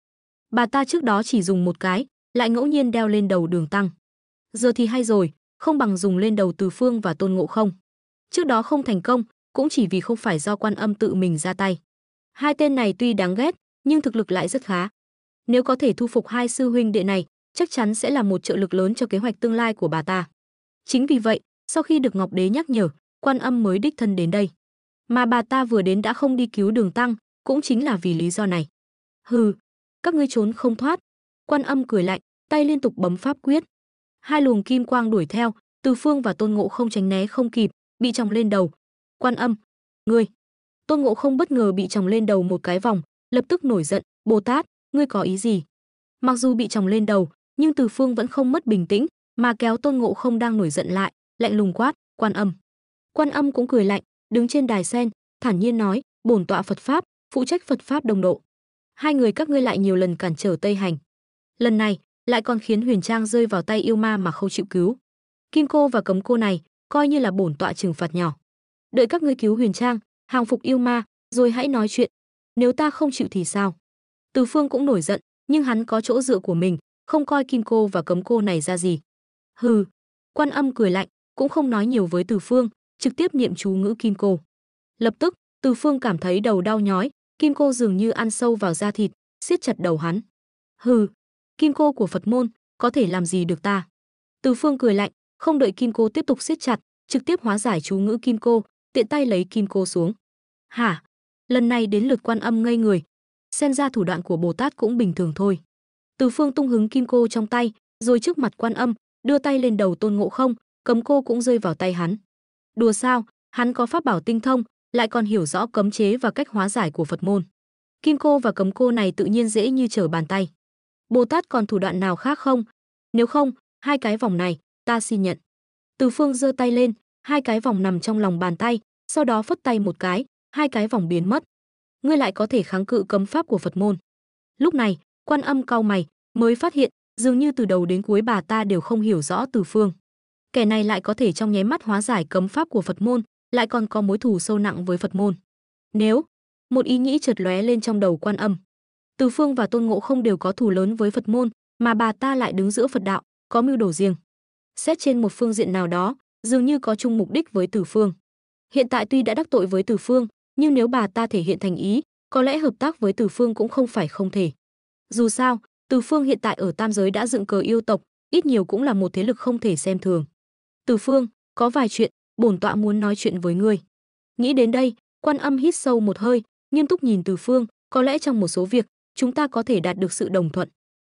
Bà ta trước đó chỉ dùng một cái, lại ngẫu nhiên đeo lên đầu Đường Tăng. Giờ thì hay rồi, không bằng dùng lên đầu Từ Phương và Tôn Ngộ Không. Trước đó không thành công, cũng chỉ vì không phải do Quan Âm tự mình ra tay. Hai tên này tuy đáng ghét, nhưng thực lực lại rất khá. Nếu có thể thu phục hai sư huynh đệ này, chắc chắn sẽ là một trợ lực lớn cho kế hoạch tương lai của bà ta. Chính vì vậy, sau khi được Ngọc Đế nhắc nhở, Quan Âm mới đích thân đến đây. Mà bà ta vừa đến đã không đi cứu Đường Tăng, cũng chính là vì lý do này. Hừ, các ngươi trốn không thoát. Quan Âm cười lạnh, tay liên tục bấm pháp quyết. Hai luồng kim quang đuổi theo, Từ Phương và Tôn Ngộ Không tránh né không kịp, bị chòng lên đầu. Quan Âm, ngươi! Tôn Ngộ Không bất ngờ bị chòng lên đầu một cái vòng, lập tức nổi giận, Bồ Tát, ngươi có ý gì? Mặc dù bị chòng lên đầu, nhưng Từ Phương vẫn không mất bình tĩnh, mà kéo Tôn Ngộ Không đang nổi giận lại, lạnh lùng quát, Quan Âm. Quan Âm cũng cười lạnh, đứng trên đài sen, thản nhiên nói, bổn tọa Phật pháp, phụ trách Phật pháp đồng độ. Hai người các ngươi lại nhiều lần cản trở Tây Hành. Lần này, lại còn khiến Huyền Trang rơi vào tay yêu ma mà không chịu cứu. Kim cô và Cấm cô này, coi như là bổn tọa trừng phạt nhỏ. Đợi các ngươi cứu Huyền Trang, hàng phục yêu ma, rồi hãy nói chuyện. Nếu ta không chịu thì sao? Từ Phương cũng nổi giận, nhưng hắn có chỗ dựa của mình, không coi Kim cô và Cấm cô này ra gì. Hừ, Quan Âm cười lạnh, cũng không nói nhiều với Từ Phương, trực tiếp niệm chú ngữ Kim cô. Lập tức, Từ Phương cảm thấy đầu đau nhói, Kim cô dường như ăn sâu vào da thịt, siết chặt đầu hắn. Hừ, Kim cô của Phật môn, có thể làm gì được ta? Từ Phương cười lạnh, không đợi Kim cô tiếp tục siết chặt, trực tiếp hóa giải chú ngữ Kim cô, tiện tay lấy Kim cô xuống. Hả? Lần này đến lượt Quan Âm ngây người. Xem ra thủ đoạn của Bồ Tát cũng bình thường thôi. Từ Phương tung hứng Kim cô trong tay, rồi trước mặt Quan Âm, đưa tay lên đầu Tôn Ngộ Không, Cấm cô cũng rơi vào tay hắn. Đùa sao, hắn có pháp bảo tinh thông, lại còn hiểu rõ cấm chế và cách hóa giải của Phật môn. Kim cô và Cấm cô này tự nhiên dễ như trở bàn tay. Bồ Tát còn thủ đoạn nào khác không? Nếu không, hai cái vòng này, ta xin nhận. Từ Phương giơ tay lên, hai cái vòng nằm trong lòng bàn tay, sau đó phất tay một cái, hai cái vòng biến mất. Ngươi lại có thể kháng cự cấm pháp của Phật môn. Lúc này, Quan Âm cau mày, mới phát hiện, dường như từ đầu đến cuối bà ta đều không hiểu rõ Từ Phương. Kẻ này lại có thể trong nháy mắt hóa giải cấm pháp của Phật môn, lại còn có mối thù sâu nặng với Phật môn. Nếu, một ý nghĩ chợt lóe lên trong đầu Quan Âm. Từ Phương và Tôn Ngộ Không đều có thù lớn với Phật môn, mà bà ta lại đứng giữa Phật đạo, có mưu đồ riêng. Xét trên một phương diện nào đó, dường như có chung mục đích với Từ Phương. Hiện tại tuy đã đắc tội với Từ Phương, nhưng nếu bà ta thể hiện thành ý, có lẽ hợp tác với Từ Phương cũng không phải không thể. Dù sao, Từ Phương hiện tại ở tam giới đã dựng cờ yêu tộc, ít nhiều cũng là một thế lực không thể xem thường. Từ Phương, có vài chuyện, bổn tọa muốn nói chuyện với ngươi. Nghĩ đến đây, Quan Âm hít sâu một hơi, nghiêm túc nhìn Từ Phương, có lẽ trong một số việc, chúng ta có thể đạt được sự đồng thuận.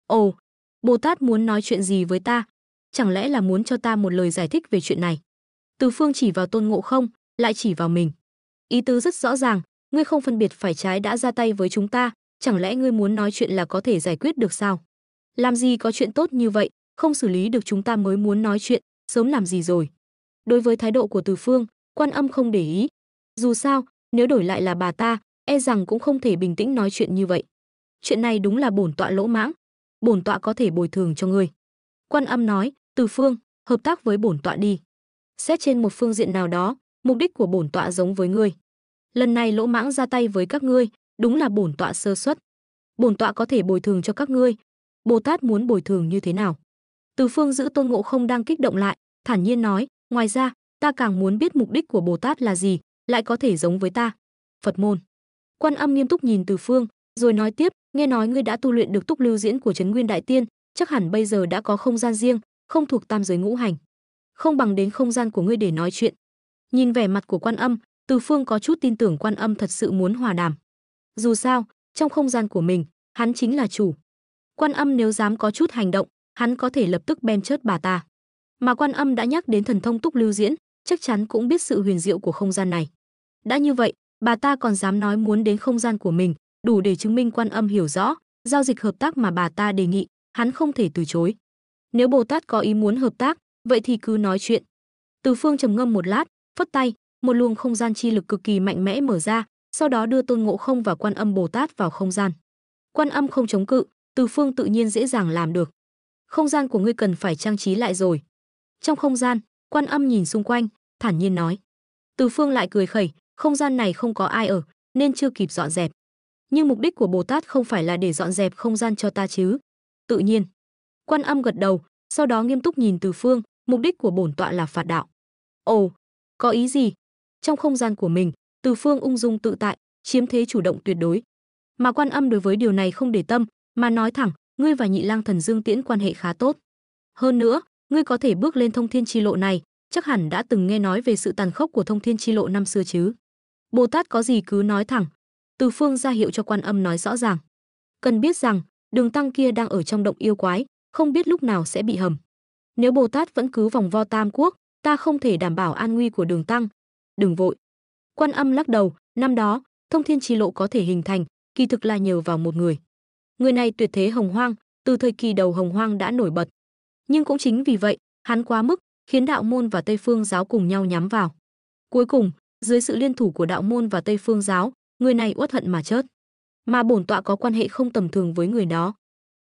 Ồ, Bồ Tát muốn nói chuyện gì với ta? Chẳng lẽ là muốn cho ta một lời giải thích về chuyện này? Từ Phương chỉ vào Tôn Ngộ Không, lại chỉ vào mình. Ý tứ rất rõ ràng, ngươi không phân biệt phải trái đã ra tay với chúng ta, chẳng lẽ ngươi muốn nói chuyện là có thể giải quyết được sao? Làm gì có chuyện tốt như vậy, không xử lý được chúng ta mới muốn nói chuyện, sớm làm gì rồi. Đối với thái độ của Từ Phương, Quan Âm không để ý. Dù sao, nếu đổi lại là bà ta, e rằng cũng không thể bình tĩnh nói chuyện như vậy. Chuyện này đúng là bổn tọa lỗ mãng, bổn tọa có thể bồi thường cho ngươi. Quan Âm nói, Từ Phương, hợp tác với bổn tọa đi. Xét trên một phương diện nào đó, mục đích của bổn tọa giống với ngươi. Lần này lỗ mãng ra tay với các ngươi, đúng là bổn tọa sơ suất. Bổn tọa có thể bồi thường cho các ngươi. Bồ Tát muốn bồi thường như thế nào? Từ Phương giữ Tôn Ngộ Không đang kích động lại, thản nhiên nói, ngoài ra, ta càng muốn biết mục đích của Bồ Tát là gì, lại có thể giống với ta. Phật môn. Quan Âm nghiêm túc nhìn Từ Phương, rồi nói tiếp, nghe nói ngươi đã tu luyện được túc lưu diễn của Trấn Nguyên Đại Tiên, chắc hẳn bây giờ đã có không gian riêng, không thuộc tam giới ngũ hành. Không bằng đến không gian của ngươi để nói chuyện. Nhìn vẻ mặt của Quan Âm, Từ Phương có chút tin tưởng Quan Âm thật sự muốn hòa đàm. Dù sao, trong không gian của mình, hắn chính là chủ. Quan Âm nếu dám có chút hành động, hắn có thể lập tức bem chớt bà ta. Mà Quan Âm đã nhắc đến thần thông túc lưu diễn, chắc chắn cũng biết sự huyền diệu của không gian này. Đã như vậy, bà ta còn dám nói muốn đến không gian của mình, đủ để chứng minh Quan Âm hiểu rõ, giao dịch hợp tác mà bà ta đề nghị, hắn không thể từ chối. Nếu Bồ Tát có ý muốn hợp tác, vậy thì cứ nói chuyện. Từ Phương trầm ngâm một lát, phất tay, một luồng không gian chi lực cực kỳ mạnh mẽ mở ra, sau đó đưa Tôn Ngộ Không và Quan Âm Bồ Tát vào không gian. Quan Âm không chống cự, Từ Phương tự nhiên dễ dàng làm được. Không gian của ngươi cần phải trang trí lại rồi. Trong không gian, Quan Âm nhìn xung quanh, thản nhiên nói. Từ Phương lại cười khẩy, không gian này không có ai ở, nên chưa kịp dọn dẹp. Nhưng mục đích của Bồ Tát không phải là để dọn dẹp không gian cho ta chứ? Tự nhiên. Quan Âm gật đầu, sau đó nghiêm túc nhìn Từ Phương, mục đích của bổn tọa là phạt đạo. Ồ, có ý gì? Trong không gian của mình, Từ Phương ung dung tự tại, chiếm thế chủ động tuyệt đối. Mà Quan Âm đối với điều này không để tâm, mà nói thẳng, ngươi và Nhị Lang Thần Dương Tiễn quan hệ khá tốt. Hơn nữa, ngươi có thể bước lên Thông Thiên chi lộ này, chắc hẳn đã từng nghe nói về sự tàn khốc của Thông Thiên chi lộ năm xưa chứ. Bồ Tát có gì cứ nói thẳng. Từ Phương ra hiệu cho Quan Âm nói rõ ràng. Cần biết rằng, Đường Tăng kia đang ở trong động yêu quái, không biết lúc nào sẽ bị hầm. Nếu Bồ Tát vẫn cứ vòng vo Tam Quốc, ta không thể đảm bảo an nguy của Đường Tăng. Đừng vội. Quan Âm lắc đầu, năm đó, Thông Thiên chi lộ có thể hình thành, kỳ thực là nhờ vào một người. Người này tuyệt thế hồng hoang, từ thời kỳ đầu hồng hoang đã nổi bật. Nhưng cũng chính vì vậy, hắn quá mức, khiến đạo môn và Tây Phương giáo cùng nhau nhắm vào. Cuối cùng, dưới sự liên thủ của đạo môn và Tây Phương giáo, người này uất hận mà chết. Mà bổn tọa có quan hệ không tầm thường với người đó.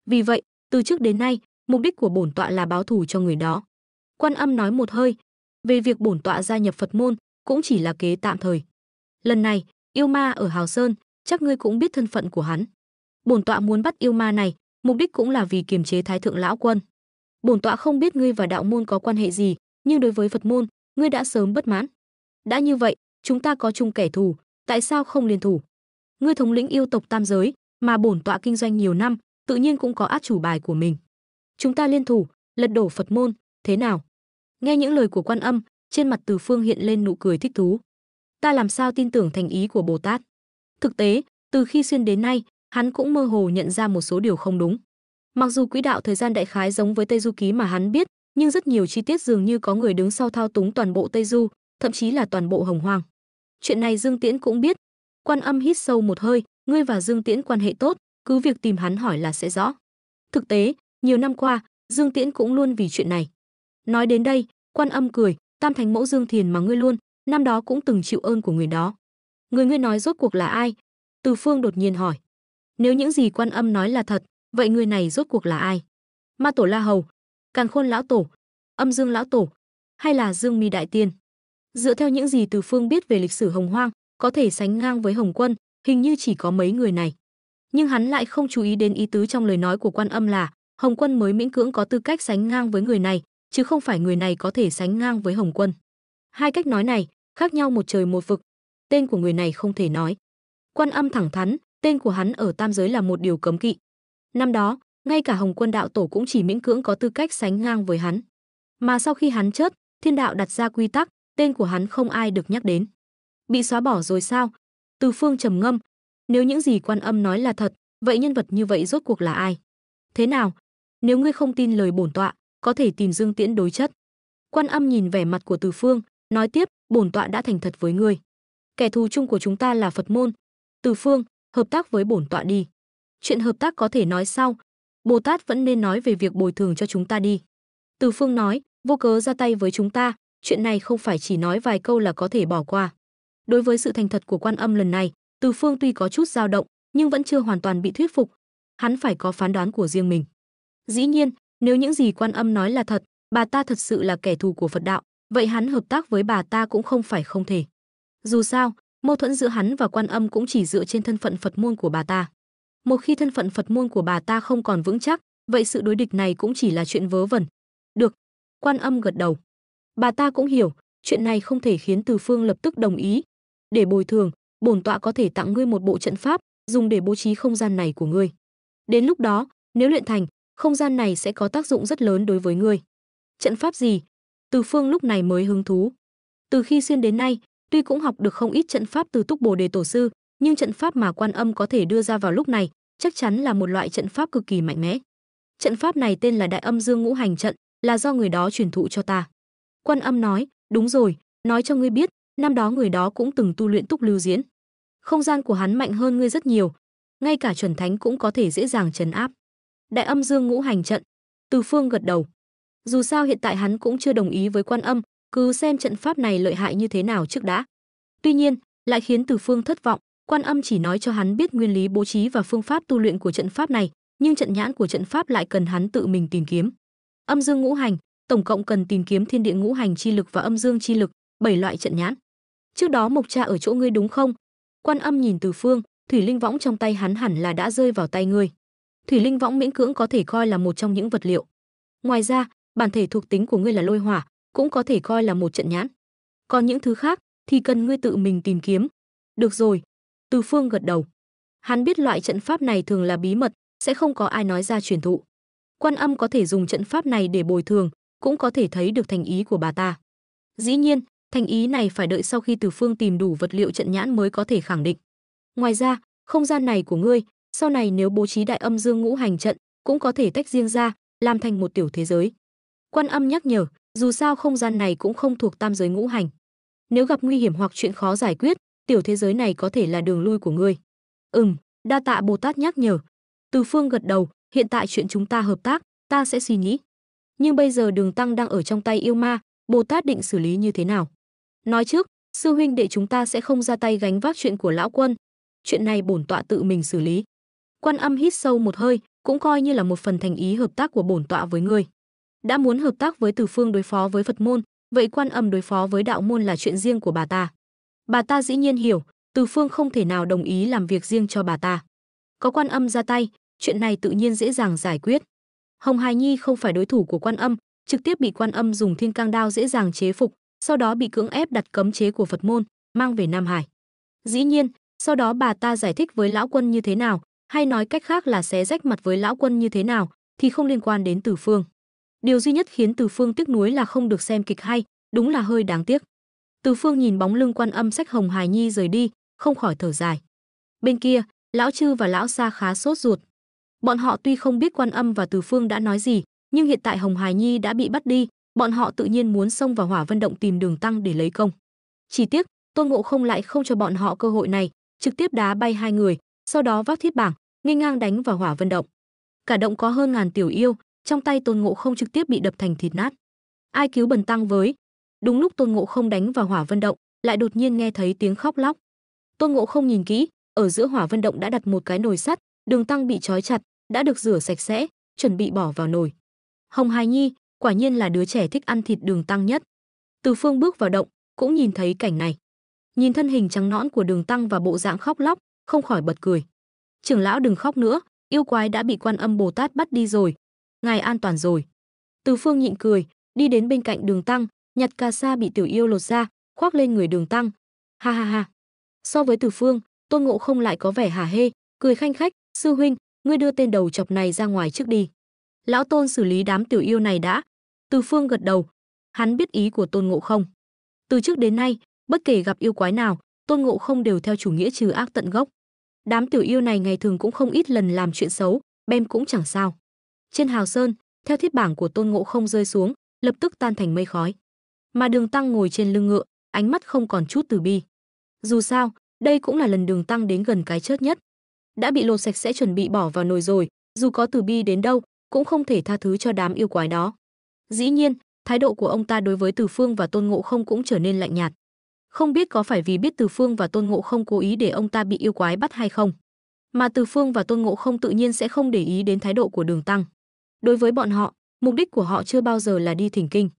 Vì vậy, từ trước đến nay, mục đích của bổn tọa là báo thù cho người đó. Quan Âm nói một hơi, về việc bổn tọa gia nhập Phật môn, cũng chỉ là kế tạm thời. Lần này, yêu ma ở Hào Sơn, chắc ngươi cũng biết thân phận của hắn. Bổn tọa muốn bắt yêu ma này, mục đích cũng là vì kiềm chế Thái thượng lão quân. Bổn tọa không biết ngươi và đạo môn có quan hệ gì, nhưng đối với Phật môn, ngươi đã sớm bất mãn. Đã như vậy, chúng ta có chung kẻ thù, tại sao không liên thủ? Ngươi thống lĩnh yêu tộc tam giới, mà bổn tọa kinh doanh nhiều năm, tự nhiên cũng có át chủ bài của mình. Chúng ta liên thủ, lật đổ Phật môn, thế nào? Nghe những lời của Quan Âm, trên mặt Từ Phương hiện lên nụ cười thích thú. Ta làm sao tin tưởng thành ý của Bồ Tát? Thực tế, từ khi xuyên đến nay, hắn cũng mơ hồ nhận ra một số điều không đúng. Mặc dù quỹ đạo thời gian đại khái giống với Tây Du Ký mà hắn biết, nhưng rất nhiều chi tiết dường như có người đứng sau thao túng toàn bộ Tây Du, thậm chí là toàn bộ Hồng Hoang. Chuyện này Dương Tiễn cũng biết. Quan Âm hít sâu một hơi, ngươi và Dương Tiễn quan hệ tốt, cứ việc tìm hắn hỏi là sẽ rõ. Thực tế, nhiều năm qua, Dương Tiễn cũng luôn vì chuyện này. Nói đến đây, Quan Âm cười, Tam Thánh Mẫu Dương Thiền mà ngươi luôn, năm đó cũng từng chịu ơn của người đó. Người ngươi nói rốt cuộc là ai? Từ Phương đột nhiên hỏi. Nếu những gì Quan Âm nói là thật, vậy người này rốt cuộc là ai? Ma Tổ La Hầu, Càn Khôn lão tổ, Âm Dương lão tổ, hay là Dương Mi đại tiên? Dựa theo những gì Từ Phương biết về lịch sử Hồng Hoang, có thể sánh ngang với Hồng Quân, hình như chỉ có mấy người này. Nhưng hắn lại không chú ý đến ý tứ trong lời nói của Quan Âm là Hồng Quân mới miễn cưỡng có tư cách sánh ngang với người này, chứ không phải người này có thể sánh ngang với Hồng Quân. Hai cách nói này khác nhau một trời một vực. Tên của người này không thể nói. Quan Âm thẳng thắn, tên của hắn ở tam giới là một điều cấm kỵ. Năm đó, ngay cả Hồng Quân đạo tổ cũng chỉ miễn cưỡng có tư cách sánh ngang với hắn. Mà sau khi hắn chết, thiên đạo đặt ra quy tắc, tên của hắn không ai được nhắc đến. Bị xóa bỏ rồi sao? Từ Phương trầm ngâm, nếu những gì Quan Âm nói là thật, vậy nhân vật như vậy rốt cuộc là ai? Thế nào? Nếu ngươi không tin lời bổn tọa, có thể tìm Dương Tiễn đối chất. Quan Âm nhìn vẻ mặt của Từ Phương, nói tiếp, bổn tọa đã thành thật với ngươi. Kẻ thù chung của chúng ta là Phật môn. Từ Phương, hợp tác với bổn tọa đi. Chuyện hợp tác có thể nói sau, Bồ Tát vẫn nên nói về việc bồi thường cho chúng ta đi. Từ Phương nói, vô cớ ra tay với chúng ta, chuyện này không phải chỉ nói vài câu là có thể bỏ qua. Đối với sự thành thật của Quan Âm lần này, Từ Phương tuy có chút dao động, nhưng vẫn chưa hoàn toàn bị thuyết phục. Hắn phải có phán đoán của riêng mình. Dĩ nhiên, nếu những gì Quan Âm nói là thật, bà ta thật sự là kẻ thù của Phật đạo, vậy hắn hợp tác với bà ta cũng không phải không thể. Dù sao, mâu thuẫn giữa hắn và Quan Âm cũng chỉ dựa trên thân phận Phật môn của bà ta. Một khi thân phận Phật môn của bà ta không còn vững chắc, vậy sự đối địch này cũng chỉ là chuyện vớ vẩn. Được, Quan Âm gật đầu. Bà ta cũng hiểu, chuyện này không thể khiến Từ Phương lập tức đồng ý. Để bồi thường, bổn tọa có thể tặng ngươi một bộ trận pháp, dùng để bố trí không gian này của ngươi. Đến lúc đó, nếu luyện thành, không gian này sẽ có tác dụng rất lớn đối với ngươi. Trận pháp gì? Từ Phương lúc này mới hứng thú. Từ khi xuyên đến nay, tuy cũng học được không ít trận pháp từ Túc Bồ Đề tổ sư, nhưng trận pháp mà Quan Âm có thể đưa ra vào lúc này, chắc chắn là một loại trận pháp cực kỳ mạnh mẽ. Trận pháp này tên là Đại Âm Dương Ngũ Hành trận, là do người đó truyền thụ cho ta. Quan Âm nói, đúng rồi, nói cho ngươi biết, năm đó người đó cũng từng tu luyện Túc Lưu Diễn. Không gian của hắn mạnh hơn ngươi rất nhiều, ngay cả chuẩn thánh cũng có thể dễ dàng trấn áp. Đại Âm Dương Ngũ Hành trận. Từ Phương gật đầu. Dù sao hiện tại hắn cũng chưa đồng ý với Quan Âm, cứ xem trận pháp này lợi hại như thế nào trước đã. Tuy nhiên, lại khiến Từ Phương thất vọng, Quan Âm chỉ nói cho hắn biết nguyên lý bố trí và phương pháp tu luyện của trận pháp này, nhưng trận nhãn của trận pháp lại cần hắn tự mình tìm kiếm. Âm Dương Ngũ Hành, tổng cộng cần tìm kiếm thiên địa ngũ hành chi lực và âm dương chi lực, 7 loại trận nhãn. Trước đó Mộc Cha ở chỗ ngươi đúng không? Quan Âm nhìn Từ Phương, thủy linh võng trong tay hắn hẳn là đã rơi vào tay ngươi. Thủy linh võng miễn cưỡng có thể coi là một trong những vật liệu. Ngoài ra, bản thể thuộc tính của ngươi là lôi hỏa, cũng có thể coi là một trận nhãn. Còn những thứ khác thì cần ngươi tự mình tìm kiếm. Được rồi. Từ Phương gật đầu. Hắn biết loại trận pháp này thường là bí mật, sẽ không có ai nói ra truyền thụ. Quan Âm có thể dùng trận pháp này để bồi thường, cũng có thể thấy được thành ý của bà ta. Dĩ nhiên, thành ý này phải đợi sau khi Từ Phương tìm đủ vật liệu trận nhãn mới có thể khẳng định. Ngoài ra, không gian này của ngươi, sau này nếu bố trí Đại Âm Dương Ngũ Hành trận, cũng có thể tách riêng ra, làm thành một tiểu thế giới. Quan Âm nhắc nhở, dù sao không gian này cũng không thuộc tam giới ngũ hành. Nếu gặp nguy hiểm hoặc chuyện khó giải quyết, tiểu thế giới này có thể là đường lui của ngươi. Đa tạ Bồ Tát nhắc nhở. Từ Phương gật đầu, hiện tại chuyện chúng ta hợp tác, ta sẽ suy nghĩ. Nhưng bây giờ Đường Tăng đang ở trong tay yêu ma, Bồ Tát định xử lý như thế nào? Nói trước, sư huynh đệ chúng ta sẽ không ra tay gánh vác chuyện của lão quân. Chuyện này bổn tọa tự mình xử lý. Quan Âm hít sâu một hơi, cũng coi như là một phần thành ý hợp tác của bổn tọa với ngươi. Đã muốn hợp tác với Từ Phương đối phó với Phật môn, vậy Quan Âm đối phó với đạo môn là chuyện riêng của bà ta. Bà ta dĩ nhiên hiểu, Từ Phương không thể nào đồng ý làm việc riêng cho bà ta. Có Quan Âm ra tay, chuyện này tự nhiên dễ dàng giải quyết. Hồng Hài Nhi không phải đối thủ của Quan Âm, trực tiếp bị Quan Âm dùng Thiên Cang Đao dễ dàng chế phục, sau đó bị cưỡng ép đặt cấm chế của Phật môn, mang về Nam Hải. Dĩ nhiên, sau đó bà ta giải thích với lão quân như thế nào, hay nói cách khác là xé rách mặt với lão quân như thế nào, thì không liên quan đến Từ Phương. Điều duy nhất khiến Từ Phương tiếc nuối là không được xem kịch hay, đúng là hơi đáng tiếc. Từ Phương nhìn bóng lưng Quan Âm xách Hồng Hài Nhi rời đi, không khỏi thở dài. Bên kia, lão Chư và lão Sa khá sốt ruột. Bọn họ tuy không biết Quan Âm và Từ Phương đã nói gì, nhưng hiện tại Hồng Hài Nhi đã bị bắt đi, bọn họ tự nhiên muốn xông vào Hỏa Vân Động tìm Đường Tăng để lấy công. Chỉ tiếc, Tôn Ngộ Không lại không cho bọn họ cơ hội này, trực tiếp đá bay hai người, sau đó vác thiết bảng, nghênh ngang đánh vào Hỏa Vân Động. Cả động có hơn ngàn tiểu yêu, trong tay Tôn Ngộ Không trực tiếp bị đập thành thịt nát. Ai cứu Bần Tăng với? Đúng lúc Tôn Ngộ Không đánh vào Hỏa Vân Động, lại đột nhiên nghe thấy tiếng khóc lóc. Tôn Ngộ Không nhìn kỹ, ở giữa Hỏa Vân Động đã đặt một cái nồi sắt, Đường Tăng bị trói chặt, đã được rửa sạch sẽ, chuẩn bị bỏ vào nồi. Hồng Hài Nhi, quả nhiên là đứa trẻ thích ăn thịt Đường Tăng nhất. Từ Phương bước vào động, cũng nhìn thấy cảnh này. Nhìn thân hình trắng nõn của Đường Tăng và bộ dạng khóc lóc, không khỏi bật cười. Trưởng lão đừng khóc nữa, yêu quái đã bị Quan Âm Bồ Tát bắt đi rồi, ngài an toàn rồi. Từ Phương nhịn cười, đi đến bên cạnh Đường Tăng, nhặt cà sa bị tiểu yêu lột ra, khoác lên người Đường Tăng. Ha ha ha. So với Từ Phương, Tôn Ngộ Không lại có vẻ hả hê, cười khanh khách, sư huynh, ngươi đưa tên đầu chọc này ra ngoài trước đi. Lão Tôn xử lý đám tiểu yêu này đã. Từ Phương gật đầu, hắn biết ý của Tôn Ngộ Không. Từ trước đến nay, bất kể gặp yêu quái nào, Tôn Ngộ Không đều theo chủ nghĩa trừ ác tận gốc. Đám tiểu yêu này ngày thường cũng không ít lần làm chuyện xấu, bem cũng chẳng sao. Trên Hào Sơn, theo thiết bảng của Tôn Ngộ Không rơi xuống, lập tức tan thành mây khói. Mà Đường Tăng ngồi trên lưng ngựa, ánh mắt không còn chút từ bi. Dù sao, đây cũng là lần Đường Tăng đến gần cái chết nhất. Đã bị lột sạch sẽ chuẩn bị bỏ vào nồi rồi, dù có từ bi đến đâu, cũng không thể tha thứ cho đám yêu quái đó. Dĩ nhiên, thái độ của ông ta đối với Từ Phương và Tôn Ngộ Không cũng trở nên lạnh nhạt. Không biết có phải vì biết Từ Phương và Tôn Ngộ Không cố ý để ông ta bị yêu quái bắt hay không, mà Từ Phương và Tôn Ngộ Không tự nhiên sẽ không để ý đến thái độ của Đường Tăng. Đối với bọn họ, mục đích của họ chưa bao giờ là đi thỉnh kinh.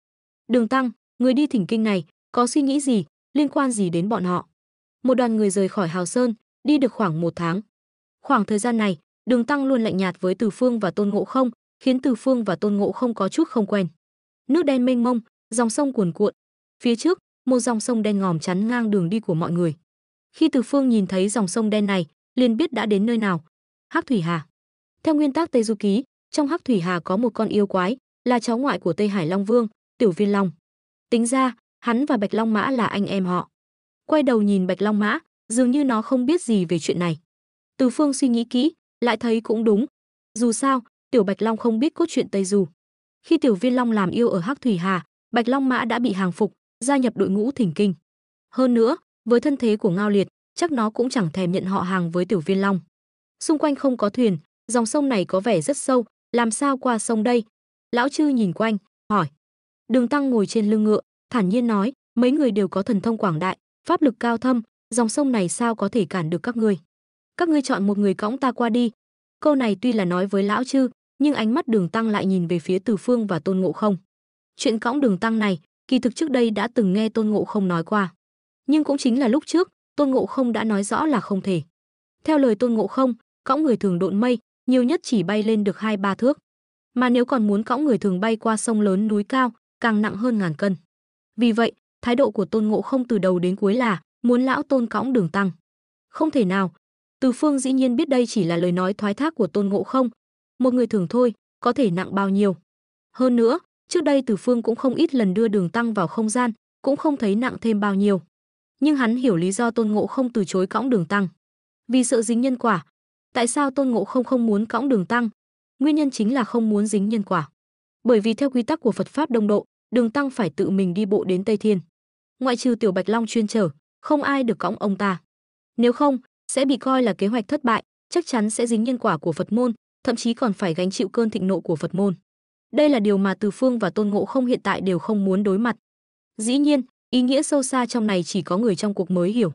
Đường Tăng, người đi thỉnh kinh này, có suy nghĩ gì, liên quan gì đến bọn họ? Một đoàn người rời khỏi Hào Sơn, đi được khoảng 1 tháng. Khoảng thời gian này, Đường Tăng luôn lạnh nhạt với Từ Phương và Tôn Ngộ Không, khiến Từ Phương và Tôn Ngộ Không có chút không quen. Nước đen mênh mông, dòng sông cuồn cuộn. Phía trước, một dòng sông đen ngòm chắn ngang đường đi của mọi người. Khi Từ Phương nhìn thấy dòng sông đen này, liền biết đã đến nơi nào. Hắc Thủy Hà. Theo nguyên tắc Tây Du Ký, trong Hắc Thủy Hà có một con yêu quái, là cháu ngoại của Tây Hải Long Vương, Tiểu Viên Long. Tính ra, hắn và Bạch Long Mã là anh em họ. Quay đầu nhìn Bạch Long Mã, dường như nó không biết gì về chuyện này. Từ Phương suy nghĩ kỹ, lại thấy cũng đúng. Dù sao, Tiểu Bạch Long không biết cốt truyện Tây Du. Khi Tiểu Viên Long làm yêu ở Hắc Thủy Hà, Bạch Long Mã đã bị hàng phục, gia nhập đội ngũ thỉnh kinh. Hơn nữa, với thân thế của Ngao Liệt, chắc nó cũng chẳng thèm nhận họ hàng với Tiểu Viên Long. Xung quanh không có thuyền, dòng sông này có vẻ rất sâu, làm sao qua sông đây? Lão Chư nhìn quanh, hỏi. Đường Tăng ngồi trên lưng ngựa, thản nhiên nói, mấy người đều có thần thông quảng đại, pháp lực cao thâm, dòng sông này sao có thể cản được các ngươi? Các ngươi chọn một người cõng ta qua đi. Câu này tuy là nói với Lão Chư, nhưng ánh mắt Đường Tăng lại nhìn về phía Từ Phương và Tôn Ngộ Không. Chuyện cõng Đường Tăng này, kỳ thực trước đây đã từng nghe Tôn Ngộ Không nói qua. Nhưng cũng chính là lúc trước, Tôn Ngộ Không đã nói rõ là không thể. Theo lời Tôn Ngộ Không, cõng người thường độn mây, nhiều nhất chỉ bay lên được 2-3 thước. Mà nếu còn muốn cõng người thường bay qua sông lớn núi cao, càng nặng hơn ngàn cân. Vì vậy, thái độ của Tôn Ngộ Không từ đầu đến cuối là muốn lão Tôn cõng Đường Tăng. Không thể nào. Từ Phương dĩ nhiên biết đây chỉ là lời nói thoái thác của Tôn Ngộ Không. Một người thường thôi, có thể nặng bao nhiêu. Hơn nữa, trước đây Từ Phương cũng không ít lần đưa Đường Tăng vào không gian, cũng không thấy nặng thêm bao nhiêu. Nhưng hắn hiểu lý do Tôn Ngộ Không từ chối cõng Đường Tăng. Vì sợ dính nhân quả. Tại sao Tôn Ngộ Không không muốn cõng Đường Tăng? Nguyên nhân chính là không muốn dính nhân quả. Bởi vì theo quy tắc của Phật pháp Đông Độ, Đường Tăng phải tự mình đi bộ đến Tây Thiên. Ngoại trừ Tiểu Bạch Long chuyên chở, không ai được cõng ông ta. Nếu không, sẽ bị coi là kế hoạch thất bại, chắc chắn sẽ dính nhân quả của Phật môn, thậm chí còn phải gánh chịu cơn thịnh nộ của Phật môn. Đây là điều mà Từ Phương và Tôn Ngộ Không hiện tại đều không muốn đối mặt. Dĩ nhiên, ý nghĩa sâu xa trong này chỉ có người trong cuộc mới hiểu.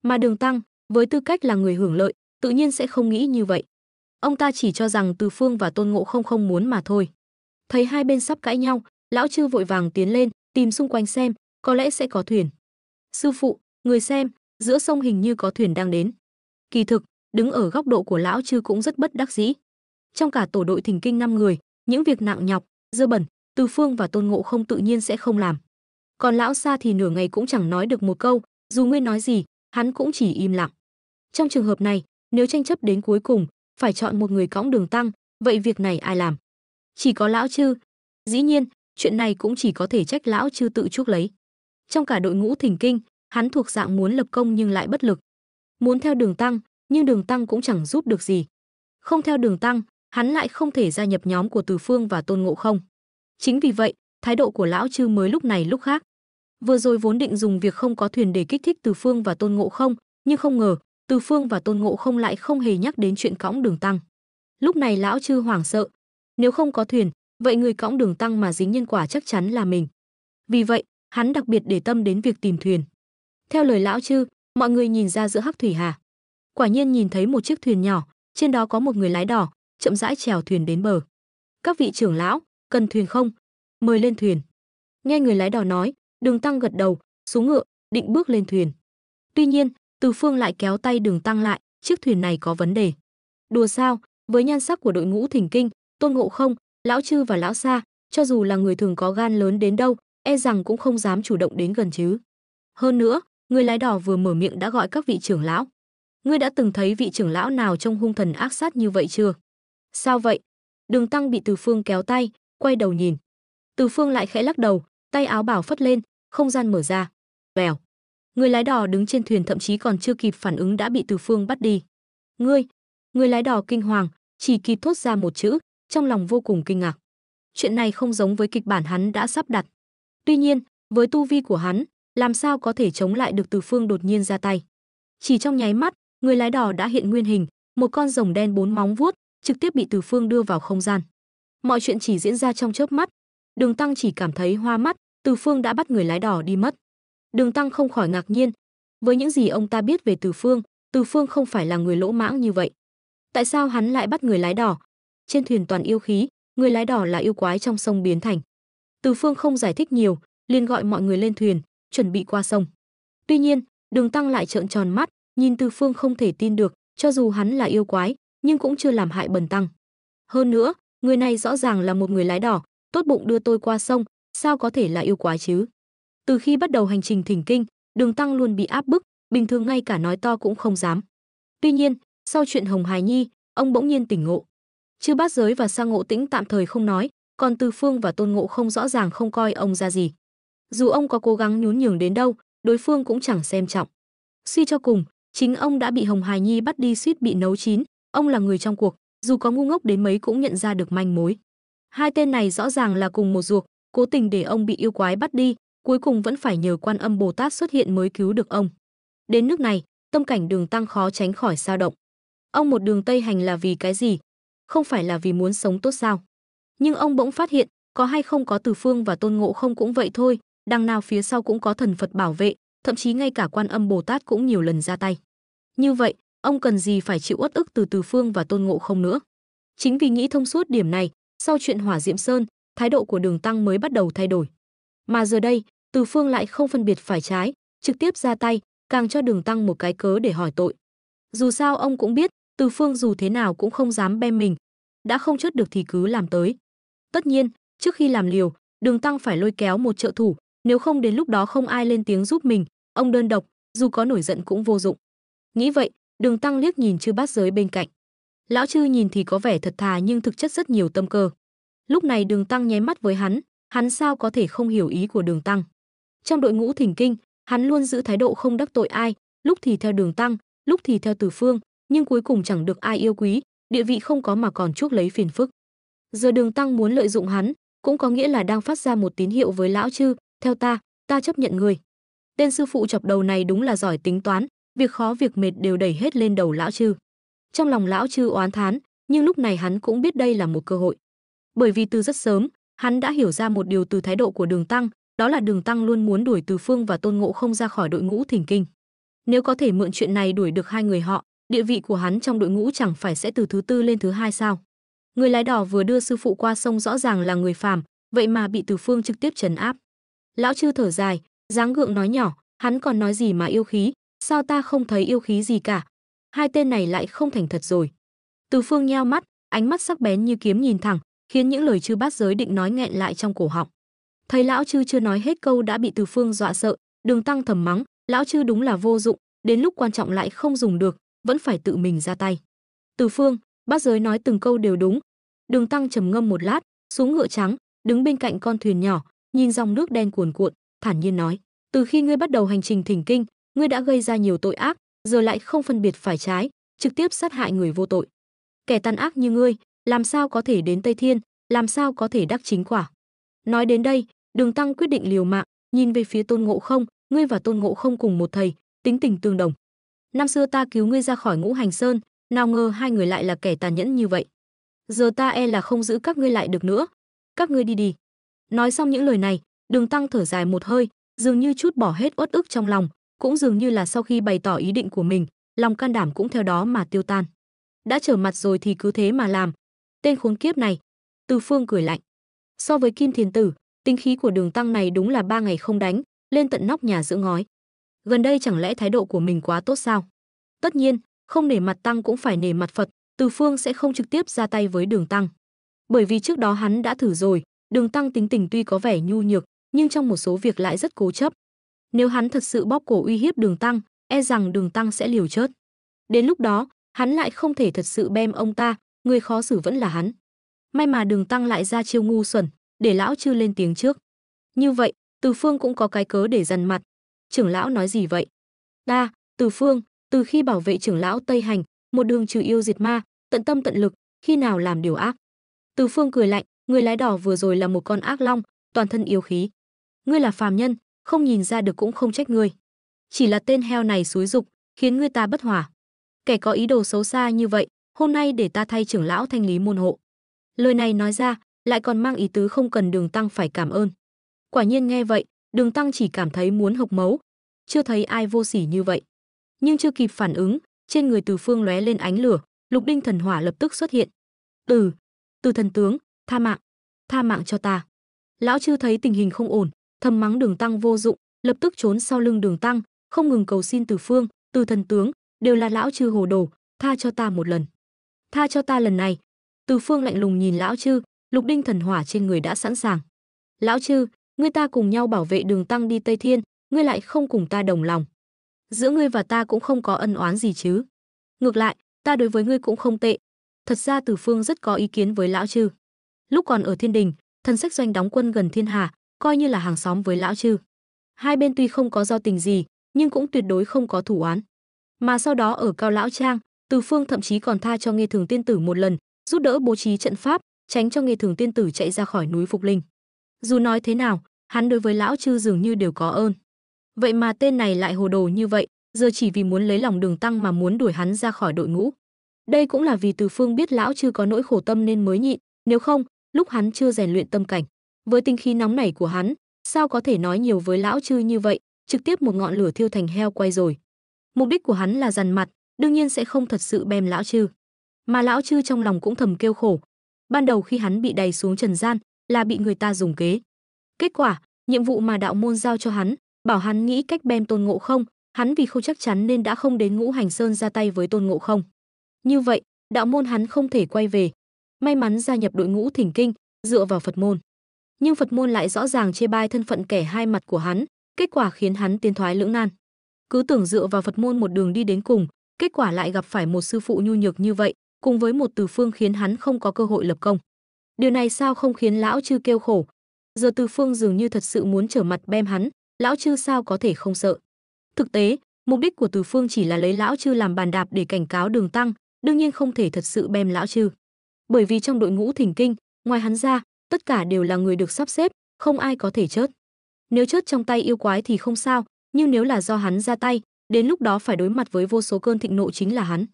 Mà Đường Tăng, với tư cách là người hưởng lợi, tự nhiên sẽ không nghĩ như vậy. Ông ta chỉ cho rằng Từ Phương và Tôn Ngộ Không không muốn mà thôi. Thấy hai bên sắp cãi nhau, lão chư vội vàng tiến lên, tìm xung quanh xem, có lẽ sẽ có thuyền. Sư phụ, người xem, giữa sông hình như có thuyền đang đến. Kỳ thực, đứng ở góc độ của lão chư cũng rất bất đắc dĩ. Trong cả tổ đội thỉnh kinh 5 người, những việc nặng nhọc, dơ bẩn, Từ Phương và Tôn Ngộ Không tự nhiên sẽ không làm. Còn lão Sa thì nửa ngày cũng chẳng nói được một câu, dù Nguyên nói gì, hắn cũng chỉ im lặng. Trong trường hợp này, nếu tranh chấp đến cuối cùng, phải chọn một người cõng Đường Tăng, vậy việc này ai làm? Chỉ có lão chư. Dĩ nhiên, chuyện này cũng chỉ có thể trách lão chư tự chuốc lấy. Trong cả đội ngũ thỉnh kinh, hắn thuộc dạng muốn lập công nhưng lại bất lực. Muốn theo Đường Tăng, nhưng Đường Tăng cũng chẳng giúp được gì. Không theo Đường Tăng, hắn lại không thể gia nhập nhóm của Từ Phương và Tôn Ngộ Không. Chính vì vậy, thái độ của lão chư mới lúc này lúc khác. Vừa rồi vốn định dùng việc không có thuyền để kích thích Từ Phương và Tôn Ngộ Không, nhưng không ngờ, Từ Phương và Tôn Ngộ Không lại không hề nhắc đến chuyện cõng Đường Tăng. Lúc này lão chư hoảng sợ, nếu không có thuyền, vậy người cõng Đường Tăng mà dính nhân quả chắc chắn là mình. Vì vậy, hắn đặc biệt để tâm đến việc tìm thuyền. Theo lời lão chư, mọi người nhìn ra giữa hắc thủy hà. Quả nhiên nhìn thấy một chiếc thuyền nhỏ, trên đó có một người lái đò, chậm rãi chèo thuyền đến bờ. Các vị trưởng lão, cần thuyền không? Mời lên thuyền. Nghe người lái đò nói, Đường Tăng gật đầu, xuống ngựa, định bước lên thuyền. Tuy nhiên, Từ Phương lại kéo tay Đường Tăng lại, chiếc thuyền này có vấn đề. Đùa sao, với nhan sắc của đội ngũ thỉnh kinh, Tôn Ngộ Không, lão chư và lão Sa, cho dù là người thường có gan lớn đến đâu, e rằng cũng không dám chủ động đến gần chứ. Hơn nữa, người lái đò vừa mở miệng đã gọi các vị trưởng lão. Ngươi đã từng thấy vị trưởng lão nào trông hung thần ác sát như vậy chưa? Sao vậy? Đường Tăng bị Từ Phương kéo tay, quay đầu nhìn. Từ Phương lại khẽ lắc đầu, tay áo bảo phất lên, không gian mở ra. Vèo. Người lái đò đứng trên thuyền thậm chí còn chưa kịp phản ứng đã bị Từ Phương bắt đi. Ngươi! Người lái đò kinh hoàng, chỉ kịp thốt ra một chữ, trong lòng vô cùng kinh ngạc. Chuyện này không giống với kịch bản hắn đã sắp đặt. Tuy nhiên, với tu vi của hắn, làm sao có thể chống lại được Từ Phương đột nhiên ra tay. Chỉ trong nháy mắt, người lái đò đã hiện nguyên hình, một con rồng đen 4 móng vuốt, trực tiếp bị Từ Phương đưa vào không gian. Mọi chuyện chỉ diễn ra trong chớp mắt. Đường Tăng chỉ cảm thấy hoa mắt, Từ Phương đã bắt người lái đò đi mất. Đường Tăng không khỏi ngạc nhiên. Với những gì ông ta biết về Từ Phương không phải là người lỗ mãng như vậy. Tại sao hắn lại bắt người lái đò? Trên thuyền toàn yêu khí, người lái đò là yêu quái trong sông biến thành. Từ Phương không giải thích nhiều, liền gọi mọi người lên thuyền, chuẩn bị qua sông. Tuy nhiên, Đường Tăng lại trợn tròn mắt, nhìn Từ Phương không thể tin được, cho dù hắn là yêu quái, nhưng cũng chưa làm hại bần tăng. Hơn nữa, người này rõ ràng là một người lái đò, tốt bụng đưa tôi qua sông, sao có thể là yêu quái chứ? Từ khi bắt đầu hành trình thỉnh kinh, Đường Tăng luôn bị áp bức, bình thường ngay cả nói to cũng không dám. Tuy nhiên, sau chuyện Hồng Hài Nhi, ông bỗng nhiên tỉnh ngộ. Chư Bát Giới và Sa Ngộ Tĩnh tạm thời không nói, còn Từ Phương và Tôn Ngộ Không rõ ràng không coi ông ra gì. Dù ông có cố gắng nhún nhường đến đâu, đối phương cũng chẳng xem trọng. Suy cho cùng, chính ông đã bị Hồng Hài Nhi bắt đi suýt bị nấu chín, ông là người trong cuộc, dù có ngu ngốc đến mấy cũng nhận ra được manh mối. Hai tên này rõ ràng là cùng một ruột, cố tình để ông bị yêu quái bắt đi, cuối cùng vẫn phải nhờ Quan Âm Bồ Tát xuất hiện mới cứu được ông. Đến nước này, tâm cảnh Đường Tăng khó tránh khỏi dao động. Ông một đường Tây hành là vì cái gì? Không phải là vì muốn sống tốt sao? Nhưng ông bỗng phát hiện, có hay không có Từ Phương và Tôn Ngộ Không cũng vậy thôi, đằng nào phía sau cũng có thần Phật bảo vệ, thậm chí ngay cả Quan Âm Bồ Tát cũng nhiều lần ra tay. Như vậy, ông cần gì phải chịu uất ức từ Từ Phương và Tôn Ngộ Không nữa? Chính vì nghĩ thông suốt điểm này, sau chuyện Hỏa Diệm Sơn, thái độ của Đường Tăng mới bắt đầu thay đổi. Mà giờ đây, Từ Phương lại không phân biệt phải trái, trực tiếp ra tay, càng cho Đường Tăng một cái cớ để hỏi tội. Dù sao ông cũng biết, Từ Phương dù thế nào cũng không dám bem mình, đã không chốt được thì cứ làm tới. Tất nhiên, trước khi làm liều, Đường Tăng phải lôi kéo một trợ thủ, nếu không đến lúc đó không ai lên tiếng giúp mình, ông đơn độc, dù có nổi giận cũng vô dụng. Nghĩ vậy, Đường Tăng liếc nhìn Chư Bát Giới bên cạnh. Lão Chư nhìn thì có vẻ thật thà nhưng thực chất rất nhiều tâm cơ. Lúc này Đường Tăng nháy mắt với hắn sao có thể không hiểu ý của Đường Tăng. Trong đội ngũ thỉnh kinh, hắn luôn giữ thái độ không đắc tội ai, lúc thì theo Đường Tăng, lúc thì theo Từ Phương, nhưng cuối cùng chẳng được ai yêu quý, địa vị không có mà còn chuốc lấy phiền phức. Giờ Đường Tăng muốn lợi dụng hắn, cũng có nghĩa là đang phát ra một tín hiệu với Lão Chư, theo ta chấp nhận người. Tên sư phụ chọc đầu này đúng là giỏi tính toán, việc khó việc mệt đều đẩy hết lên đầu Lão Chư. Trong lòng Lão Chư oán thán, nhưng lúc này hắn cũng biết đây là một cơ hội. Bởi vì từ rất sớm, hắn đã hiểu ra một điều từ thái độ của Đường Tăng, đó là Đường Tăng luôn muốn đuổi Từ Phương và Tôn Ngộ Không ra khỏi đội ngũ thỉnh kinh. Nếu có thể mượn chuyện này đuổi được hai người họ, địa vị của hắn trong đội ngũ chẳng phải sẽ từ thứ tư lên thứ hai sao? Người lái đò vừa đưa sư phụ qua sông rõ ràng là người phàm, vậy mà bị Từ Phương trực tiếp trấn áp. Lão Chư thở dài, dáng gượng nói nhỏ, hắn còn nói gì mà yêu khí, sao ta không thấy yêu khí gì cả? Hai tên này lại không thành thật rồi. Từ Phương nheo mắt, ánh mắt sắc bén như kiếm nhìn thẳng, khiến những lời Chư Bát Giới định nói nghẹn lại trong cổ họng. Thấy Lão Chư chưa nói hết câu đã bị Từ Phương dọa sợ, Đường Tăng thầm mắng, Lão Chư đúng là vô dụng, đến lúc quan trọng lại không dùng được, vẫn phải tự mình ra tay. Từ Phương, Bát Giới nói từng câu đều đúng. Đường Tăng trầm ngâm một lát, xuống ngựa trắng, đứng bên cạnh con thuyền nhỏ, nhìn dòng nước đen cuồn cuộn, thản nhiên nói: từ khi ngươi bắt đầu hành trình thỉnh kinh, ngươi đã gây ra nhiều tội ác, giờ lại không phân biệt phải trái, trực tiếp sát hại người vô tội. Kẻ tàn ác như ngươi, làm sao có thể đến Tây Thiên, làm sao có thể đắc chính quả? Nói đến đây, Đường Tăng quyết định liều mạng, nhìn về phía Tôn Ngộ Không, ngươi và Tôn Ngộ Không cùng một thầy, tính tình tương đồng. Năm xưa ta cứu ngươi ra khỏi Ngũ Hành Sơn, nào ngờ hai người lại là kẻ tàn nhẫn như vậy. Giờ ta e là không giữ các ngươi lại được nữa. Các ngươi đi đi. Nói xong những lời này, Đường Tăng thở dài một hơi, dường như trút bỏ hết uất ức trong lòng, cũng dường như là sau khi bày tỏ ý định của mình, lòng can đảm cũng theo đó mà tiêu tan. Đã trở mặt rồi thì cứ thế mà làm. Tên khốn kiếp này. Từ Phương cười lạnh. So với Kim Thiền Tử, tính khí của Đường Tăng này đúng là 3 ngày không đánh, lên tận nóc nhà giữ ngói. Gần đây chẳng lẽ thái độ của mình quá tốt sao? Tất nhiên, không nể mặt Tăng cũng phải nể mặt Phật, Từ Phương sẽ không trực tiếp ra tay với Đường Tăng. Bởi vì trước đó hắn đã thử rồi, Đường Tăng tính tình tuy có vẻ nhu nhược, nhưng trong một số việc lại rất cố chấp. Nếu hắn thật sự bóp cổ uy hiếp Đường Tăng, e rằng Đường Tăng sẽ liều chết. Đến lúc đó, hắn lại không thể thật sự bem ông ta, người khó xử vẫn là hắn. May mà Đường Tăng lại ra chiêu ngu xuẩn, để Lão Chư lên tiếng trước. Như vậy, Từ Phương cũng có cái cớ để dằn mặt. Trưởng lão nói gì vậy? Từ Phương, từ khi bảo vệ trưởng lão Tây Hành, một đường trừ yêu diệt ma, tận tâm tận lực, khi nào làm điều ác? Từ Phương cười lạnh, người lái đò vừa rồi là một con ác long, toàn thân yêu khí. Ngươi là phàm nhân, không nhìn ra được cũng không trách ngươi. Chỉ là tên heo này xúi dục, khiến ngươi ta bất hòa. Kẻ có ý đồ xấu xa như vậy, hôm nay để ta thay trưởng lão thanh lý môn hộ. Lời này nói ra, lại còn mang ý tứ không cần Đường Tăng phải cảm ơn. Quả nhiên nghe vậy, Đường Tăng chỉ cảm thấy muốn hộc máu, chưa thấy ai vô sỉ như vậy. Nhưng chưa kịp phản ứng, trên người Từ Phương lóe lên ánh lửa, Lục Đinh thần hỏa lập tức xuất hiện. Từ thần tướng, tha mạng cho ta. Lão Chư thấy tình hình không ổn, thầm mắng Đường Tăng vô dụng, lập tức trốn sau lưng Đường Tăng, không ngừng cầu xin Từ Phương, Từ thần tướng, đều là Lão Chư hồ đồ, tha cho ta một lần. Tha cho ta lần này. Từ Phương lạnh lùng nhìn Lão Chư, Lục Đinh thần hỏa trên người đã sẵn sàng. Lão Chư, ngươi ta cùng nhau bảo vệ Đường Tăng đi Tây Thiên, ngươi lại không cùng ta đồng lòng. Giữa ngươi và ta cũng không có ân oán gì chứ? Ngược lại, ta đối với ngươi cũng không tệ. Thật ra Từ Phương rất có ý kiến với Lão Chư. Lúc còn ở Thiên Đình, Thần Sách Doanh đóng quân gần Thiên Hà, coi như là hàng xóm với Lão Chư. Hai bên tuy không có giao tình gì, nhưng cũng tuyệt đối không có thù oán. Mà sau đó ở Cao Lão Trang, Từ Phương thậm chí còn tha cho Nghê Thường Tiên Tử một lần, giúp đỡ bố trí trận pháp, tránh cho Nghê Thường Tiên Tử chạy ra khỏi núi Phục Linh. Dù nói thế nào, hắn đối với Lão Chư dường như đều có ơn. Vậy mà tên này lại hồ đồ như vậy, giờ chỉ vì muốn lấy lòng Đường Tăng mà muốn đuổi hắn ra khỏi đội ngũ. Đây cũng là vì Từ Phương biết Lão Chư có nỗi khổ tâm nên mới nhịn, nếu không, lúc hắn chưa rèn luyện tâm cảnh, với tinh khí nóng nảy của hắn, sao có thể nói nhiều với Lão Chư như vậy, trực tiếp một ngọn lửa thiêu thành heo quay rồi. Mục đích của hắn là dằn mặt, đương nhiên sẽ không thật sự bem Lão Chư. Mà Lão Chư trong lòng cũng thầm kêu khổ. Ban đầu khi hắn bị đày xuống trần gian, là bị người ta dùng kế. Kết quả, nhiệm vụ mà đạo môn giao cho hắn, bảo hắn nghĩ cách bem Tôn Ngộ Không, hắn vì không chắc chắn nên đã không đến Ngũ Hành Sơn ra tay với Tôn Ngộ Không. Như vậy, đạo môn hắn không thể quay về. May mắn gia nhập đội ngũ Thỉnh Kinh, dựa vào Phật môn. Nhưng Phật môn lại rõ ràng chê bai thân phận kẻ hai mặt của hắn, kết quả khiến hắn tiến thoái lưỡng nan. Cứ tưởng dựa vào Phật môn một đường đi đến cùng, kết quả lại gặp phải một sư phụ nhu nhược như vậy, cùng với một Từ Phương khiến hắn không có cơ hội lập công. Điều này sao không khiến lão chư kêu khổ? Giờ Từ Phương dường như thật sự muốn trở mặt bem hắn, lão chư sao có thể không sợ? Thực tế, mục đích của Từ Phương chỉ là lấy lão chư làm bàn đạp để cảnh cáo Đường Tăng, đương nhiên không thể thật sự bem lão chư. Bởi vì trong đội ngũ Thỉnh Kinh, ngoài hắn ra, tất cả đều là người được sắp xếp, không ai có thể chớt. Nếu chớt trong tay yêu quái thì không sao, nhưng nếu là do hắn ra tay, đến lúc đó phải đối mặt với vô số cơn thịnh nộ chính là hắn.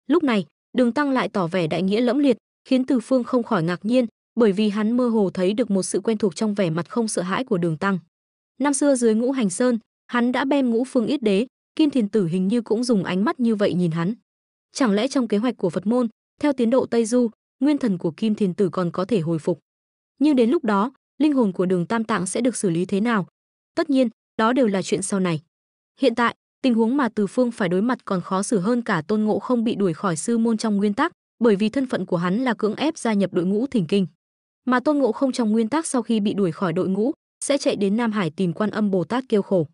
Lúc này, Đường Tăng lại tỏ vẻ đại nghĩa lẫm liệt, khiến Từ Phương không khỏi ngạc nhiên, bởi vì hắn mơ hồ thấy được một sự quen thuộc trong vẻ mặt không sợ hãi của Đường Tăng. Năm xưa dưới Ngũ Hành Sơn, hắn đã bem Ngũ Phương Yết Đế, Kim Thiền Tử hình như cũng dùng ánh mắt như vậy nhìn hắn. Chẳng lẽ trong kế hoạch của Phật môn, theo tiến độ Tây Du, nguyên thần của Kim Thiền Tử còn có thể hồi phục? Nhưng đến lúc đó, linh hồn của Đường Tam Tạng sẽ được xử lý thế nào? Tất nhiên, đó đều là chuyện sau này. Hiện tại, tình huống mà Từ Phương phải đối mặt còn khó xử hơn cả Tôn Ngộ Không bị đuổi khỏi sư môn trong nguyên tắc, bởi vì thân phận của hắn là cưỡng ép gia nhập đội ngũ Thỉnh Kinh. Mà Tôn Ngộ Không trong nguyên tắc sau khi bị đuổi khỏi đội ngũ, sẽ chạy đến Nam Hải tìm Quan Âm Bồ Tát kêu khổ.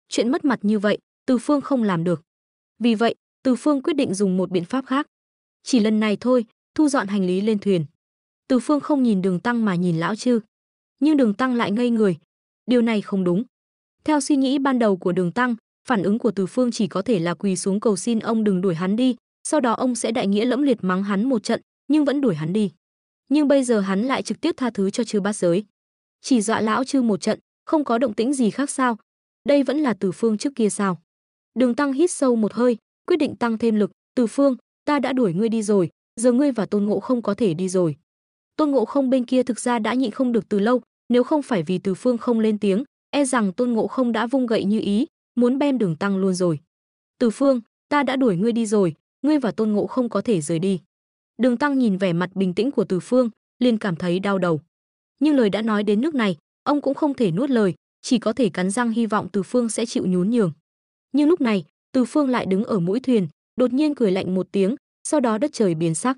Chuyện mất mặt như vậy, Từ Phương không làm được. Vì vậy, Từ Phương quyết định dùng một biện pháp khác. Chỉ lần này thôi, thu dọn hành lý lên thuyền. Từ Phương không nhìn Đường Tăng mà nhìn lão chư. Nhưng Đường Tăng lại ngây người. Điều này không đúng. Theo suy nghĩ ban đầu của Đường Tăng, phản ứng của Từ Phương chỉ có thể là quỳ xuống cầu xin ông đừng đuổi hắn đi, sau đó ông sẽ đại nghĩa lẫm liệt mắng hắn một trận, nhưng vẫn đuổi hắn đi. Nhưng bây giờ hắn lại trực tiếp tha thứ cho chư bát giới. Chỉ dọa lão chư một trận, không có động tĩnh gì khác sao? Đây vẫn là Từ Phương trước kia sao? Đường Tăng hít sâu một hơi, quyết định tăng thêm lực. Từ Phương, ta đã đuổi ngươi đi rồi, giờ ngươi và Tôn Ngộ Không có thể đi rồi. Tôn Ngộ Không bên kia thực ra đã nhịn không được từ lâu, nếu không phải vì Từ Phương không lên tiếng, e rằng Tôn Ngộ Không đã vung gậy như ý, muốn bem Đường Tăng luôn rồi. Từ Phương, ta đã đuổi ngươi đi rồi, ngươi và Tôn Ngộ Không có thể rời đi. Đường Tăng nhìn vẻ mặt bình tĩnh của Từ Phương, liền cảm thấy đau đầu. Nhưng lời đã nói đến nước này, ông cũng không thể nuốt lời, chỉ có thể cắn răng hy vọng Từ Phương sẽ chịu nhún nhường. Nhưng lúc này, Từ Phương lại đứng ở mũi thuyền, đột nhiên cười lạnh một tiếng, sau đó đất trời biến sắc.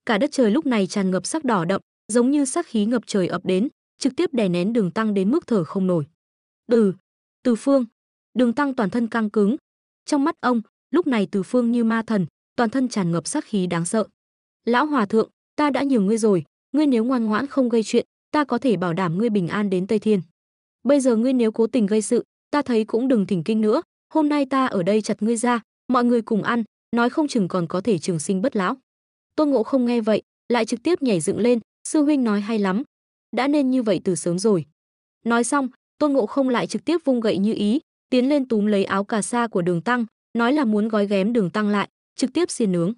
Cả đất trời lúc này tràn ngập sắc đỏ đậm, giống như sát khí ngập trời ập đến, trực tiếp đè nén Đường Tăng đến mức thở không nổi. Từ Phương, Đường Tăng toàn thân căng cứng. Trong mắt ông, lúc này Từ Phương như ma thần, toàn thân tràn ngập sát khí đáng sợ. Lão hòa thượng, ta đã nhường ngươi rồi, ngươi nếu ngoan ngoãn không gây chuyện, ta có thể bảo đảm ngươi bình an đến Tây Thiên. Bây giờ ngươi nếu cố tình gây sự, ta thấy cũng đừng thỉnh kinh nữa, hôm nay ta ở đây chặt ngươi ra, mọi người cùng ăn, nói không chừng còn có thể trường sinh bất lão. Tôn Ngộ Không nghe vậy, lại trực tiếp nhảy dựng lên, sư huynh nói hay lắm, đã nên như vậy từ sớm rồi. Nói xong, Tôn Ngộ Không lại trực tiếp vung gậy như ý, tiến lên túm lấy áo cà sa của Đường Tăng, nói là muốn gói ghém Đường Tăng lại, trực tiếp xiên nướng.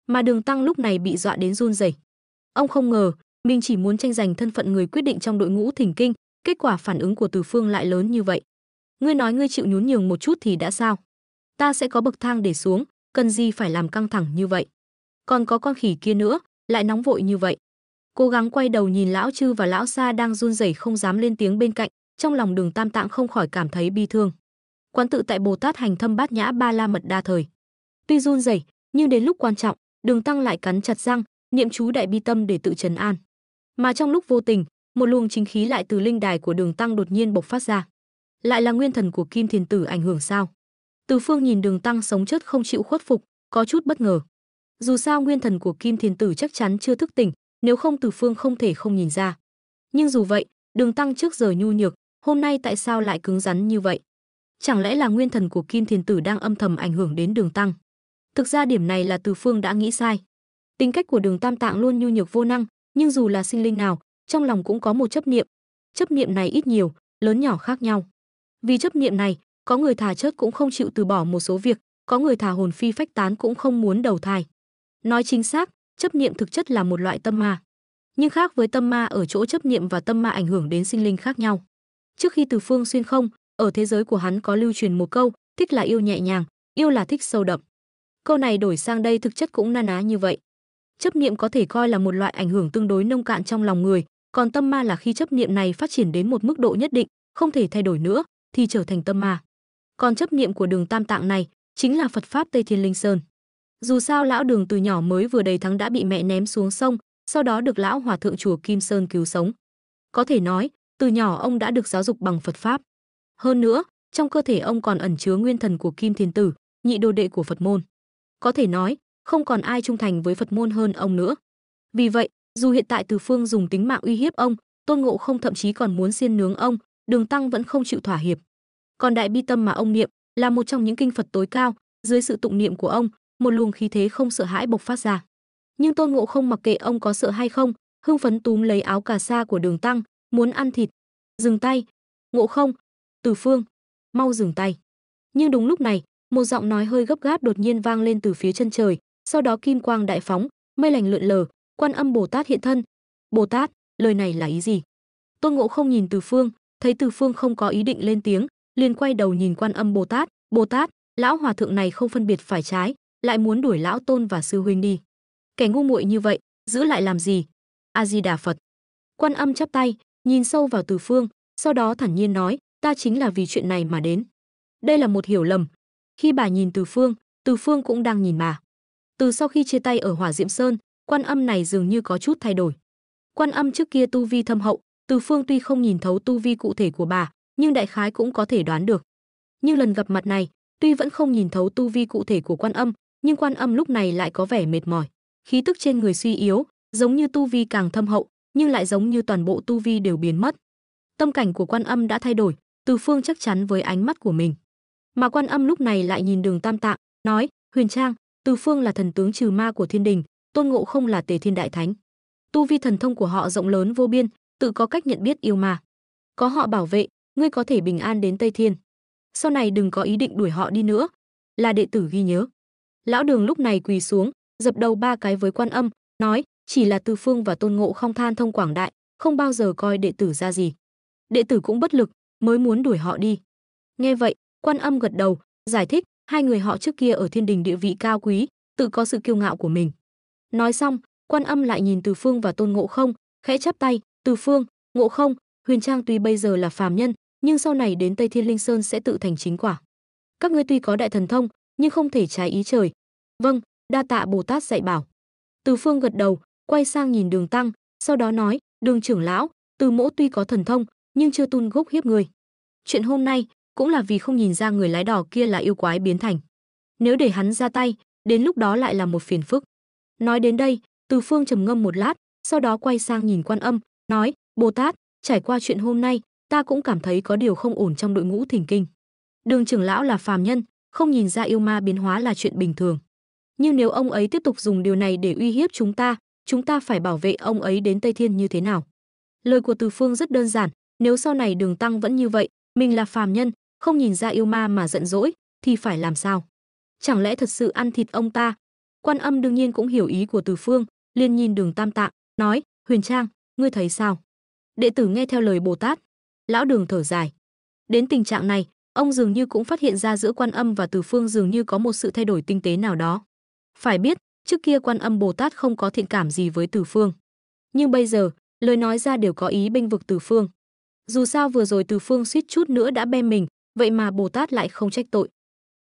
Mà Đường Tăng lúc này bị dọa đến run rẩy. Ông không ngờ, mình chỉ muốn tranh giành thân phận người quyết định trong đội ngũ Thỉnh Kinh, kết quả phản ứng của Từ Phương lại lớn như vậy. Ngươi nói ngươi chịu nhún nhường một chút thì đã sao? Ta sẽ có bậc thang để xuống, cần gì phải làm căng thẳng như vậy? Còn có con khỉ kia nữa, lại nóng vội như vậy. Cố gắng quay đầu nhìn lão Chư và lão Sa đang run rẩy không dám lên tiếng bên cạnh, trong lòng Đường Tam Tạng không khỏi cảm thấy bi thương. Quán tự tại Bồ Tát hành thâm bát nhã ba la mật đa thời. Tuy run rẩy, nhưng đến lúc quan trọng, Đường Tăng lại cắn chặt răng, niệm chú đại bi tâm để tự trấn an. Mà trong lúc vô tình, một luồng chính khí lại từ linh đài của Đường Tăng đột nhiên bộc phát ra. Lại là nguyên thần của Kim Thiền Tử ảnh hưởng sao? Từ Phương nhìn Đường Tăng sống chết không chịu khuất phục, có chút bất ngờ. Dù sao nguyên thần của Kim Thiền Tử chắc chắn chưa thức tỉnh, nếu không Từ Phương không thể không nhìn ra. Nhưng dù vậy, Đường Tăng trước giờ nhu nhược, hôm nay tại sao lại cứng rắn như vậy? Chẳng lẽ là nguyên thần của Kim Thiền Tử đang âm thầm ảnh hưởng đến Đường Tăng? Thực ra điểm này là Từ Phương đã nghĩ sai. Tính cách của Đường Tam Tạng luôn nhu nhược vô năng, nhưng dù là sinh linh nào, trong lòng cũng có một chấp niệm. Chấp niệm này ít nhiều, lớn nhỏ khác nhau. Vì chấp niệm này, có người thà chết cũng không chịu từ bỏ một số việc, có người thà hồn phi phách tán cũng không muốn đầu thai. Nói chính xác, chấp niệm thực chất là một loại tâm ma. Nhưng khác với tâm ma ở chỗ chấp niệm và tâm ma ảnh hưởng đến sinh linh khác nhau. Trước khi Từ Phương xuyên không, ở thế giới của hắn có lưu truyền một câu, thích là yêu nhẹ nhàng, yêu là thích sâu đậm. Câu này đổi sang đây thực chất cũng na ná như vậy. Chấp niệm có thể coi là một loại ảnh hưởng tương đối nông cạn trong lòng người, còn tâm ma là khi chấp niệm này phát triển đến một mức độ nhất định, không thể thay đổi nữa, thì trở thành tâm ma. Còn chấp niệm của Đường Tam Tạng này chính là Phật pháp Tây Thiên Linh Sơn. Dù sao lão Đường từ nhỏ mới vừa đầy tháng đã bị mẹ ném xuống sông, sau đó được lão hòa thượng chùa Kim Sơn cứu sống. Có thể nói, từ nhỏ ông đã được giáo dục bằng Phật pháp. Hơn nữa, trong cơ thể ông còn ẩn chứa nguyên thần của Kim Thiền Tử, nhị đồ đệ của Phật môn. Có thể nói, không còn ai trung thành với Phật môn hơn ông nữa. Vì vậy, dù hiện tại Từ Phương dùng tính mạng uy hiếp ông, Tôn Ngộ Không thậm chí còn muốn xiên nướng ông, Đường Tăng vẫn không chịu thỏa hiệp. Còn Đại Bi Tâm mà ông niệm là một trong những kinh Phật tối cao, dưới sự tụng niệm của ông, một luồng khí thế không sợ hãi bộc phát ra. Nhưng Tôn Ngộ Không mặc kệ ông có sợ hay không, hưng phấn túm lấy áo cà sa của Đường Tăng, muốn ăn thịt. Dừng tay, Ngộ Không, Từ Phương, mau dừng tay. Nhưng đúng lúc này, một giọng nói hơi gấp gáp đột nhiên vang lên từ phía chân trời, sau đó kim quang đại phóng, mây lành lượn lờ, Quan Âm Bồ Tát hiện thân. Bồ Tát, lời này là ý gì? Tôn Ngộ Không nhìn Từ Phương, thấy Từ Phương không có ý định lên tiếng, liền quay đầu nhìn Quan Âm Bồ Tát. Bồ Tát, lão hòa thượng này không phân biệt phải trái, lại muốn đuổi lão Tôn và sư huynh đi. Kẻ ngu muội như vậy, giữ lại làm gì? A Di Đà Phật. Quan Âm chắp tay, nhìn sâu vào Từ Phương, sau đó thản nhiên nói, ta chính là vì chuyện này mà đến. Đây là một hiểu lầm. Khi bà nhìn Từ Phương cũng đang nhìn bà. Từ sau khi chia tay ở Hỏa Diệm Sơn, Quan Âm này dường như có chút thay đổi. Quan Âm trước kia tu vi thâm hậu, Từ Phương tuy không nhìn thấu tu vi cụ thể của bà, nhưng đại khái cũng có thể đoán được. Nhưng lần gặp mặt này, tuy vẫn không nhìn thấu tu vi cụ thể của Quan Âm, nhưng Quan Âm lúc này lại có vẻ mệt mỏi, khí tức trên người suy yếu, giống như tu vi càng thâm hậu, nhưng lại giống như toàn bộ tu vi đều biến mất. Tâm cảnh của Quan Âm đã thay đổi, Từ Phương chắc chắn với ánh mắt của mình. Mà Quan Âm lúc này lại nhìn Đường Tam Tạng, nói, Huyền Trang, Từ Phương là thần tướng trừ ma của thiên đình, Tôn Ngộ Không là Tề Thiên Đại Thánh. Tu vi thần thông của họ rộng lớn vô biên, tự có cách nhận biết yêu ma. Có họ bảo vệ, ngươi có thể bình an đến Tây Thiên. Sau này đừng có ý định đuổi họ đi nữa. Là đệ tử ghi nhớ. Lão Đường lúc này quỳ xuống, dập đầu 3 cái với Quan Âm, nói, chỉ là Từ Phương và Tôn Ngộ Không than thông quảng đại, không bao giờ coi đệ tử ra gì. Đệ tử cũng bất lực, mới muốn đuổi họ đi. Nghe vậy, Quan Âm gật đầu, giải thích, hai người họ trước kia ở thiên đình địa vị cao quý, tự có sự kiêu ngạo của mình. Nói xong, Quan Âm lại nhìn Từ Phương và Tôn Ngộ Không, khẽ chắp tay, Từ Phương, Ngộ Không, Huyền Trang tuy bây giờ là phàm nhân, nhưng sau này đến Tây Thiên Linh Sơn sẽ tự thành chính quả. Các ngươi tuy có đại thần thông, nhưng không thể trái ý trời. Vâng, đa tạ Bồ Tát dạy bảo. Từ Phương gật đầu, quay sang nhìn Đường Tăng, sau đó nói, Đường trưởng lão, Từ mỗ tuy có thần thông, nhưng chưa tuân gốc hiếp người. Chuyện hôm nay cũng là vì không nhìn ra người lái đò kia là yêu quái biến thành. Nếu để hắn ra tay, đến lúc đó lại là một phiền phức. Nói đến đây, Từ Phương trầm ngâm một lát, sau đó quay sang nhìn Quan Âm, nói, Bồ Tát, trải qua chuyện hôm nay, ta cũng cảm thấy có điều không ổn trong đội ngũ thỉnh kinh. Đường trưởng lão là phàm nhân, không nhìn ra yêu ma biến hóa là chuyện bình thường. Nhưng nếu ông ấy tiếp tục dùng điều này để uy hiếp chúng ta phải bảo vệ ông ấy đến Tây Thiên như thế nào? Lời của Từ Phương rất đơn giản, nếu sau này Đường Tăng vẫn như vậy, mình là phàm nhân, không nhìn ra yêu ma mà giận dỗi, thì phải làm sao? Chẳng lẽ thật sự ăn thịt ông ta? Quan Âm đương nhiên cũng hiểu ý của Từ Phương, liền nhìn Đường Tam Tạng, nói, Huyền Trang, ngươi thấy sao? Đệ tử nghe theo lời Bồ Tát. Lão Đường thở dài. Đến tình trạng này, ông dường như cũng phát hiện ra giữa Quan Âm và Từ Phương dường như có một sự thay đổi tinh tế nào đó. Phải biết, trước kia Quan Âm Bồ Tát không có thiện cảm gì với Từ Phương. Nhưng bây giờ, lời nói ra đều có ý bênh vực Từ Phương. Dù sao vừa rồi Từ Phương suýt chút nữa đã bem mình, vậy mà Bồ Tát lại không trách tội.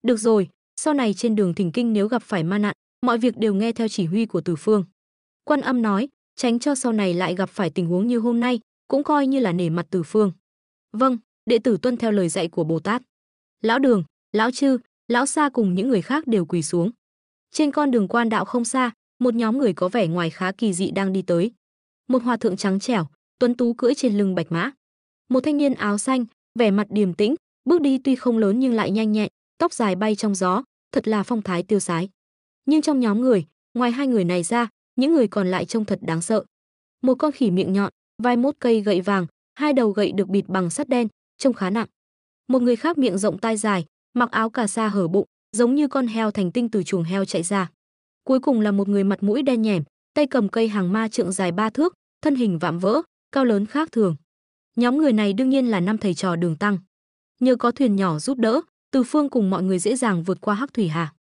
Được rồi, sau này trên đường thỉnh kinh nếu gặp phải ma nạn, mọi việc đều nghe theo chỉ huy của Từ Phương. Quan Âm nói, tránh cho sau này lại gặp phải tình huống như hôm nay, cũng coi như là nể mặt Từ Phương. Vâng, đệ tử tuân theo lời dạy của Bồ Tát. Lão Đường, Lão Chư, Lão Sa cùng những người khác đều quỳ xuống. Trên con đường quan đạo không xa, một nhóm người có vẻ ngoài khá kỳ dị đang đi tới. Một hòa thượng trắng trẻo, tuấn tú cưỡi trên lưng bạch mã. Một thanh niên áo xanh, vẻ mặt điềm tĩnh, bước đi tuy không lớn nhưng lại nhanh nhẹn, tóc dài bay trong gió, thật là phong thái tiêu sái. Nhưng trong nhóm người, ngoài hai người này ra, những người còn lại trông thật đáng sợ. Một con khỉ miệng nhọn, vai mốt cây gậy vàng, hai đầu gậy được bịt bằng sắt đen, trông khá nặng. Một người khác miệng rộng tai dài, mặc áo cà sa hở bụng, giống như con heo thành tinh từ chuồng heo chạy ra. Cuối cùng là một người mặt mũi đen nhẻm, tay cầm cây hàng ma trượng dài 3 thước, thân hình vạm vỡ, cao lớn khác thường. Nhóm người này đương nhiên là 5 thầy trò Đường Tăng. Nhờ có thuyền nhỏ giúp đỡ, Từ Phương cùng mọi người dễ dàng vượt qua Hắc Thủy Hà.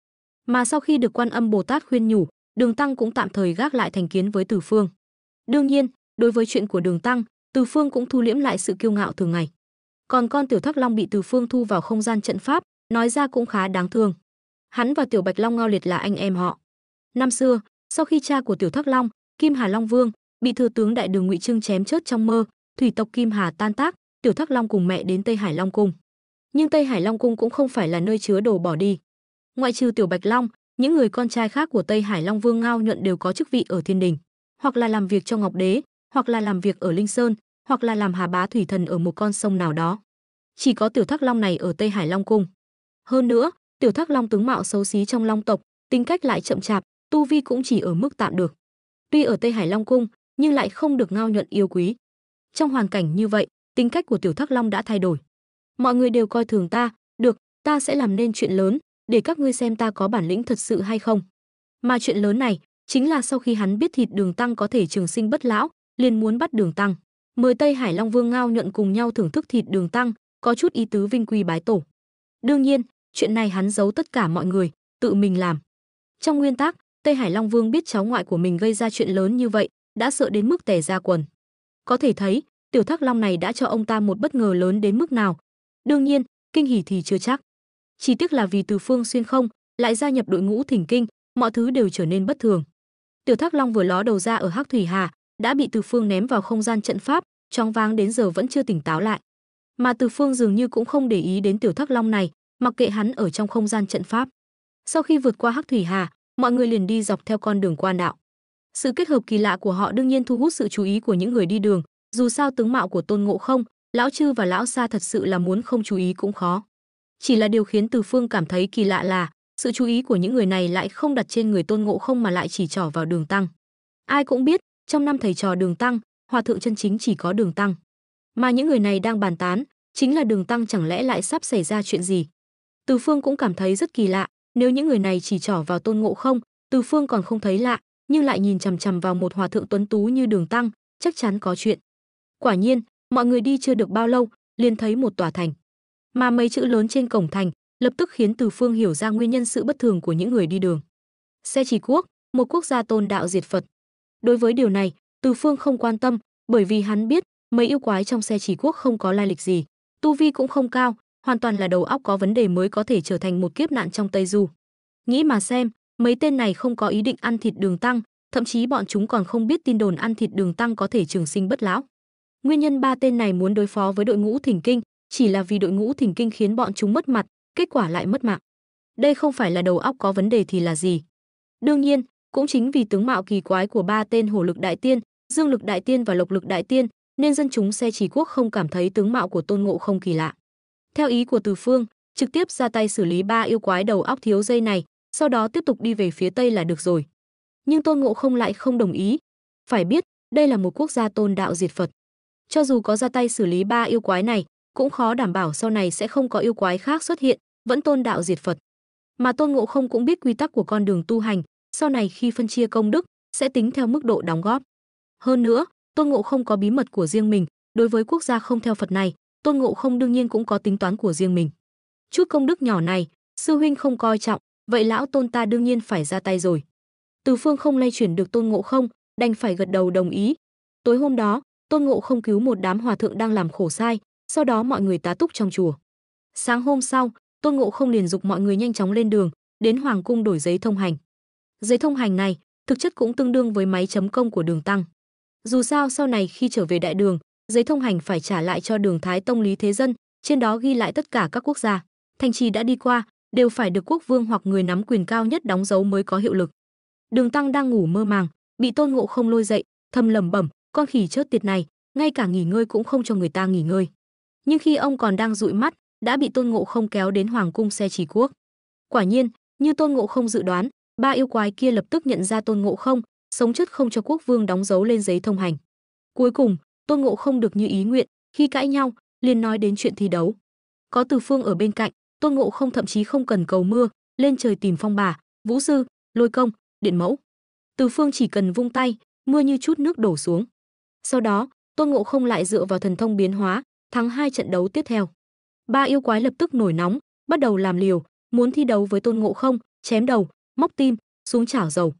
Mà sau khi được Quan Âm Bồ Tát khuyên nhủ, Đường Tăng cũng tạm thời gác lại thành kiến với Từ Phương. Đương nhiên, đối với chuyện của Đường Tăng, Từ Phương cũng thu liễm lại sự kiêu ngạo thường ngày. Còn con Tiểu Thác Long bị Từ Phương thu vào không gian trận pháp, nói ra cũng khá đáng thương. Hắn và Tiểu Bạch Long Ngao Liệt là anh em họ. Năm xưa, sau khi cha của Tiểu Thác Long, Kim Hà Long Vương, bị thừa tướng Đại Đường Ngụy Trưng chém chết trong mơ, thủy tộc Kim Hà tan tác, Tiểu Thác Long cùng mẹ đến Tây Hải Long Cung. Nhưng Tây Hải Long Cung cũng không phải là nơi chứa đồ bỏ đi. Ngoại trừ Tiểu Bạch Long, những người con trai khác của Tây Hải Long Vương Ngao Nhuận đều có chức vị ở Thiên Đình, hoặc là làm việc cho Ngọc Đế, hoặc là làm việc ở Linh Sơn, hoặc là làm Hà Bá thủy thần ở một con sông nào đó. Chỉ có Tiểu Thác Long này ở Tây Hải Long Cung. Hơn nữa, Tiểu Thác Long tướng mạo xấu xí trong Long tộc, tính cách lại chậm chạp, tu vi cũng chỉ ở mức tạm được. Tuy ở Tây Hải Long Cung, nhưng lại không được Ngao Nhuận yêu quý. Trong hoàn cảnh như vậy, tính cách của Tiểu Thác Long đã thay đổi. Mọi người đều coi thường ta, được, ta sẽ làm nên chuyện lớn, để các ngươi xem ta có bản lĩnh thật sự hay không. Mà chuyện lớn này, chính là sau khi hắn biết thịt Đường Tăng có thể trường sinh bất lão, liền muốn bắt Đường Tăng. Mời Tây Hải Long Vương Ngao Nhuận cùng nhau thưởng thức thịt Đường Tăng, có chút ý tứ vinh quy bái tổ. Đương nhiên, chuyện này hắn giấu tất cả mọi người, tự mình làm. Trong nguyên tắc, Tây Hải Long Vương biết cháu ngoại của mình gây ra chuyện lớn như vậy, đã sợ đến mức tè ra quần. Có thể thấy, Tiểu Thác Long này đã cho ông ta một bất ngờ lớn đến mức nào. Đương nhiên, kinh hỉ thì chưa chắc. Chỉ tiếc là vì Từ Phương xuyên không lại gia nhập đội ngũ thỉnh kinh, mọi thứ đều trở nên bất thường. Tiểu Thác Long vừa ló đầu ra ở Hắc Thủy Hà, đã bị Từ Phương ném vào không gian trận pháp, choáng váng đến giờ vẫn chưa tỉnh táo lại. Mà Từ Phương dường như cũng không để ý đến Tiểu Thác Long này, mặc kệ hắn ở trong không gian trận pháp. Sau khi vượt qua Hắc Thủy Hà, mọi người liền đi dọc theo con đường quan đạo. Sự kết hợp kỳ lạ của họ đương nhiên thu hút sự chú ý của những người đi đường, dù sao tướng mạo của Tôn Ngộ Không, Lão Chư và Lão Sa thật sự là muốn không chú ý cũng khó. Chỉ là điều khiến Từ Phương cảm thấy kỳ lạ là sự chú ý của những người này lại không đặt trên người Tôn Ngộ Không mà lại chỉ trỏ vào Đường Tăng. Ai cũng biết, trong năm thầy trò Đường Tăng, hòa thượng chân chính chỉ có Đường Tăng. Mà những người này đang bàn tán, chính là Đường Tăng chẳng lẽ lại sắp xảy ra chuyện gì. Từ Phương cũng cảm thấy rất kỳ lạ, nếu những người này chỉ trỏ vào Tôn Ngộ Không, Từ Phương còn không thấy lạ, nhưng lại nhìn chằm chằm vào một hòa thượng tuấn tú như Đường Tăng, chắc chắn có chuyện. Quả nhiên, mọi người đi chưa được bao lâu, liền thấy một tòa thành. Mà mấy chữ lớn trên cổng thành lập tức khiến Từ Phương hiểu ra nguyên nhân sự bất thường của những người đi đường. Xe Chỉ Quốc, một quốc gia tôn đạo diệt Phật. Đối với điều này, Từ Phương không quan tâm, bởi vì hắn biết mấy yêu quái trong Xe Chỉ Quốc không có lai lịch gì, tu vi cũng không cao, hoàn toàn là đầu óc có vấn đề mới có thể trở thành một kiếp nạn trong Tây Du. Nghĩ mà xem, mấy tên này không có ý định ăn thịt Đường Tăng, thậm chí bọn chúng còn không biết tin đồn ăn thịt Đường Tăng có thể trường sinh bất lão. Nguyên nhân ba tên này muốn đối phó với đội ngũ thỉnh kinh, chỉ là vì đội ngũ thỉnh kinh khiến bọn chúng mất mặt, kết quả lại mất mạng. Đây không phải là đầu óc có vấn đề thì là gì? Đương nhiên, cũng chính vì tướng mạo kỳ quái của ba tên Hổ Lực Đại Tiên, Dương Lực Đại Tiên và Lộc Lực Đại Tiên, nên dân chúng Xe Chỉ Quốc không cảm thấy tướng mạo của Tôn Ngộ Không kỳ lạ. Theo ý của Từ Phương, trực tiếp ra tay xử lý ba yêu quái đầu óc thiếu dây này, sau đó tiếp tục đi về phía Tây là được rồi. Nhưng Tôn Ngộ Không lại không đồng ý. Phải biết, đây là một quốc gia tôn đạo diệt Phật. Cho dù có ra tay xử lý ba yêu quái này, cũng khó đảm bảo sau này sẽ không có yêu quái khác xuất hiện, vẫn tôn đạo diệt Phật. Mà Tôn Ngộ Không cũng biết quy tắc của con đường tu hành, sau này khi phân chia công đức, sẽ tính theo mức độ đóng góp. Hơn nữa, Tôn Ngộ Không có bí mật của riêng mình, đối với quốc gia không theo Phật này, Tôn Ngộ Không đương nhiên cũng có tính toán của riêng mình. Chút công đức nhỏ này, sư huynh không coi trọng, vậy lão Tôn ta đương nhiên phải ra tay rồi. Từ Phương không lay chuyển được Tôn Ngộ Không, đành phải gật đầu đồng ý. Tối hôm đó, Tôn Ngộ Không cứu một đám hòa thượng đang làm khổ sai, sau đó mọi người tá túc trong chùa. Sáng hôm sau, Tôn Ngộ Không liền giục mọi người nhanh chóng lên đường, đến hoàng cung đổi giấy thông hành. Giấy thông hành này, thực chất cũng tương đương với máy chấm công của Đường Tăng. Dù sao sau này khi trở về Đại Đường, giấy thông hành phải trả lại cho Đường Thái Tông Lý Thế Dân, trên đó ghi lại tất cả các quốc gia, thành trì đã đi qua, đều phải được quốc vương hoặc người nắm quyền cao nhất đóng dấu mới có hiệu lực. Đường Tăng đang ngủ mơ màng, bị Tôn Ngộ Không lôi dậy, thầm lẩm bẩm, con khỉ chớt tiệt này, ngay cả nghỉ ngơi cũng không cho người ta nghỉ ngơi. Nhưng khi ông còn đang dụi mắt, đã bị Tôn Ngộ Không kéo đến hoàng cung Xe Chỉ Quốc. Quả nhiên, như Tôn Ngộ Không dự đoán, ba yêu quái kia lập tức nhận ra Tôn Ngộ Không, sống chết không cho quốc vương đóng dấu lên giấy thông hành. Cuối cùng, Tôn Ngộ Không được như ý nguyện, khi cãi nhau, liền nói đến chuyện thi đấu. Có Từ Phương ở bên cạnh, Tôn Ngộ Không thậm chí không cần cầu mưa, lên trời tìm Phong Bà, Vũ Sư, Lôi Công, Điện Mẫu. Từ Phương chỉ cần vung tay, mưa như chút nước đổ xuống. Sau đó, Tôn Ngộ Không lại dựa vào thần thông biến hóa, thắng 2 trận đấu tiếp theo. Ba yêu quái lập tức nổi nóng, bắt đầu làm liều, muốn thi đấu với Tôn Ngộ Không, chém đầu, móc tim, xuống chảo dầu.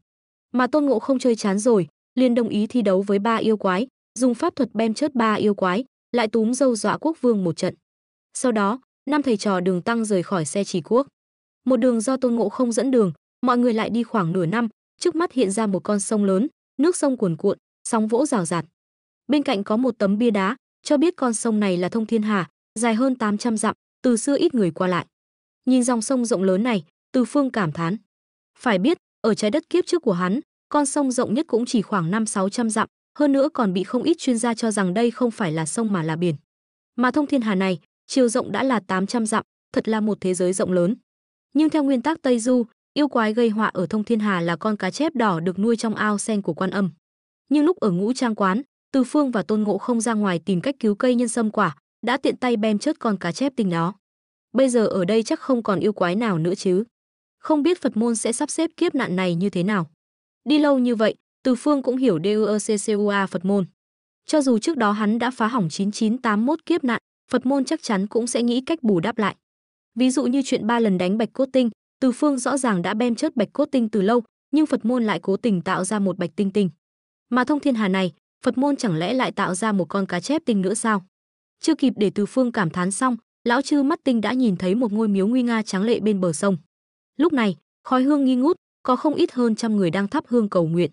Mà Tôn Ngộ Không chơi chán rồi, liền đồng ý thi đấu với ba yêu quái, dùng pháp thuật bem chớt ba yêu quái, lại túm dâu dọa quốc vương một trận. Sau đó, năm thầy trò Đường Tăng rời khỏi xe Trì Quốc. Một đường do Tôn Ngộ Không dẫn đường, mọi người lại đi khoảng nửa năm, trước mắt hiện ra một con sông lớn, nước sông cuồn cuộn, sóng vỗ rào rạt. Bên cạnh có một tấm bia đá, cho biết con sông này là Thông Thiên Hà, dài hơn 800 dặm, từ xưa ít người qua lại. Nhìn dòng sông rộng lớn này, Từ Phương cảm thán. Phải biết, ở trái đất kiếp trước của hắn, con sông rộng nhất cũng chỉ khoảng 500-600 dặm, hơn nữa còn bị không ít chuyên gia cho rằng đây không phải là sông mà là biển. Mà Thông Thiên Hà này, chiều rộng đã là 800 dặm, thật là một thế giới rộng lớn. Nhưng theo nguyên tắc Tây Du, yêu quái gây họa ở Thông Thiên Hà là con cá chép đỏ được nuôi trong ao sen của Quan Âm. Nhưng lúc ở Ngũ Trang Quán, Từ Phương và Tôn Ngộ Không ra ngoài tìm cách cứu cây nhân sâm quả, đã tiện tay bem chết con cá chép tinh đó. Bây giờ ở đây chắc không còn yêu quái nào nữa chứ. Không biết Phật môn sẽ sắp xếp kiếp nạn này như thế nào. Đi lâu như vậy, Từ Phương cũng hiểu DUECCUA Phật môn. Cho dù trước đó hắn đã phá hỏng 9981 kiếp nạn, Phật môn chắc chắn cũng sẽ nghĩ cách bù đắp lại. Ví dụ như chuyện 3 lần đánh Bạch Cốt Tinh, Từ Phương rõ ràng đã bem chết Bạch Cốt Tinh từ lâu, nhưng Phật môn lại cố tình tạo ra một Bạch Tinh Tinh. Mà Thông Thiên Hà này, Phật môn chẳng lẽ lại tạo ra một con cá chép tinh nữa sao? Chưa kịp để Từ Phương cảm thán xong, lão chư mắt tinh đã nhìn thấy một ngôi miếu nguy nga tráng lệ bên bờ sông. Lúc này, khói hương nghi ngút, có không ít hơn trăm người đang thắp hương cầu nguyện.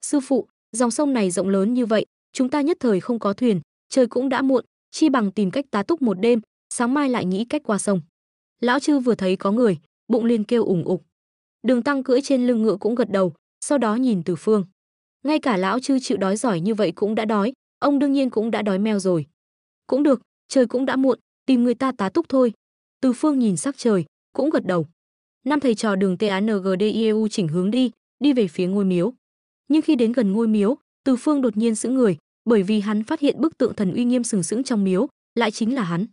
Sư phụ, dòng sông này rộng lớn như vậy, chúng ta nhất thời không có thuyền, trời cũng đã muộn, chi bằng tìm cách tá túc một đêm, sáng mai lại nghĩ cách qua sông. Lão chư vừa thấy có người, bụng liền kêu ủng ục. Đường Tăng cưỡi trên lưng ngựa cũng gật đầu, sau đó nhìn Từ Phương. Ngay cả lão chư chịu đói giỏi như vậy cũng đã đói, ông đương nhiên cũng đã đói meo rồi. Cũng được, trời cũng đã muộn, tìm người ta tá túc thôi. Từ Phương nhìn sắc trời, cũng gật đầu. Năm thầy trò Đường TANGDIEU chỉnh hướng đi về phía ngôi miếu. Nhưng khi đến gần ngôi miếu, Từ Phương đột nhiên sững người, bởi vì hắn phát hiện bức tượng thần uy nghiêm sừng sững trong miếu, lại chính là hắn.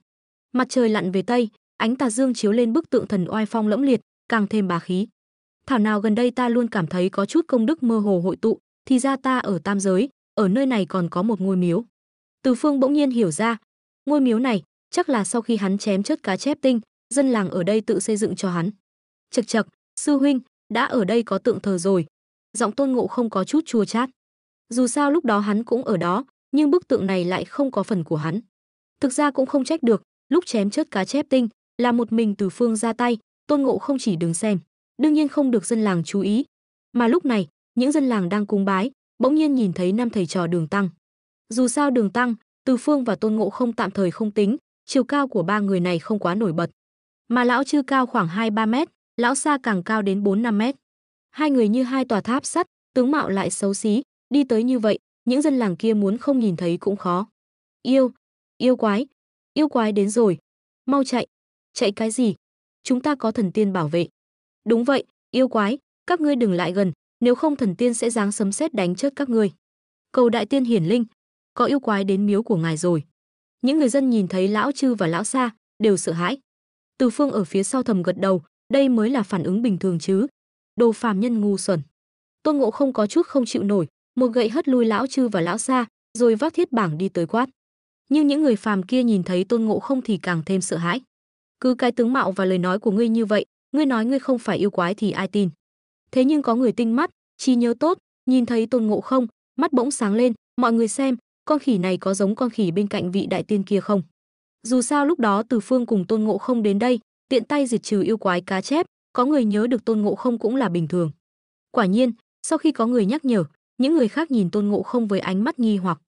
Mặt trời lặn về tây, ánh tà dương chiếu lên bức tượng thần oai phong lẫm liệt, càng thêm bá khí. Thảo nào gần đây ta luôn cảm thấy có chút công đức mơ hồ hội tụ, thì ra ta ở tam giới, ở nơi này còn có một ngôi miếu. Từ Phương bỗng nhiên hiểu ra, ngôi miếu này chắc là sau khi hắn chém chết cá chép tinh, dân làng ở đây tự xây dựng cho hắn. Chậc chậc, sư huynh, đã ở đây có tượng thờ rồi. Giọng Tôn Ngộ Không có chút chua chát. Dù sao lúc đó hắn cũng ở đó, nhưng bức tượng này lại không có phần của hắn. Thực ra cũng không trách được, lúc chém chết cá chép tinh, là một mình Từ Phương ra tay, Tôn Ngộ Không chỉ đứng xem, đương nhiên không được dân làng chú ý. Mà lúc này, những dân làng đang cúng bái, bỗng nhiên nhìn thấy năm thầy trò Đường Tăng. Dù sao Đường Tăng, Từ Phương và Tôn Ngộ Không tạm thời không tính, chiều cao của ba người này không quá nổi bật. Mà lão chư cao khoảng 2-3 mét, lão Sa càng cao đến 4-5 mét. Hai người như hai tòa tháp sắt, tướng mạo lại xấu xí, đi tới như vậy, những dân làng kia muốn không nhìn thấy cũng khó. Yêu quái đến rồi. Mau chạy. Chạy cái gì? Chúng ta có thần tiên bảo vệ. Đúng vậy, yêu quái, các ngươi đừng lại gần, nếu không thần tiên sẽ giáng sấm sét đánh chết các ngươi. Cầu đại tiên hiển linh, có yêu quái đến miếu của ngài rồi. Những người dân nhìn thấy lão chư và lão Sa đều sợ hãi. Từ Phương ở phía sau thầm gật đầu, đây mới là phản ứng bình thường chứ. Đồ phàm nhân ngu xuẩn. Tôn Ngộ Không có chút không chịu nổi, một gậy hất lui lão chư và lão Sa, rồi vác thiết bảng đi tới quát. Nhưng những người phàm kia nhìn thấy Tôn Ngộ Không thì càng thêm sợ hãi. Cứ cái tướng mạo và lời nói của ngươi như vậy, ngươi nói ngươi không phải yêu quái thì ai tin. Thế nhưng có người tinh mắt, trí nhớ tốt, nhìn thấy Tôn Ngộ Không, mắt bỗng sáng lên, mọi người xem, con khỉ này có giống con khỉ bên cạnh vị đại tiên kia không? Dù sao lúc đó Từ Phương cùng Tôn Ngộ Không đến đây, tiện tay diệt trừ yêu quái cá chép, có người nhớ được Tôn Ngộ Không cũng là bình thường. Quả nhiên, sau khi có người nhắc nhở, những người khác nhìn Tôn Ngộ Không với ánh mắt nghi hoặc.